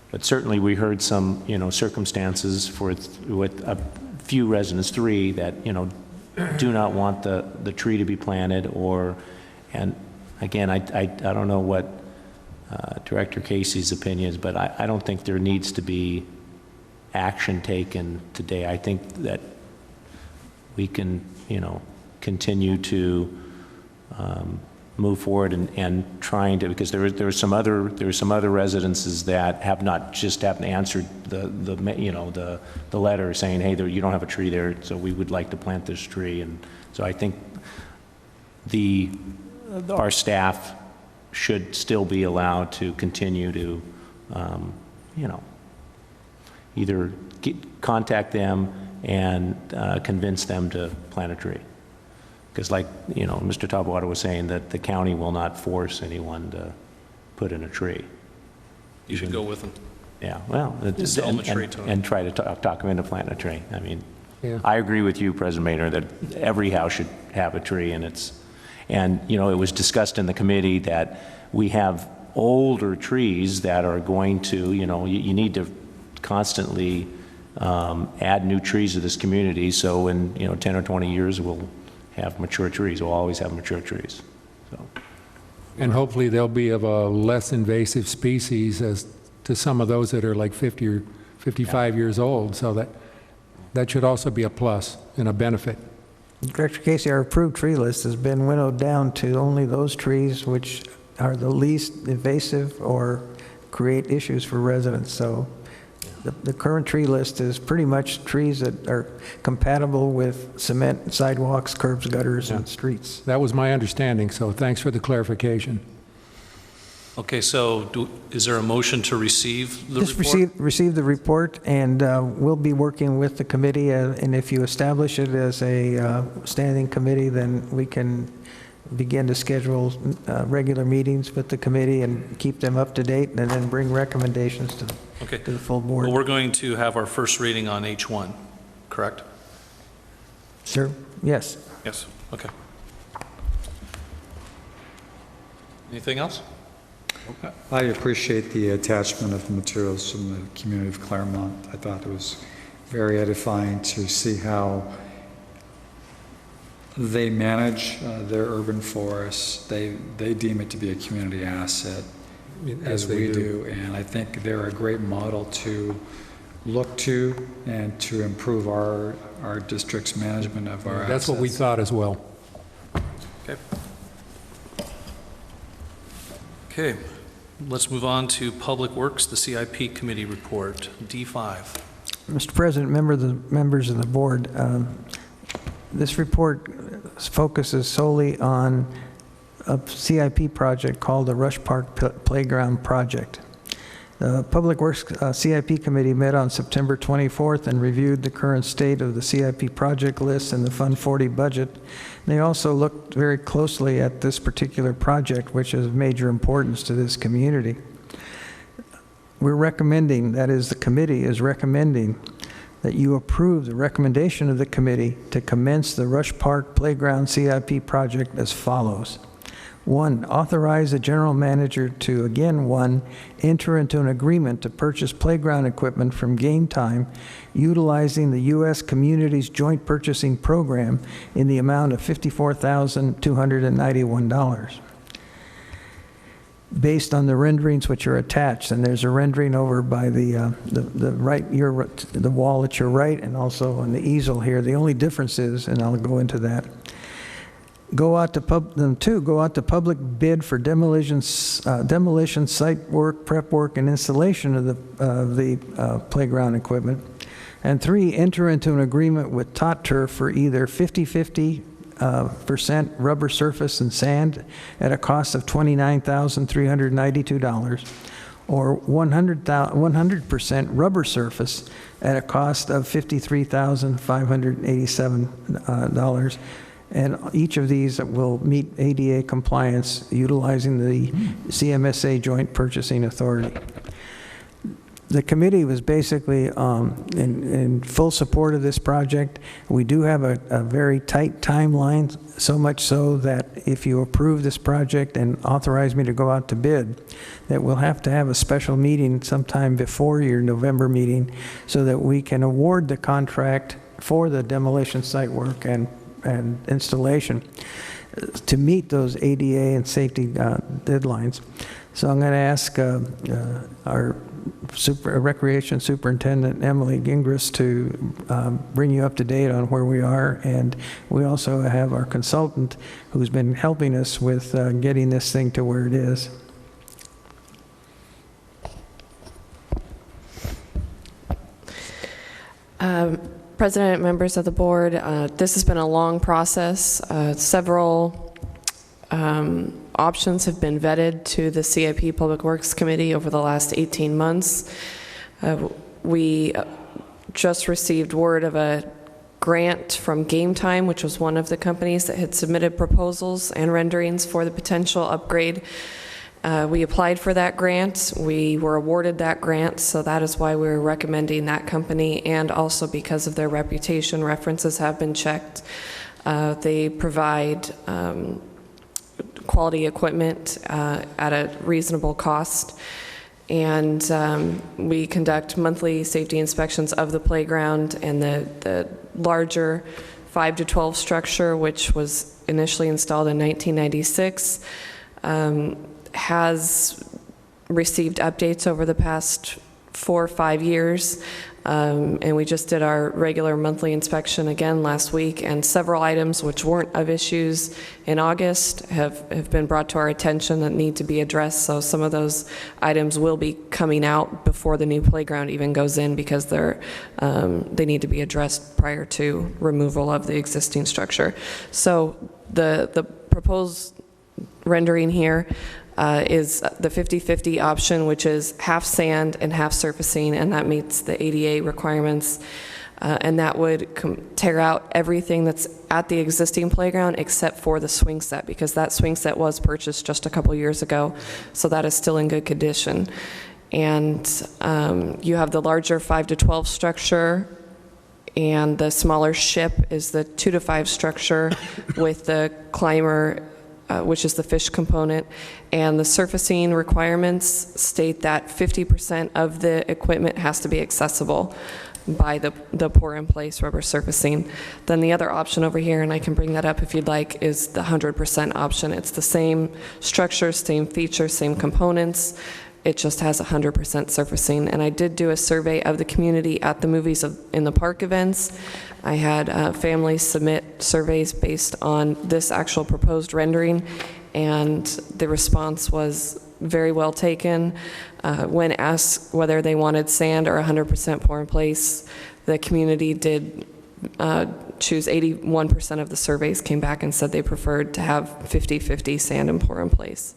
But certainly we heard some, circumstances with a few residents, 3, that, do not want the tree to be planted, and again, I don't know what Director Casey's opinion is, but I don't think there needs to be action taken today. I think that we can, continue to move forward and trying to, because there are some other residences that have not just haven't answered the letter saying, hey, you don't have a tree there, so we would like to plant this tree. And so I think our staff should still be allowed to continue to either contact them and convince them to plant a tree. Because like, Mr. Tabaoda was saying, that the county will not force anyone to put in a tree. You should go with them. Yeah, well, Sell them a tree to them. and try to talk them into planting a tree. I mean, Yeah. I agree with you, President Maynard, that every house should have a tree, and it was discussed in the committee that we have older trees that are going to, you need to constantly add new trees to this community, so in 10 or 20 years we'll have mature trees. We'll always have mature trees. So. And hopefully they'll be of a less invasive species as to some of those that are like 50 or 55 years old. So that should also be a plus and a benefit. Director Casey, our approved tree list has been winnowed down to only those trees which are the least invasive or create issues for residents. So the current tree list is pretty much trees that are compatible with cement, sidewalks, curbs, gutters, and streets. That was my understanding, so thanks for the clarification. Okay, so is there a motion to receive the report? Just receive the report, and we'll be working with the committee, and if you establish it as a standing committee, then we can begin to schedule regular meetings with the committee and keep them up to date, and then bring recommendations to the full board. Well, we're going to have our first reading on H1, correct? Sir? Yes. Yes, okay. Anything else? I appreciate the attachment of the materials from the community of Claremont. I thought it was very edifying to see how they manage their urban forests. They deem it to be a community asset, as we do, and I think they're a great model to look to and to improve our district's management of our That's what we assets. thought as well. Okay. Okay, let's move on to Public Works, the CIP Committee report, D5. Mr. President, members of the board, this report focuses solely on a CIP project called the Rush Park Playground Project. The Public Works CIP Committee met on September 24th and reviewed the current state of the CIP project list and the Fund 40 budget. They also looked very closely at this particular project, which is of major importance to this community. We're recommending, that is, the committee is recommending, that you approve the recommendation of the committee to commence the Rush Park Playground CIP project as follows. 1, authorize the general manager to, again, 1, enter into an agreement to purchase playground equipment from Game Time utilizing the U.S. Communities Joint Purchasing Program in the amount of $54,291. Based on the renderings which are attached, and there's a rendering over by the right, the wall at your right, and also on the easel here. The only difference is, and I'll go into that, go out to public bid for demolition, site work, prep work, and installation of the playground equipment. And 3, enter into an agreement with Tot Turf for either 50% rubber surface and sand at a cost of $29,392, or 100% rubber surface at a cost of $53,587. And each of these will meet ADA compliance utilizing the CMSA Joint Purchasing Authority. The committee was basically in full support of this project. We do have a very tight timeline, so much so that if you approve this project and authorize me to go out to bid, that we'll have to have a special meeting sometime before your November meeting so that we can award the contract for the demolition site work and installation to meet those ADA and safety deadlines. So I'm going to ask our Recreation Superintendent, Emily Gingras, to bring you up to date on where we are. And we also have our consultant who's been helping us with getting this thing to where it is. President, members of the board, this has been a long process. Several options have been vetted to the CIP Public Works Committee over the last 18 months. We just received word of a grant from Game Time, which was one of the companies that had submitted proposals and renderings for the potential upgrade. We applied for that grant. We were awarded that grant, so that is why we're recommending that company, and also because of their reputation. References have been checked. They provide quality equipment at a reasonable cost, and we conduct monthly safety inspections of the playground, and the larger 5 to 12 structure, which was initially installed in 1996, has received updates over the past 4 or 5 years, and we just did our regular monthly inspection again last week, and several items which weren't of issues in August have been brought to our attention that need to be addressed. So some of those items will be coming out before the new playground even goes in, because they need to be addressed prior to removal of the existing structure. So the proposed rendering here is the 50-50 option, which is half sand and half surfacing, and that meets the ADA requirements. And that would tear out everything that's at the existing playground except for the swing set, because that swing set was purchased just a couple years ago, so that is still in good condition. And you have the larger 5 to 12 structure, and the smaller ship is the 2 to 5 structure with the climber, which is the fish component. And the surfacing requirements state that 50% of the equipment has to be accessible by the pour-in-place rubber surfacing. Then the other option over here, and I can bring that up if you'd like, is the 100% option. It's the same structure, same features, same components, It just has 100% surfacing. And I did do a survey of the community at the Movies in the Park events. I had families submit surveys based on this actual proposed rendering, and the response was very well taken. When asked whether they wanted sand or 100% pour in place, the community did choose. 81% of the surveys came back and said they preferred to have 50-50 sand and pour in place.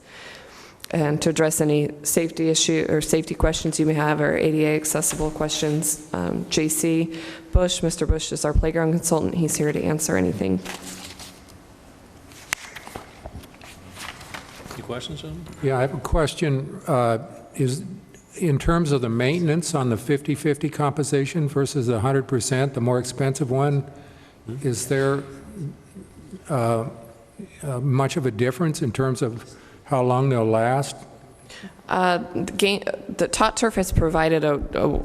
And to address any safety issue or safety questions you may have, or ADA accessible questions, JC Bush, Mr. Bush is our playground consultant. He's here to answer anything. Any questions, gentlemen? Yeah, I have a question. Is in terms of the maintenance on the 50-50 compensation versus the 100%, the more expensive one, is there much of a difference in terms of how long they'll last? The Tot Turf has provided a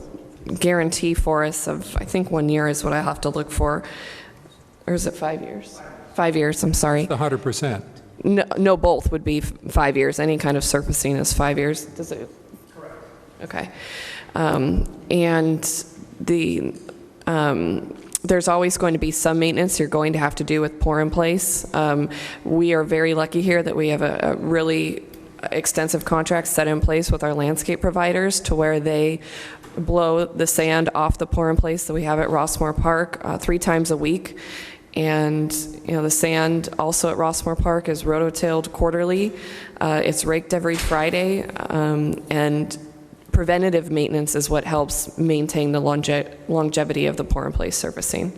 guarantee for us of, I think 1 year is what I have to look for. Or is it 5 years? 5 years, I'm sorry. The 100%. No, both would be 5 years. Any kind of surfacing is 5 years. Does it? Correct. Okay. And there's always going to be some maintenance you're going to have to do with pour in place. We are very lucky here that we have a really extensive contract set in place with our landscape providers to where they blow the sand off the pour in place that we have at Rossmoor Park 3 times a week. And the sand also at Rossmoor Park is rototilled quarterly. It's raked every Friday, and preventative maintenance is what helps maintain the longevity of the pour-in-place surfacing.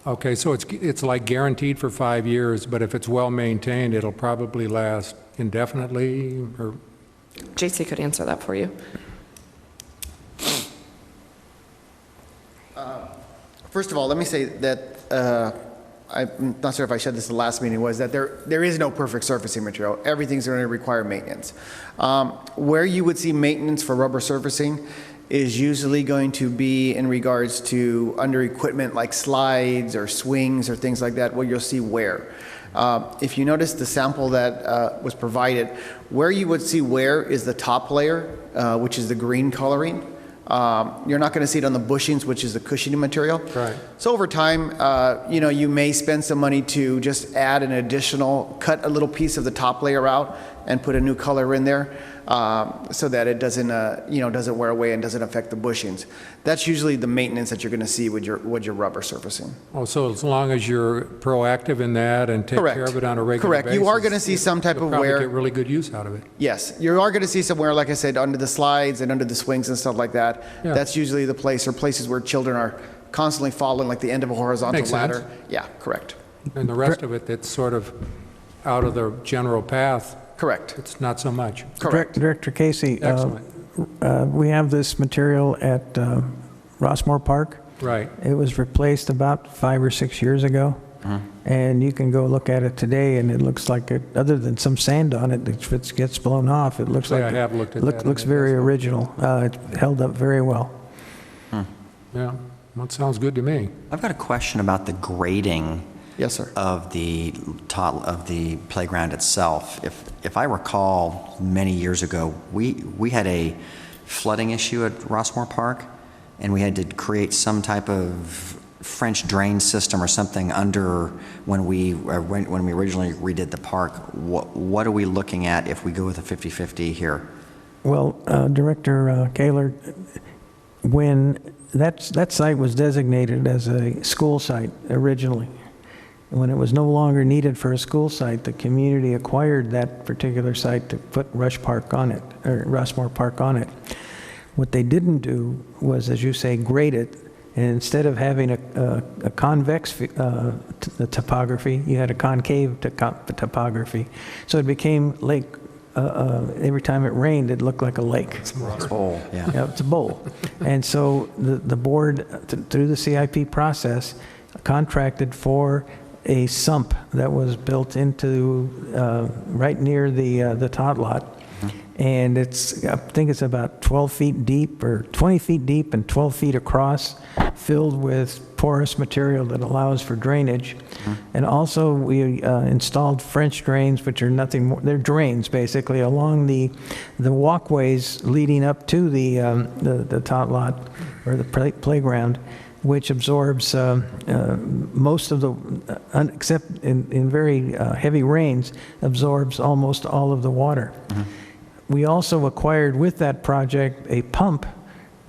Okay, so it's like guaranteed for 5 years, but if it's well maintained, it'll probably last indefinitely, or? JC could answer that for you. First of all, let me say that I'm not sure if I said this the last meeting, was that there is no perfect surfacing material. Everything's going to require maintenance. Where you would see maintenance for rubber surfacing is usually going to be in regards to under equipment like slides or swings or things like that, where you'll see wear. If you notice the sample that was provided, where you would see wear is the top layer, which is the green coloring. You're not going to see it on the bushings, which is the cushioning material. Right. So over time, you may spend some money to just add an additional, cut a little piece of the top layer out and put a new color in there, so that it doesn't, doesn't wear away and doesn't affect the bushings. That's usually the maintenance that you're going to see with your rubber surfacing. Oh, so as long as you're proactive in that and take care of it on a regular basis. Correct. You are going to see some type of wear. Get really good use out of it. Yes, you are going to see some wear, like I said, under the slides and under the swings and stuff like that. Yeah. That's usually the place, or places where children are constantly falling, like the end of a horizontal Makes ladder. sense. Yeah, correct. And the rest of it that's sort of out of the general path. Correct. It's not so much. Correct. Director Casey, Excellent. We have this material at Rossmoor Park. Right. It was replaced about 5 or 6 years ago. And you can go look at it today, and it looks like it, other than some sand on it, if it gets blown off, it looks like I have looked at that. looks very original. It held up very well. Yeah, that sounds good to me. I've got a question about the grading. Yes, sir. Of the playground itself. If I recall, many years ago, we had a flooding issue at Rossmoor Park, and we had to create some type of French drain system or something under when we originally redid the park. What are we looking at if we go with a 50-50 here? Well, Director Kaler, when that site was designated as a school site originally, when it was no longer needed for a school site, the community acquired that particular site to put Rush Park on it, or Rossmoor Park on it. What they didn't do was, as you say, grade it, and instead of having a convex topography, you had a concave topography. So it became lake. Every time it rained, it looked like a lake. It's a bowl. Yeah. Yeah, it's a bowl. And so the board, through the CIP process, contracted for a sump that was built into right near the tot lot. And I think it's about 12 feet deep or 20 feet deep and 12 feet across, filled with porous material that allows for drainage. And also, we installed French drains, which are nothing more, they're drains basically, along the walkways leading up to the tot lot or the playground, which absorbs most of the, except in very heavy rains, absorbs almost all of the water. We also acquired with that project a pump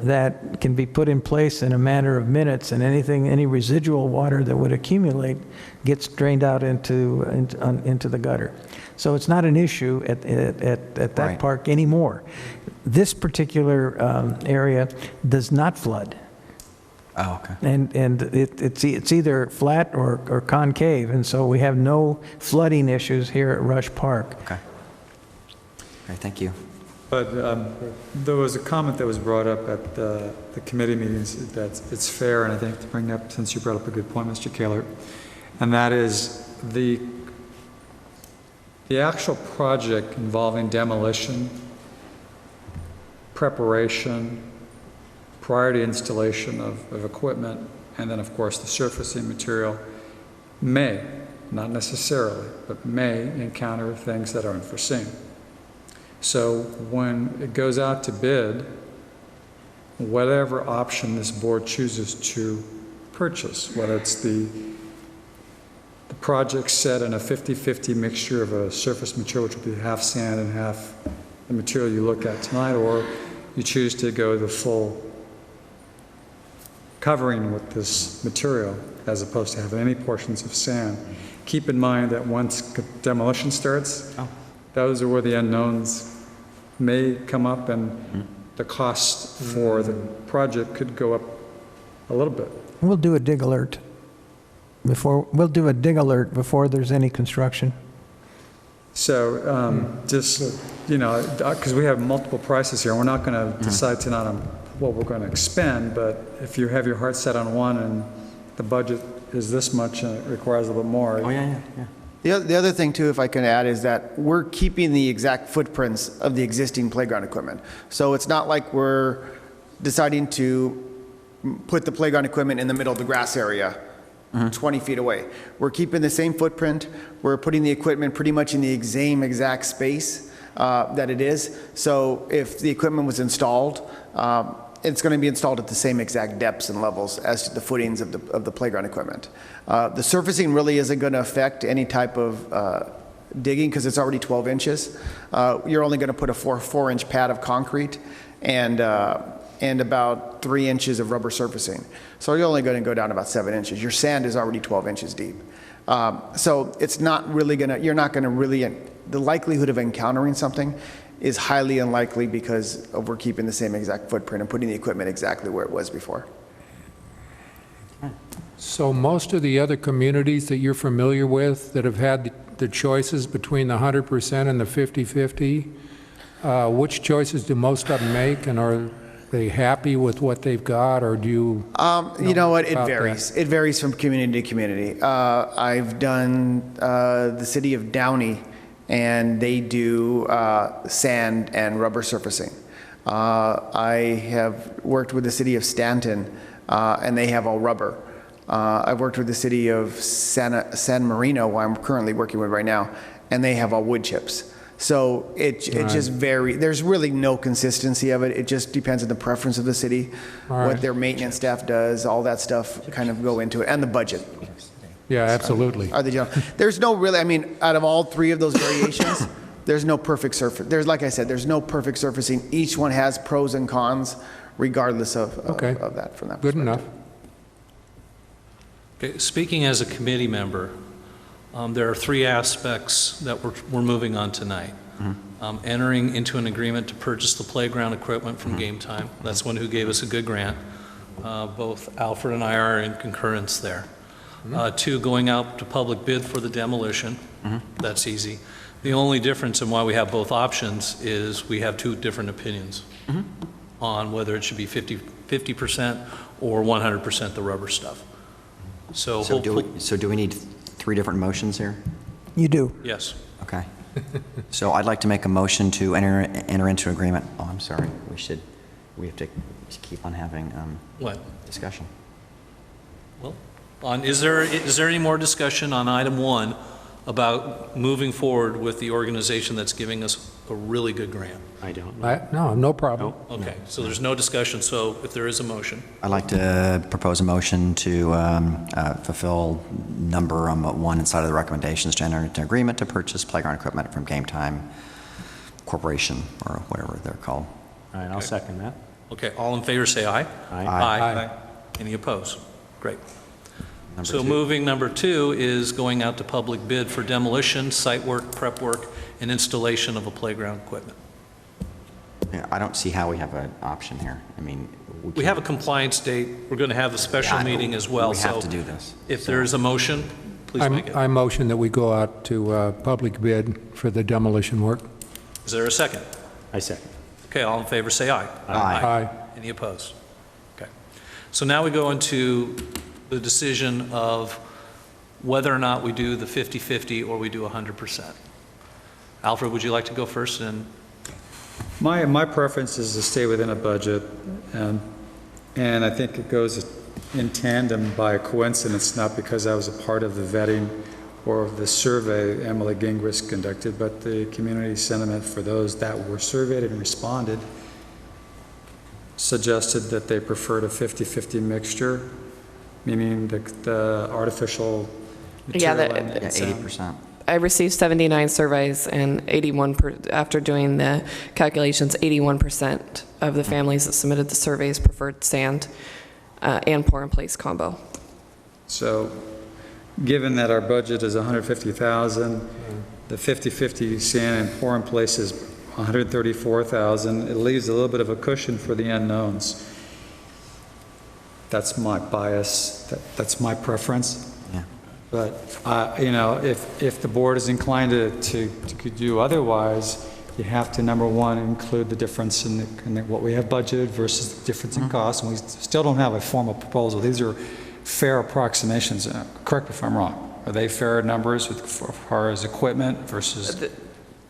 that can be put in place in a matter of minutes, and any residual water that would accumulate gets drained out into the gutter. So it's not an issue at that park anymore. This particular area does not flood. Oh, okay. And it's either flat or concave, and so we have no flooding issues here at Rush Park. Okay. Okay, thank you. But there was a comment that was brought up at the committee meetings that it's fair, and I think to bring up, since you brought up a good point, Mr. Kaler, and that is the actual project involving demolition, preparation, prior to installation of equipment, and then of course the surfacing material may, not necessarily, but may encounter things that are unforeseen. So when it goes out to bid, whatever option this board chooses to purchase, whether it's the project set in a 50-50 mixture of a surface material, which will be half sand and half the material you look at tonight, or you choose to go the full covering with this material as opposed to having any portions of sand. Keep in mind that once demolition starts, those are where the unknowns may come up, and the cost for the project could go up a little bit. We'll do a dig alert before there's any construction. So just, because we have multiple prices here, we're not going to decide tonight on what we're going to expend, but if you have your heart set on one and the budget is this much and it requires a little bit more. Oh, yeah. The other thing, too, if I can add, is that we're keeping the exact footprints of the existing playground equipment. So it's not like we're deciding to put the playground equipment in the middle of the grass area, 20 feet away. We're keeping the same footprint. We're putting the equipment pretty much in the same exact space that it is. So if the equipment was installed, it's going to be installed at the same exact depths and levels as to the footings of the playground equipment. The surfacing really isn't going to affect any type of digging because it's already 12 inches. You're only going to put a 4-inch pad of concrete and about 3 inches of rubber surfacing. So you're only going to go down about 7 inches. Your sand is already 12 inches deep. So it's not really going to, you're not going to really, the likelihood of encountering something is highly unlikely because we're keeping the same exact footprint and putting the equipment exactly where it was before. So most of the other communities that you're familiar with that have had the choices between the 100% and the 50-50, which choices do most of them make, and are they happy with what they've got, or do you? You know what? It varies. It varies from community to community. I've done the city of Downey, and they do sand and rubber surfacing. I have worked with the city of Stanton, and they have all rubber. I've worked with the city of San Marino, who I'm currently working with right now, and they have all wood chips. So it just varies. There's really no consistency of it. It just depends on the preference of the city, what their maintenance staff does, all that stuff kind of go into it, and the budget. Yeah, absolutely. There's no really, I mean, out of all three of those variations, there's no perfect surface. There's, like I said, there's no perfect surfacing. Each one has pros and cons, regardless of that from that perspective. Good enough. Okay, speaking as a committee member, there are three aspects that we're moving on tonight. Entering into an agreement to purchase the playground equipment from Game Time. That's one who gave us a good grant. Both Alfred and I are in concurrence there. Two, going out to public bid for the demolition. That's easy. The only difference in why we have both options is we have two different opinions on whether it should be 50% or 100% the rubber stuff. So do we need three different motions here? You do. Yes. Okay. So I'd like to make a motion to enter into agreement. Oh, I'm sorry. We have to keep on having discussion. Is there any more discussion on item 1 about moving forward with the organization that's giving us a really good grant? I don't know. No, no problem. Okay, so there's no discussion, so if there is a motion. I'd like to propose a motion to fulfill number 1 inside of the recommendations to enter into agreement to purchase playground equipment from Game Time Corporation, or whatever they're called. All right, I'll second that. Okay, all in favor say aye. Aye. Aye. Any opposed? Great. Number So 2. moving number 2 is going out to public bid for demolition, site work, prep work, and installation of a playground equipment. Yeah, I don't see how we have an option here. I mean, We have a compliance date. We're going to have a special Yeah, meeting as well. we have so to do this. If there is a motion, please make it. I motion that we go out to public bid for the demolition work. Is there a second? I second. Okay, all in favor say aye. Aye. Any opposed? Okay. So now we go into the decision of whether or not we do the 50-50 or we do 100%. Alfred, would you like to go first? And My preference is to stay within a budget, and I think it goes in tandem by coincidence, not because I was a part of the vetting or the survey Emily Gingras conducted, but the community sentiment for those that were surveyed and responded suggested that they preferred a 50-50 mixture, meaning the artificial material and 80%. I received 79 surveys, and 81%, after doing the calculations, 81% of the families that submitted the surveys preferred sand and pour-in-place combo. So, given that our budget is $150,000, the 50-50 sand and pour in place is $134,000, it leaves a little bit of a cushion for the unknowns. That's my bias, that's my preference. Yeah. But, you know, if the board is inclined to do otherwise, you have to, number 1, include the difference in what we have budgeted versus the difference in cost, and we still don't have a formal proposal. These are fair approximations. Correct me if I'm wrong. Are they fair numbers as far as equipment versus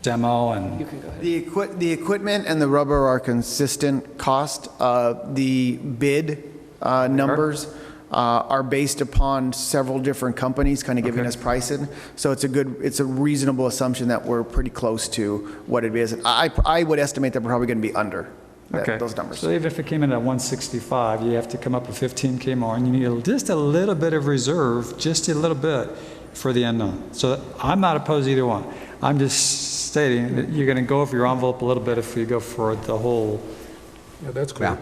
demo? And The equipment and the rubber are consistent cost. The bid numbers are based upon several different companies kind of giving us pricing. So it's a reasonable assumption that we're pretty close to what it is. I would estimate that we're probably going to be under those numbers. So even if it came in at 165, you have to come up with 15K more, and you need just a little bit of reserve, just a little bit for the unknown. So I'm not opposed to either one. I'm just stating that you're going to go over your envelope a little bit if you go for the whole. Yeah, that's clear. Yeah.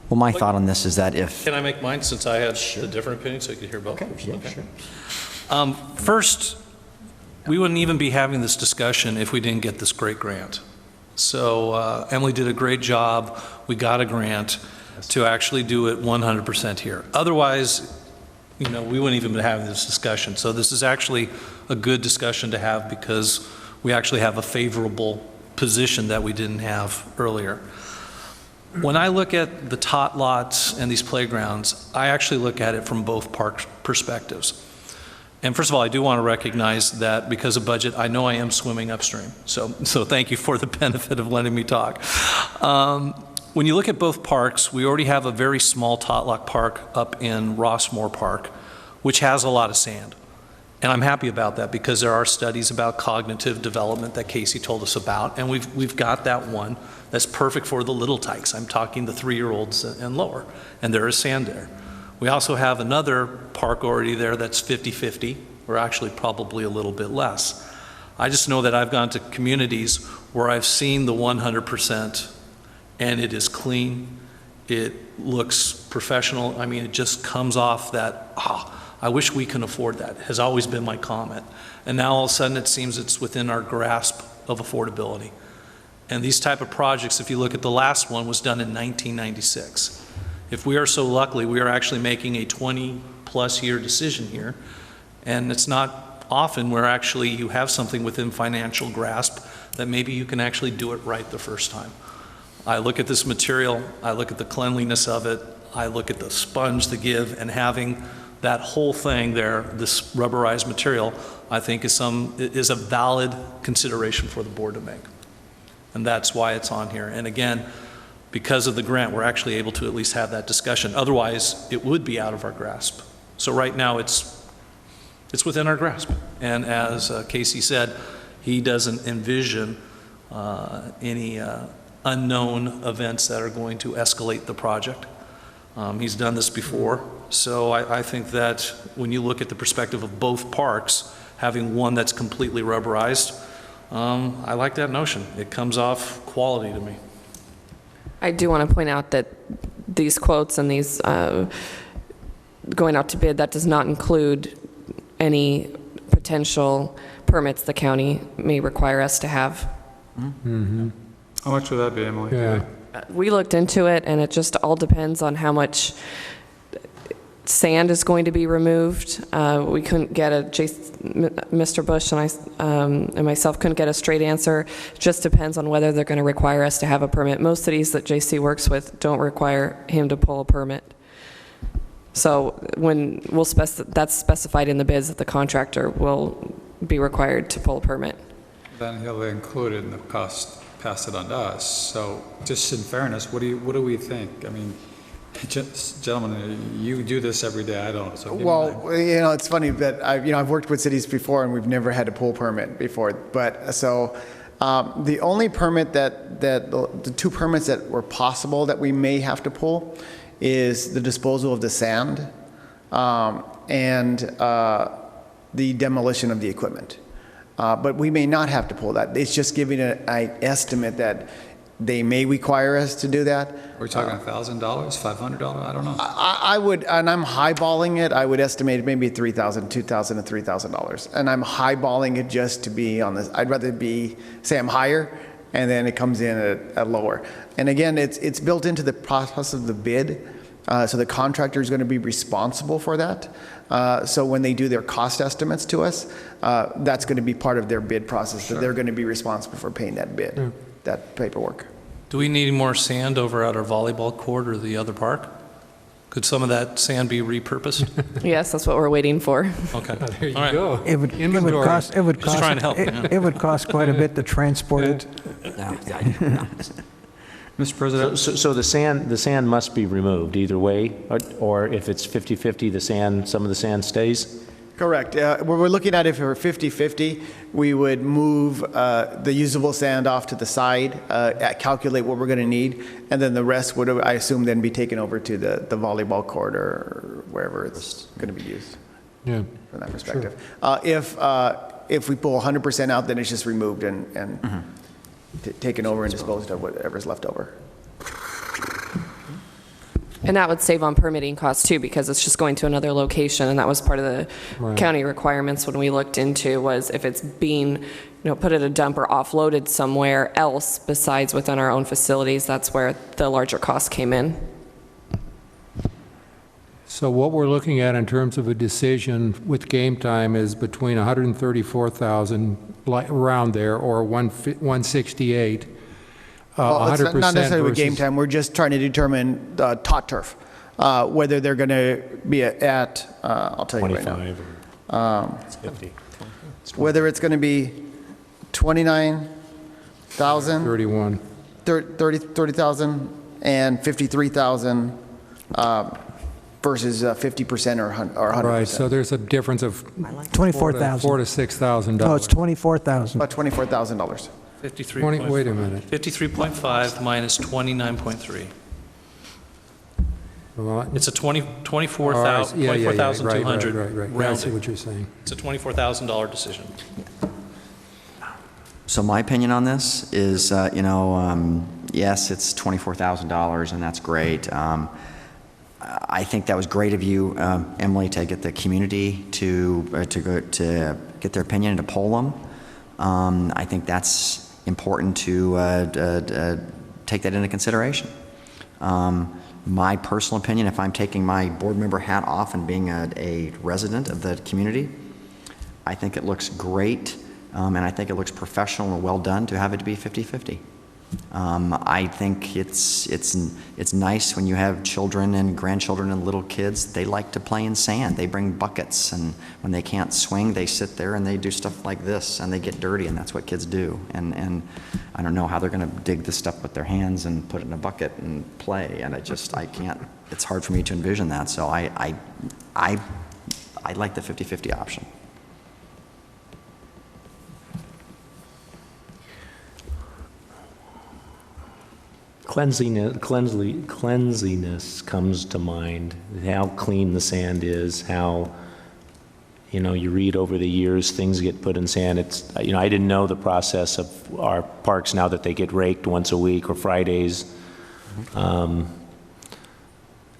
Well, my thought on this is that if... can I make mine since I had a different opinion so you could hear both? Okay, yeah, sure. First, we wouldn't even be having this discussion if we didn't get this great grant. So Emily did a great job. We got a grant to actually do it 100% here. Otherwise, you know, we wouldn't even be having this discussion. So this is actually a good discussion to have because we actually have a favorable position that we didn't have earlier. When I look at the tot lots and these playgrounds, I actually look at it from both park perspectives. And first of all, I do want to recognize that because of budget, I know I am swimming upstream. So thank you for the benefit of letting me talk. When you look at both parks, we already have a very small tot lot park up in Rossmoor Park, which has a lot of sand. And I'm happy about that because there are studies about cognitive development that Casey told us about, and we've got that one that's perfect for the little tykes. I'm talking the 3-year-olds and lower, and there is sand there. We also have another park already there that's 50-50, or actually probably a little bit less. I just know that I've gone to communities where I've seen the 100%, and it is clean, it looks professional. I mean, it just comes off that, I wish we can afford that, has always been my comment. And now all of a sudden it seems it's within our grasp of affordability. And these type of projects, if you look at the last one, was done in 1996. If we are so lucky, we are actually making a 20-plus year decision here, and it's not often where actually you have something within financial grasp that maybe you can actually do it right the first time. I look at this material, I look at the cleanliness of it, I look at the sponge, the give, and having that whole thing there, this rubberized material, I think is a valid consideration for the board to make. And that's why it's on here. And again, because of the grant, we're actually able to at least have that discussion. Otherwise, it would be out of our grasp. So right now, it's within our grasp. And as Casey said, he doesn't envision any unknown events that are going to escalate the project. He's done this before. So I think that when you look at the perspective of both parks, having one that's completely rubberized, I like that notion. It comes off quality to me. I do want to point out that these quotes and these going out to bid, that does not include any potential permits the county may require us to have. Mm-hmm. How much would that be, Emily? Yeah. We looked into it, and it just all depends on how much sand is going to be removed. We couldn't get Mr. Bush and myself couldn't get a straight answer. It just depends on whether they're going to require us to have a permit. Most cities that JC works with don't require him to pull a permit. So when that's specified in the bids that the contractor will be required to pull a permit. Then he'll include it in the cost, pass it on to us. So just in fairness, what do we think? I mean, gentlemen, you do this every day. I don't. So well, it's funny that I've worked with cities before, and we've never had to pull permit before. But so the only permit the two permits that were possible that we may have to pull is the disposal of the sand and the demolition of the equipment. But we may not have to pull that. It's just giving an estimate that they may require us to do that. Are we talking $1,000, $500? I don't know. I would, and I'm highballing it, I would estimate maybe $3,000, $2,000 and $3,000. And I'm highballing it just to be on this. I'd rather say I'm higher, and then it comes in at lower. And again, it's built into the process of the bid, so the contractor is going to be responsible for that. So when they do their cost estimates to us, that's going to be part of their bid process, that they're going to be responsible for paying that bid, that paperwork. Do we need more sand over at our volleyball court or the other park? Could some of that sand be repurposed? Yes, that's what we're waiting for. Okay. There you All right. go. It would cost Just trying to help. it would cost quite a bit to transport it. Mr. President? So the sand must be removed either way, or if it's 50-50, some of the sand stays? Correct. We're looking at if it were 50-50, we would move the usable sand off to the side, calculate what we're going to need, and then the rest would, I assume, then be taken over to the volleyball court or wherever it's going to be used. Yeah. From that perspective. If we pull 100% out, then it's just removed and taken over and disposed of whatever's left over. And that would save on permitting costs too, because it's just going to another location, and that was part of the county requirements when we looked into was if it's being, put at a dump or offloaded somewhere else besides within our own facilities, that's where the larger cost came in. So what we're looking at in terms of a decision with game time is between 134,000, around there, or 168. Well, it's 100% not necessarily with game versus- time. We're just trying to determine tot turf, whether they're going to be at, I'll tell you right now. 25 or 50. Whether it's going to be 29,000, 31. 30,000, and 53,000 versus 50% or 100%. Right, so there's a difference of $24,000. $4,000 to $6,000. No, it's $24,000. About $24,000. 53.5. Wait a minute. 53.5 minus 29.3. Well, It's a 24,200 Right. I see what you're saying. It's a $24,000 decision. So my opinion on this is, yes, it's $24,000, and that's great. I think that was great of you, Emily, to get the community to get their opinion and to poll them. I think that's important to take that into consideration. My personal opinion, if I'm taking my board member hat off and being a resident of the community, I think it looks great, and I think it looks professional and well done to have it to be 50-50. I think it's nice when you have children and grandchildren and little kids. They like to play in sand. They bring buckets, and when they can't swing, they sit there and they do stuff like this, and they get dirty, and that's what kids do. And I don't know how they're going to dig this stuff with their hands and put it in a bucket and play. And I can't. It's hard for me to envision that. So I I like the 50/50 option. Cleanliness comes to mind, how clean the sand is, how, you know, you read over the years, things get put in sand. It's, you know, I didn't know the process of our parks now that they get raked once a week or Fridays.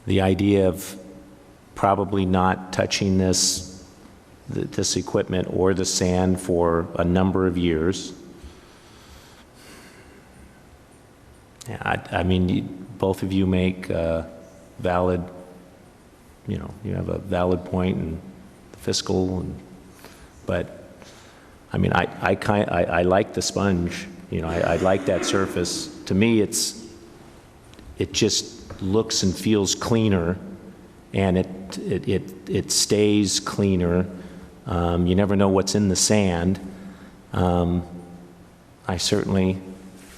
The idea of probably not touching this equipment or the sand for a number of years. Yeah, I mean, both of you make valid, you know, you have a valid point in fiscal, but I mean, I like the sponge, you know, I like that surface. To me, it just looks and feels cleaner, and it stays cleaner. You never know what's in the sand. I certainly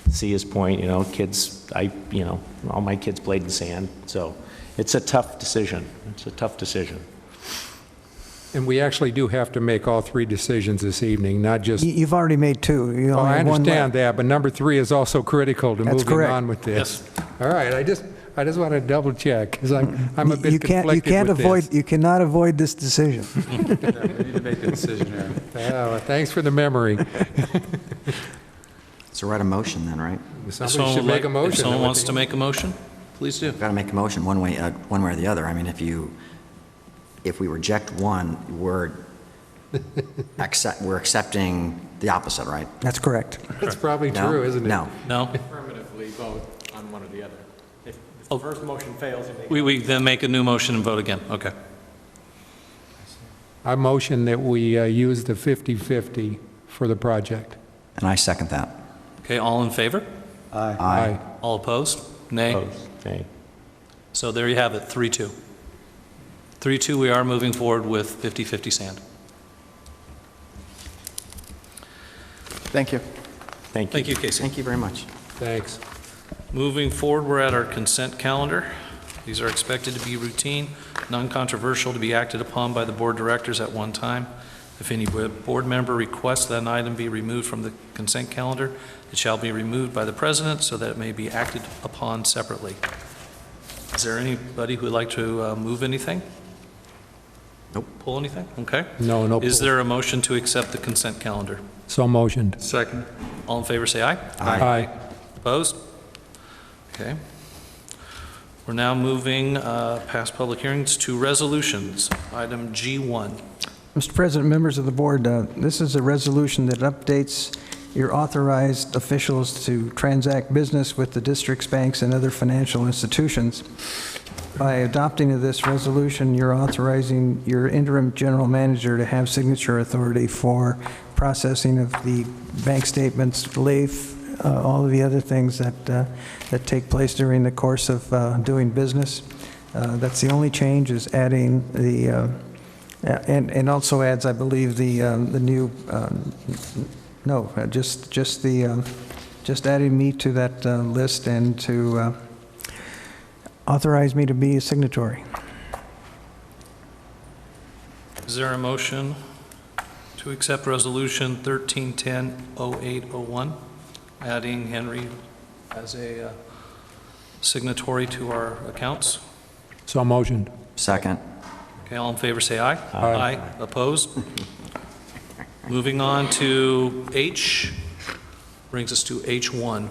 see his point, you know, kids, you know, all my kids played in sand, so it's a tough decision. It's a tough decision. And we actually do have to make all three decisions this evening, not just... You've already made two. You Oh, only I have one understand left. that, but number 3 is also critical to That's moving correct. on with this. Yes. All right, I just want to double check, because I'm a bit conflicted with this. You cannot avoid this decision. We need to make a decision here. Well, thanks for the memory. So we're at a motion then, right? Somebody should make a motion. If someone wants to make a motion, please do. We've got to make a motion one way or the other. I mean, if we reject one, we're accepting the opposite, right? That's correct. That's probably No? true, isn't it? No. No? Affirmatively vote on one or the other. If the first motion fails, We then make a new motion and vote again. Okay. I motion that we use the 50/50 for the project. And I second that. Okay, all in favor? Aye. All opposed? Nay? Opposed, nay. So there you have it, 3-2. 3-2, we are moving forward with 50/50 sand. Thank you. Thank you. Thank you, Casey. Thank you very much. Thanks. Moving forward, we're at our consent calendar. These are expected to be routine, non-controversial, to be acted upon by the board directors at one time. If any board member requests that an item be removed from the consent calendar, it shall be removed by the president so that it may be acted upon separately. Is there anybody who would like to move anything? Nope. Pull anything? Okay. No. Is there a motion to accept the consent calendar? So motioned. Second. All in favor, say aye. Aye. Opposed? Okay. We're now moving past public hearings to resolutions. Item G1. Mr. President, members of the board, this is a resolution that updates your authorized officials to transact business with the district's banks and other financial institutions. By adopting of this resolution, you're authorizing your interim general manager to have signature authority for processing of the bank statements, LAIF, all of the other things that take place during the course of doing business. That's the only change, is adding the, and also adds, I believe, the new, just adding me to that list and to authorize me to be a signatory. Is there a motion to accept Resolution 1310-0801, adding Henry as a signatory to our accounts? So motioned. Second. Okay, all in favor say aye. Aye. Opposed? Moving on to H, brings us to H1.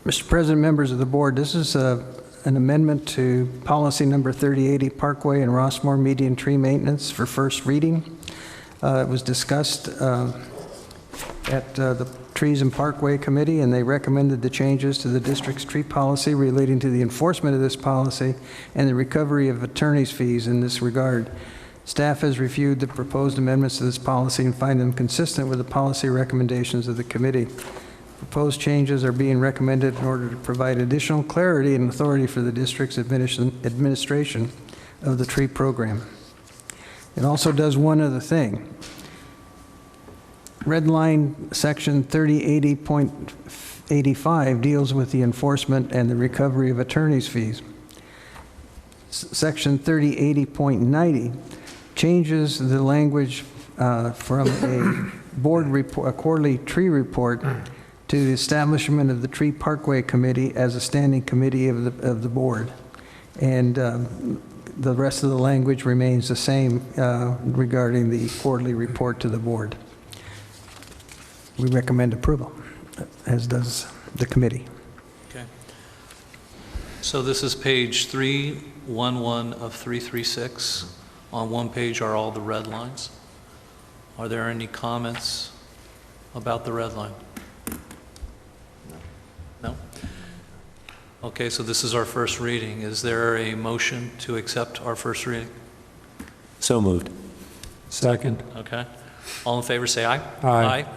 Mr. President, members of the board, this is an amendment to policy number 3080, Parkway and Rossmoor median tree maintenance, for first reading. It was discussed at the Trees and Parkway Committee, and they recommended the changes to the district's tree policy relating to the enforcement of this policy and the recovery of attorney's fees in this regard. Staff has reviewed the proposed amendments to this policy and find them consistent with the policy recommendations of the committee. Proposed changes are being recommended in order to provide additional clarity and authority for the district's administration of the tree program. It also does one other thing. Red line section 3080.85 deals with the enforcement and the recovery of attorney's fees. Section 3080.90 changes the language from a board report, a quarterly tree report, to the establishment of the Tree Parkway Committee as a standing committee of the board. And the rest of the language remains the same regarding the quarterly report to the board. We recommend approval, as does the committee. Okay. So this is page 311 of 336. On one page are all the red lines. Are there any comments about the red line? No? Okay, so this is our first reading. Is there a motion to accept our first reading? So moved. Second. Okay. All in favor, say aye. Aye.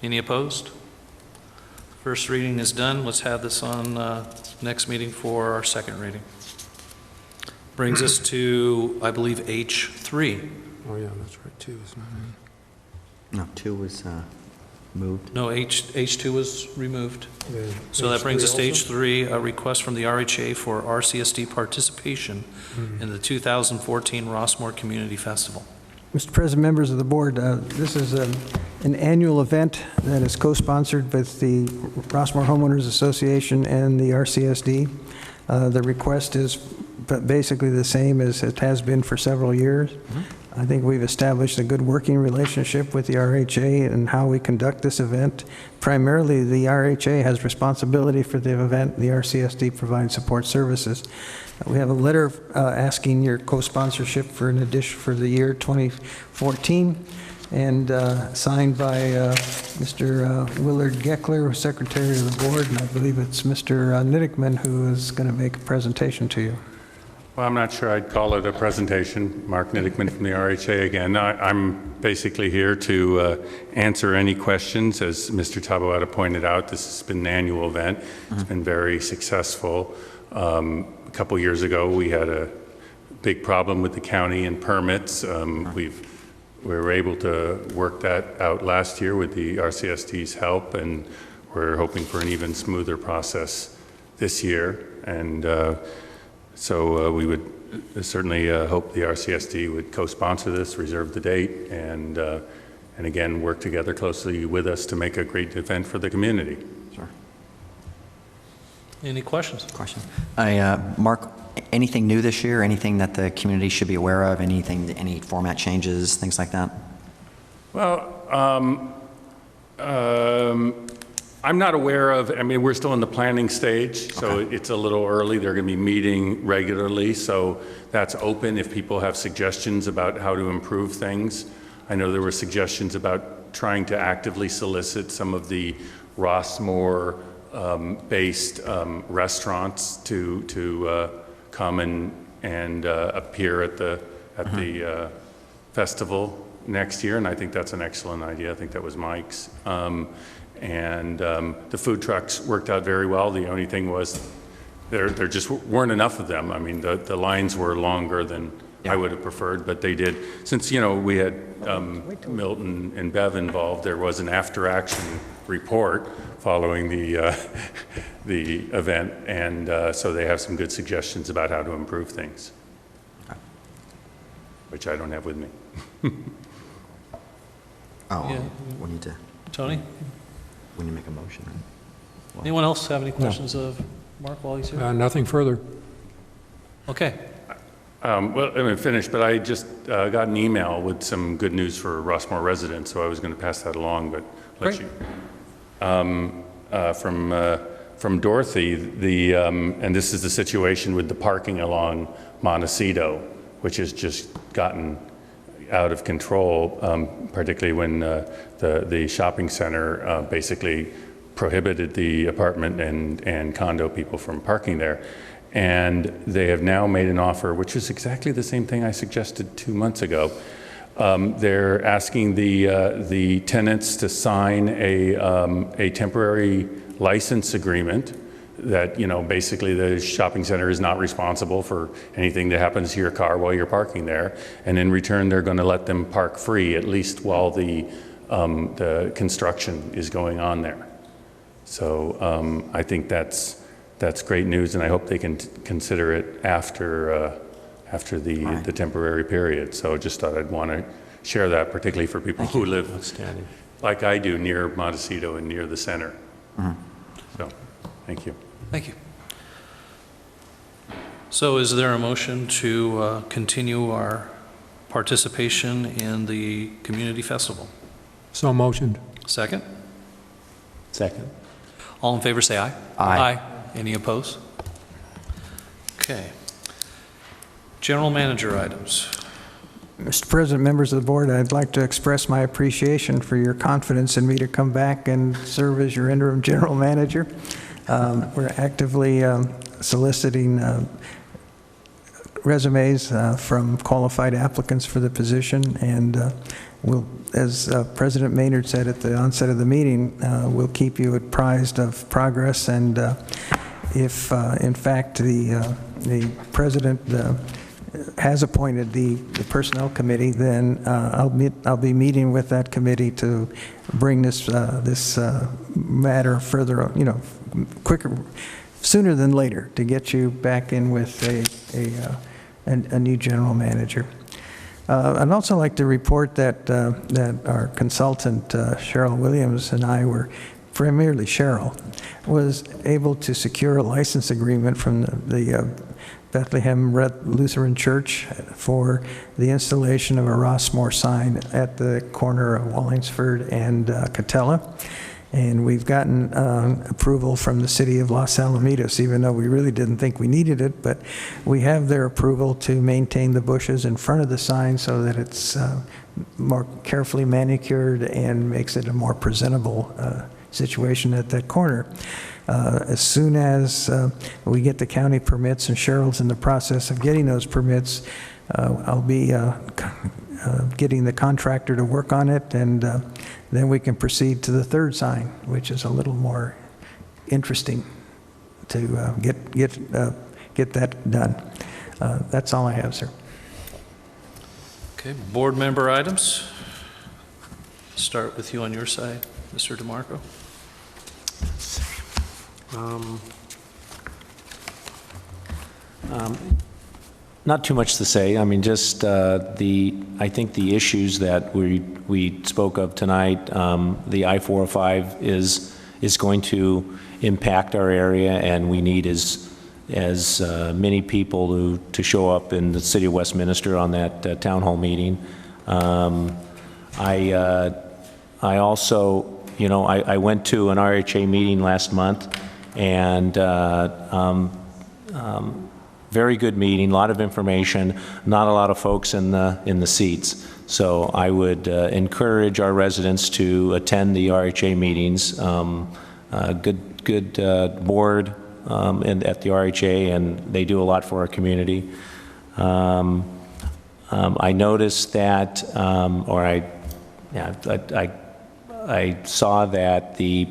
Any opposed? First reading is done. Let's have this on next meeting for our second reading. Brings us to, I believe, H3. Oh, yeah, that's right, 2 is not in. No, 2 was moved. No, H2 was removed. Yeah, So that brings us to H3 H3, a request from the RHA for RCSD participation in the 2014 Rossmoor Community Festival. Mr. President, members of the board, this is an annual event that is co-sponsored with the Rossmoor Homeowners Association and the RCSD. The request is basically the same as it has been for several years. I think we've established a good working relationship with the RHA and how we conduct this event. Primarily, the RHA has responsibility for the event. The RCSD provides support services. We have a letter asking your co-sponsorship for an addition for the year 2014, and signed by Mr. Willard Geckler, Secretary of the Board, and I believe it's Mr. Nittickman who is going to make a presentation to you. Well, I'm not sure I'd call it a presentation. Mark Nittickman from the RHA again. I'm basically here to answer any questions. As Mr. Tabaoda pointed out, this has been an annual event. It's been very successful. A couple years ago, we had a big problem with the county and permits. We were able to work that out last year with the RCSD's help, and we're hoping for an even smoother process this year. And so we would certainly hope the RCSD would co-sponsor this, reserve the date, and again, work together closely with us to make a great event for the community. Sure. Any questions? Mark, anything new this year? Anything that the community should be aware of? Anything, any format changes, things like that? Well, I'm not aware of, I mean, we're still in the planning stage, so it's a little early. They're going to be meeting regularly, so that's open if people have suggestions about how to improve things. I know there were suggestions about trying to actively solicit some of the Rossmoor based restaurants to come and appear at the festival next year, and I think that's an excellent idea. I think that was Mike's. The food trucks worked out very well. The only thing was there just weren't enough of them. I mean, the lines were longer than I would have preferred, but they did. Since, you know, we had Milton and Bev involved, there was an after-action report following the event, and so they have some good suggestions about how to improve things, which I don't have with me. We need to... Tony? We need to make a motion. Anyone else have any questions of Mark while he's here? Nothing further. Okay. Well, I'm going to finish, but I just got an email with some good news for Rossmoor residents, so I was going to pass that along, but let you. From Dorothy, and this is the situation with the parking along Montecito, which has just gotten out of control, particularly when the shopping center basically prohibited the apartment and condo people from parking there. And they have now made an offer, which is exactly the same thing I suggested 2 months ago. They're asking the tenants to sign a temporary license agreement that, you know, basically the shopping center is not responsible for anything that happens to your car while you're parking there. And in return, they're going to let them park free, at least while the construction is going on there. So I think that's that's great news, and I hope they can consider it after the temporary period. So just thought I'd want to share that, particularly for people who live, like I do, near Montecito and near the center. So, thank you. Thank you. So is there a motion to continue our participation in the community festival? So motioned. Second? Second. All in favor say aye. Aye. Any opposed? Okay. General manager items. Mr. President, members of the board, I'd like to express my appreciation for your confidence in me to come back and serve as your interim general manager. We're actively soliciting resumes from qualified applicants for the position, and we'll, as President Maynard said at the onset of the meeting, we'll keep you apprised of progress, and if in fact the president has appointed the personnel committee, then I'll be meeting with that committee to bring this matter further, quicker, sooner than later, to get you back in with a new general manager. I'd also like to report that our consultant Cheryl Williams and I were, primarily Cheryl, was able to secure a license agreement from the Bethlehem Lutheran Church for the installation of a Rossmoor sign at the corner of Wallingsford and Catella. And we've gotten approval from the city of Los Alamitos, even though we really didn't think we needed it, but we have their approval to maintain the bushes in front of the sign so that it's more carefully manicured and makes it a more presentable situation at that corner. As soon as we get the county permits, and Cheryl's in the process of getting those permits, I'll be getting the contractor to work on it, and then we can proceed to the third sign, which is a little more interesting to get that done. That's all I have, sir. Okay, board member items. Start with you on your side, Mr. DeMarco. Not too much to say. I mean, just I think the issues that we spoke of tonight, the I-405 is going to impact our area, and we need as many people to show up in the city of Westminster on that town hall meeting. I also, I went to an RHA meeting last month, and very good meeting, a lot of information, not a lot of folks in the seats. So I would encourage our residents to attend the RHA meetings. Good board at the RHA, and they do a lot for our community. I noticed that, I saw that the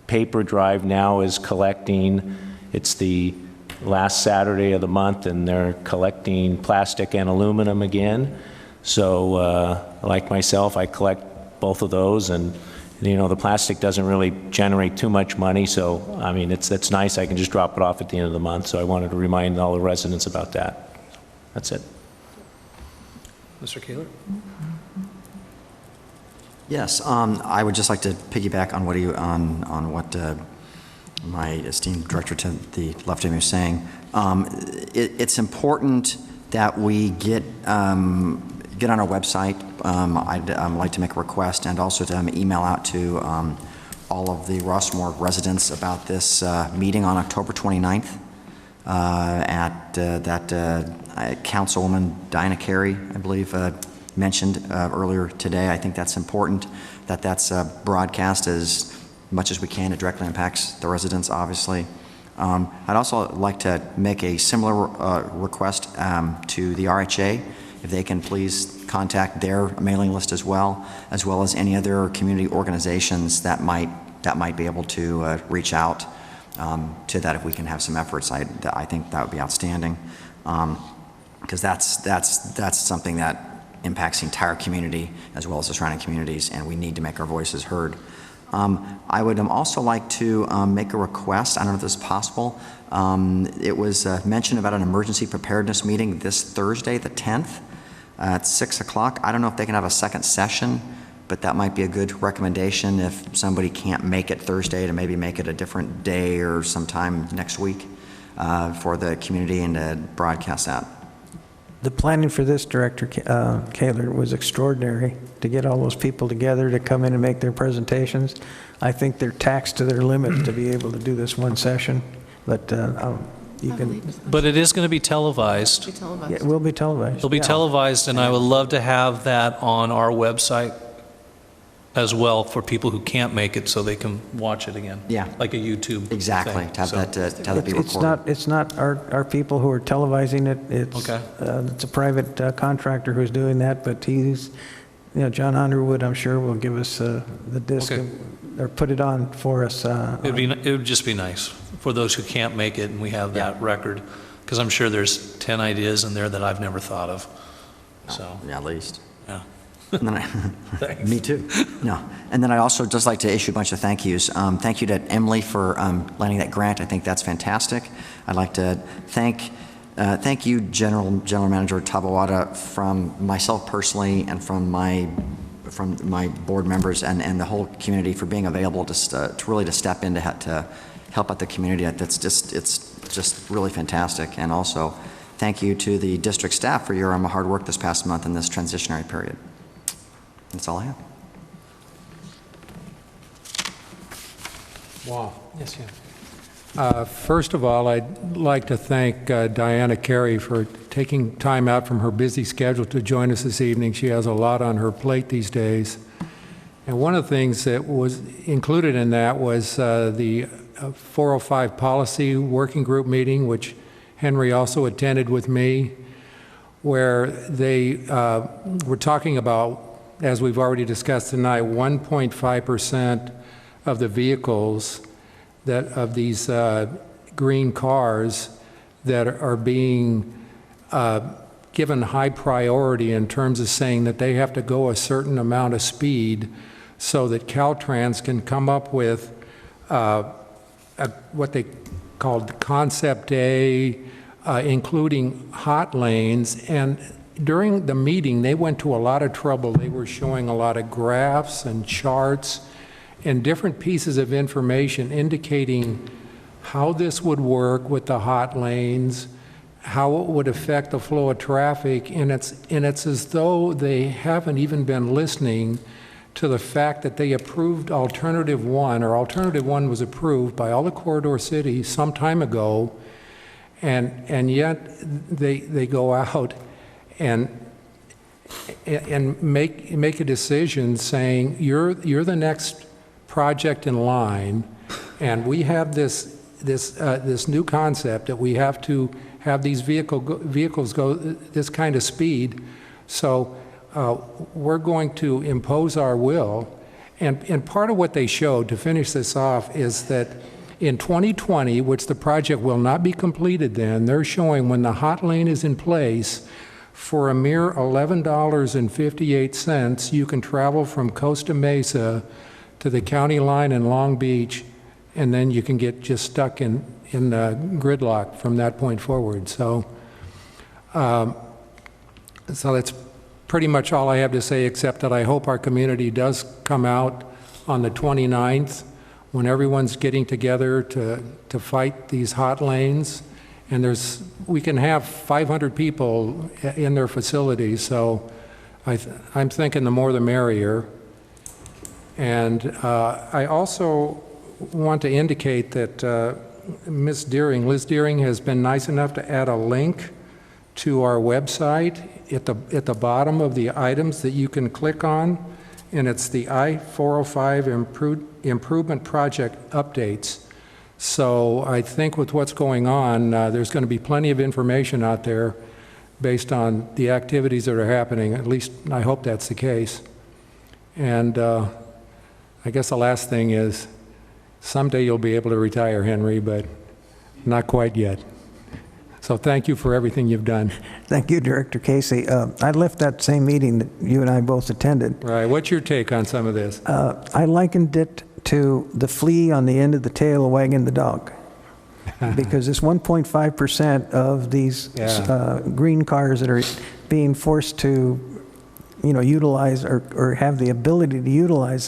paper drive now is collecting. It's the last Saturday of the month, and they're collecting plastic and aluminum again. So like myself, I collect both of those, and the plastic doesn't really generate too much money, so I mean it's nice. I can just drop it off at the end of the month. So I wanted to remind all the residents about that. That's it. Mr. Kaler? Yes, I would just like to piggyback on what my esteemed director to the left of me was saying. It's important that we get on our website. I'd like to make a request, and also to email out to all of the Rossmoor residents about this meeting on October 29th at that Councilwoman Diana Carey, I believe, mentioned earlier today. I think that's important that that's broadcast as much as we can. It directly impacts the residents, obviously. I'd also like to make a similar request to the RHA, if they can please contact their mailing list as well as any other community organizations that might be able to reach out to that. If we can have some efforts, I think that would be outstanding, because that's something that impacts the entire community as well as the surrounding communities, and we need to make our voices heard. I would also like to make a request. I don't know if this is possible. It was mentioned about an emergency preparedness meeting this Thursday, the 10th, at 6 o'clock. I don't know if they can have a second session, but that might be a good recommendation if somebody can't make it Thursday, to maybe make it a different day or sometime next week for the community and to broadcast that. The planning for this, Director Kaler, was extraordinary, to get all those people together to come in and make their presentations. I think they're taxed to their limit to be able to do this one session, but you can... But it is going to be televised. Yeah, it will be televised. It'll be televised, and I would love to have that on our website as well for people who can't make it, so they can watch it again. Yeah. Like a YouTube Exactly, thing. to have that be recorded. It's not our people who are televising it. It's a private contractor who's doing that, but he's, John Underwood, I'm sure, will give us the disc or put it on for us. It would just be nice for those who can't make it, and we have that record, because I'm sure there's 10 ideas in there that I've never thought of. So yeah, at least. Yeah. And then me too. No. And then I also just like to issue a bunch of thank yous. Thank you to Emily for landing that grant. I think that's fantastic. I'd like to thank you, General Manager Tabaoda, from myself personally and from my board members and the whole community for being available to really to step in to help out the community. It's just really fantastic. And also thank you to the district staff for your hard work this past month in this transitionary period. That's all I have. Wow. Yes, yeah. First of all, I'd like to thank Diana Carey for taking time out from her busy schedule to join us this evening. She has a lot on her plate these days. And one of the things that was included in that was the 405 Policy Working Group meeting, which Henry also attended with me, where they were talking about, as we've already discussed tonight, 1.5% of the vehicles of these green cars that are being given high priority in terms of saying that they have to go a certain amount of speed so that Caltrans can come up with what they called Concept A, including hot lanes. And during the meeting, they went to a lot of trouble. They were showing a lot of graphs and charts and different pieces of information indicating how this would work with the hot lanes, how it would affect the flow of traffic, and it's as though they haven't even been listening to the fact that they approved Alternative 1, or Alternative 1 was approved by all the corridor cities some time ago, and yet they go out and make a decision saying, you're the next project in line, and we have this new concept that we have to have these vehicles go this kind of speed, so we're going to impose our will. And part of what they showed, to finish this off, is that in 2020, which the project will not be completed then, they're showing when the hot lane is in place, for a mere $11.58, you can travel from Costa Mesa to the county line in Long Beach, and then you can get just stuck in gridlock from that point forward. So that's pretty much all I have to say, except that I hope our community does come out on the 29th when everyone's getting together to fight these hot lanes. And we can have 500 people in their facilities, so I'm thinking the more the merrier. And I also want to indicate that Liz Deering has been nice enough to add a link to our website at the bottom of the items that you can click on, and it's the I-405 Improvement Project updates. So I think with what's going on, there's going to be plenty of information out there based on the activities that are happening. At least I hope that's the case. And I guess the last thing is, someday you'll be able to retire, Henry, but not quite yet. So thank you for everything you've done. Thank you, Director Casey. I left that same meeting that you and I both attended. Right. What's your take on some of this? I likened it to the flea on the end of the tail wagging the dog. Because it's 1.5% of these green cars that are being forced to, utilize or have the ability to utilize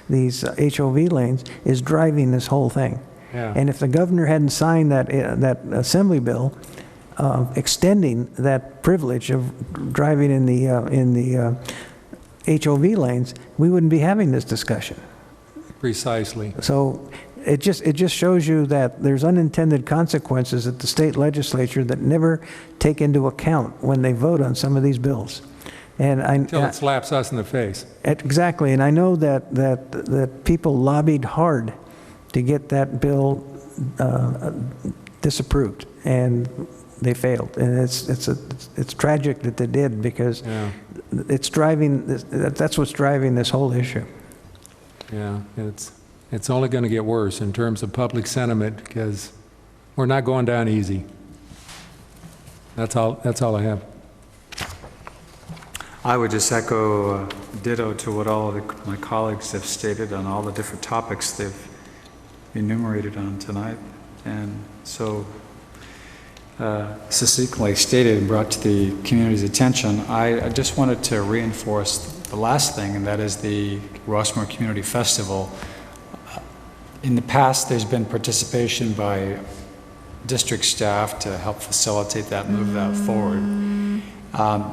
these HOV lanes is driving this whole thing. Yeah. And if the governor hadn't signed that assembly bill extending that privilege of driving in the HOV lanes, we wouldn't be having this discussion. Precisely. So it just shows you that there's unintended consequences at the state legislature that never take into account when they vote on some of these bills. And Until it slaps us in the face. Exactly, and I know that people lobbied hard to get that bill disapproved, and they failed. And it's tragic that they did, because it's driving. That's what's driving this whole issue. Yeah, it's only going to get worse in terms of public sentiment, because we're not going down easy. That's all I have. I would just echo ditto to what all of my colleagues have stated on all the different topics they've enumerated on tonight. And so succinctly stated and brought to the community's attention, I just wanted to reinforce the last thing, and that is the Rossmoor Community Festival. In the past, there's been participation by district staff to help facilitate that, move that forward.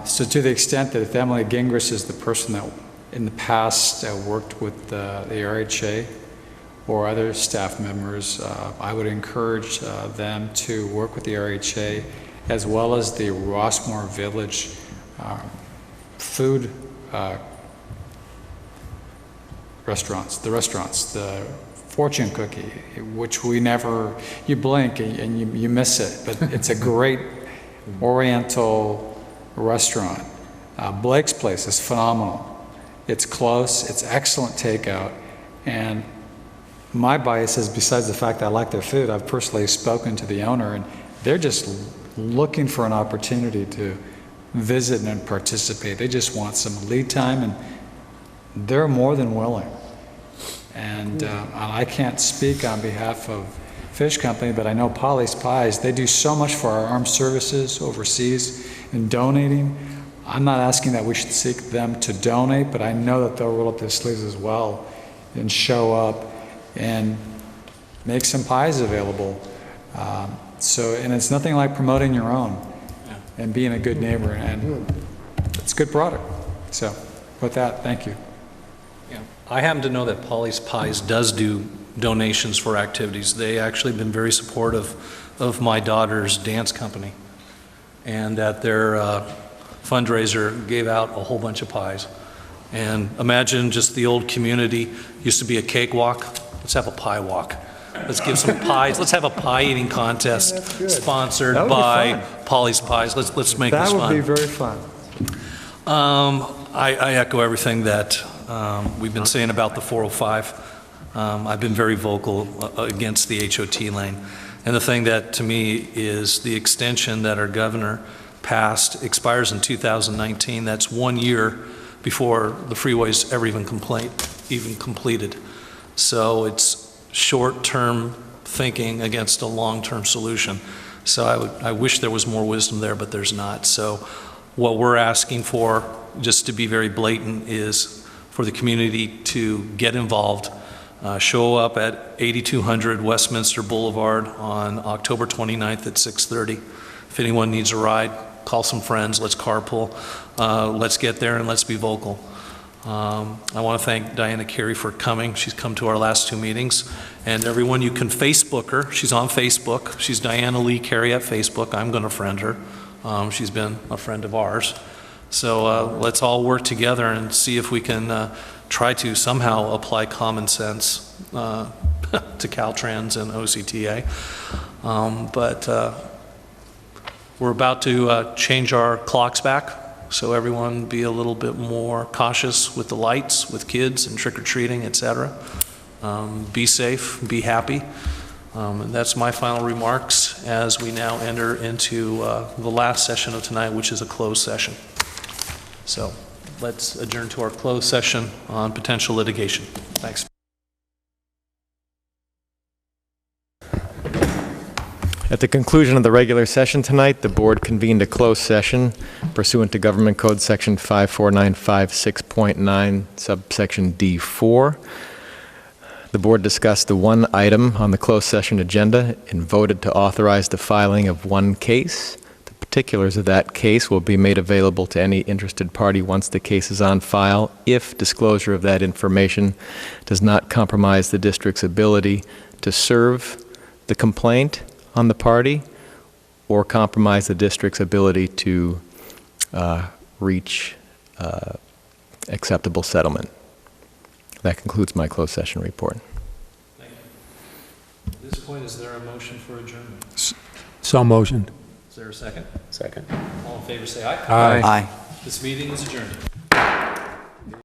So to the extent that if Emily Gingras is the person that in the past worked with the RHA or other staff members, I would encourage them to work with the RHA as well as the Rossmoor Village food restaurants, the fortune cookie, which you blink and you miss it, but it's a great Oriental restaurant. Blake's Place is phenomenal. It's close, it's excellent takeout, and my bias is, besides the fact that I like their food, I've personally spoken to the owner, and they're just looking for an opportunity to visit and participate. They just want some lead time, and they're more than willing. And I can't speak on behalf of Fish Company, but I know Polly's Pies, they do so much for our armed services overseas in donating. I'm not asking that we should seek them to donate, but I know that they'll roll up their sleeves as well and show up and make some pies available. And it's nothing like promoting your own and being a good neighbor, and it's a good product. So with that, thank you. Yeah. I happen to know that Polly's Pies does do donations for activities. They actually have been very supportive of my daughter's dance company, and at their fundraiser gave out a whole bunch of pies. And imagine just the old community, used to be a cake walk. Let's have a pie walk. Let's give some pies. Let's have a pie eating contest sponsored by Polly's Pies. Let's make this fun. That would be very fun. I echo everything that we've been saying about the 405. I've been very vocal against the HOT lane. And the thing that to me is the extension that our governor passed expires in 2019. That's 1 year before the freeway's ever even completed. So it's short-term thinking against a long-term solution. So I wish there was more wisdom there, but there's not. So what we're asking for, just to be very blatant, is for the community to get involved, show up at 8200 Westminster Boulevard on October 29th at 6:30. If anyone needs a ride, call some friends, let's carpool, let's get there and let's be vocal. I want to thank Diana Carey for coming. She's come to our last two meetings. And everyone, you can Facebook her. She's on Facebook. She's Diana Lee Carey at Facebook. I'm going to friend her. She's been a friend of ours. So let's all work together and see if we can try to somehow apply common sense to Caltrans and OCTA. We're about to change our clocks back, so everyone be a little bit more cautious with the lights, with kids and trick-or-treating, etc. Be safe, be happy. And that's my final remarks as we now enter into the last session of tonight, which is a closed session. So let's adjourn to our closed session on potential litigation. Thanks. At the conclusion of the regular session tonight, the board convened a closed session pursuant to Government Code Section 54956.9, subsection D4. The board discussed the one item on the closed session agenda and voted to authorize the filing of one case. The particulars of that case will be made available to any interested party once the case is on file, if disclosure of that information does not compromise the district's ability to serve the complaint on the party or compromise the district's ability to reach acceptable settlement. That concludes my closed session report. Thank you. At this point, is there a motion for adjournment? So motioned. Is there a second? Second. All in favor, say aye. Aye. Aye. This meeting is adjourned.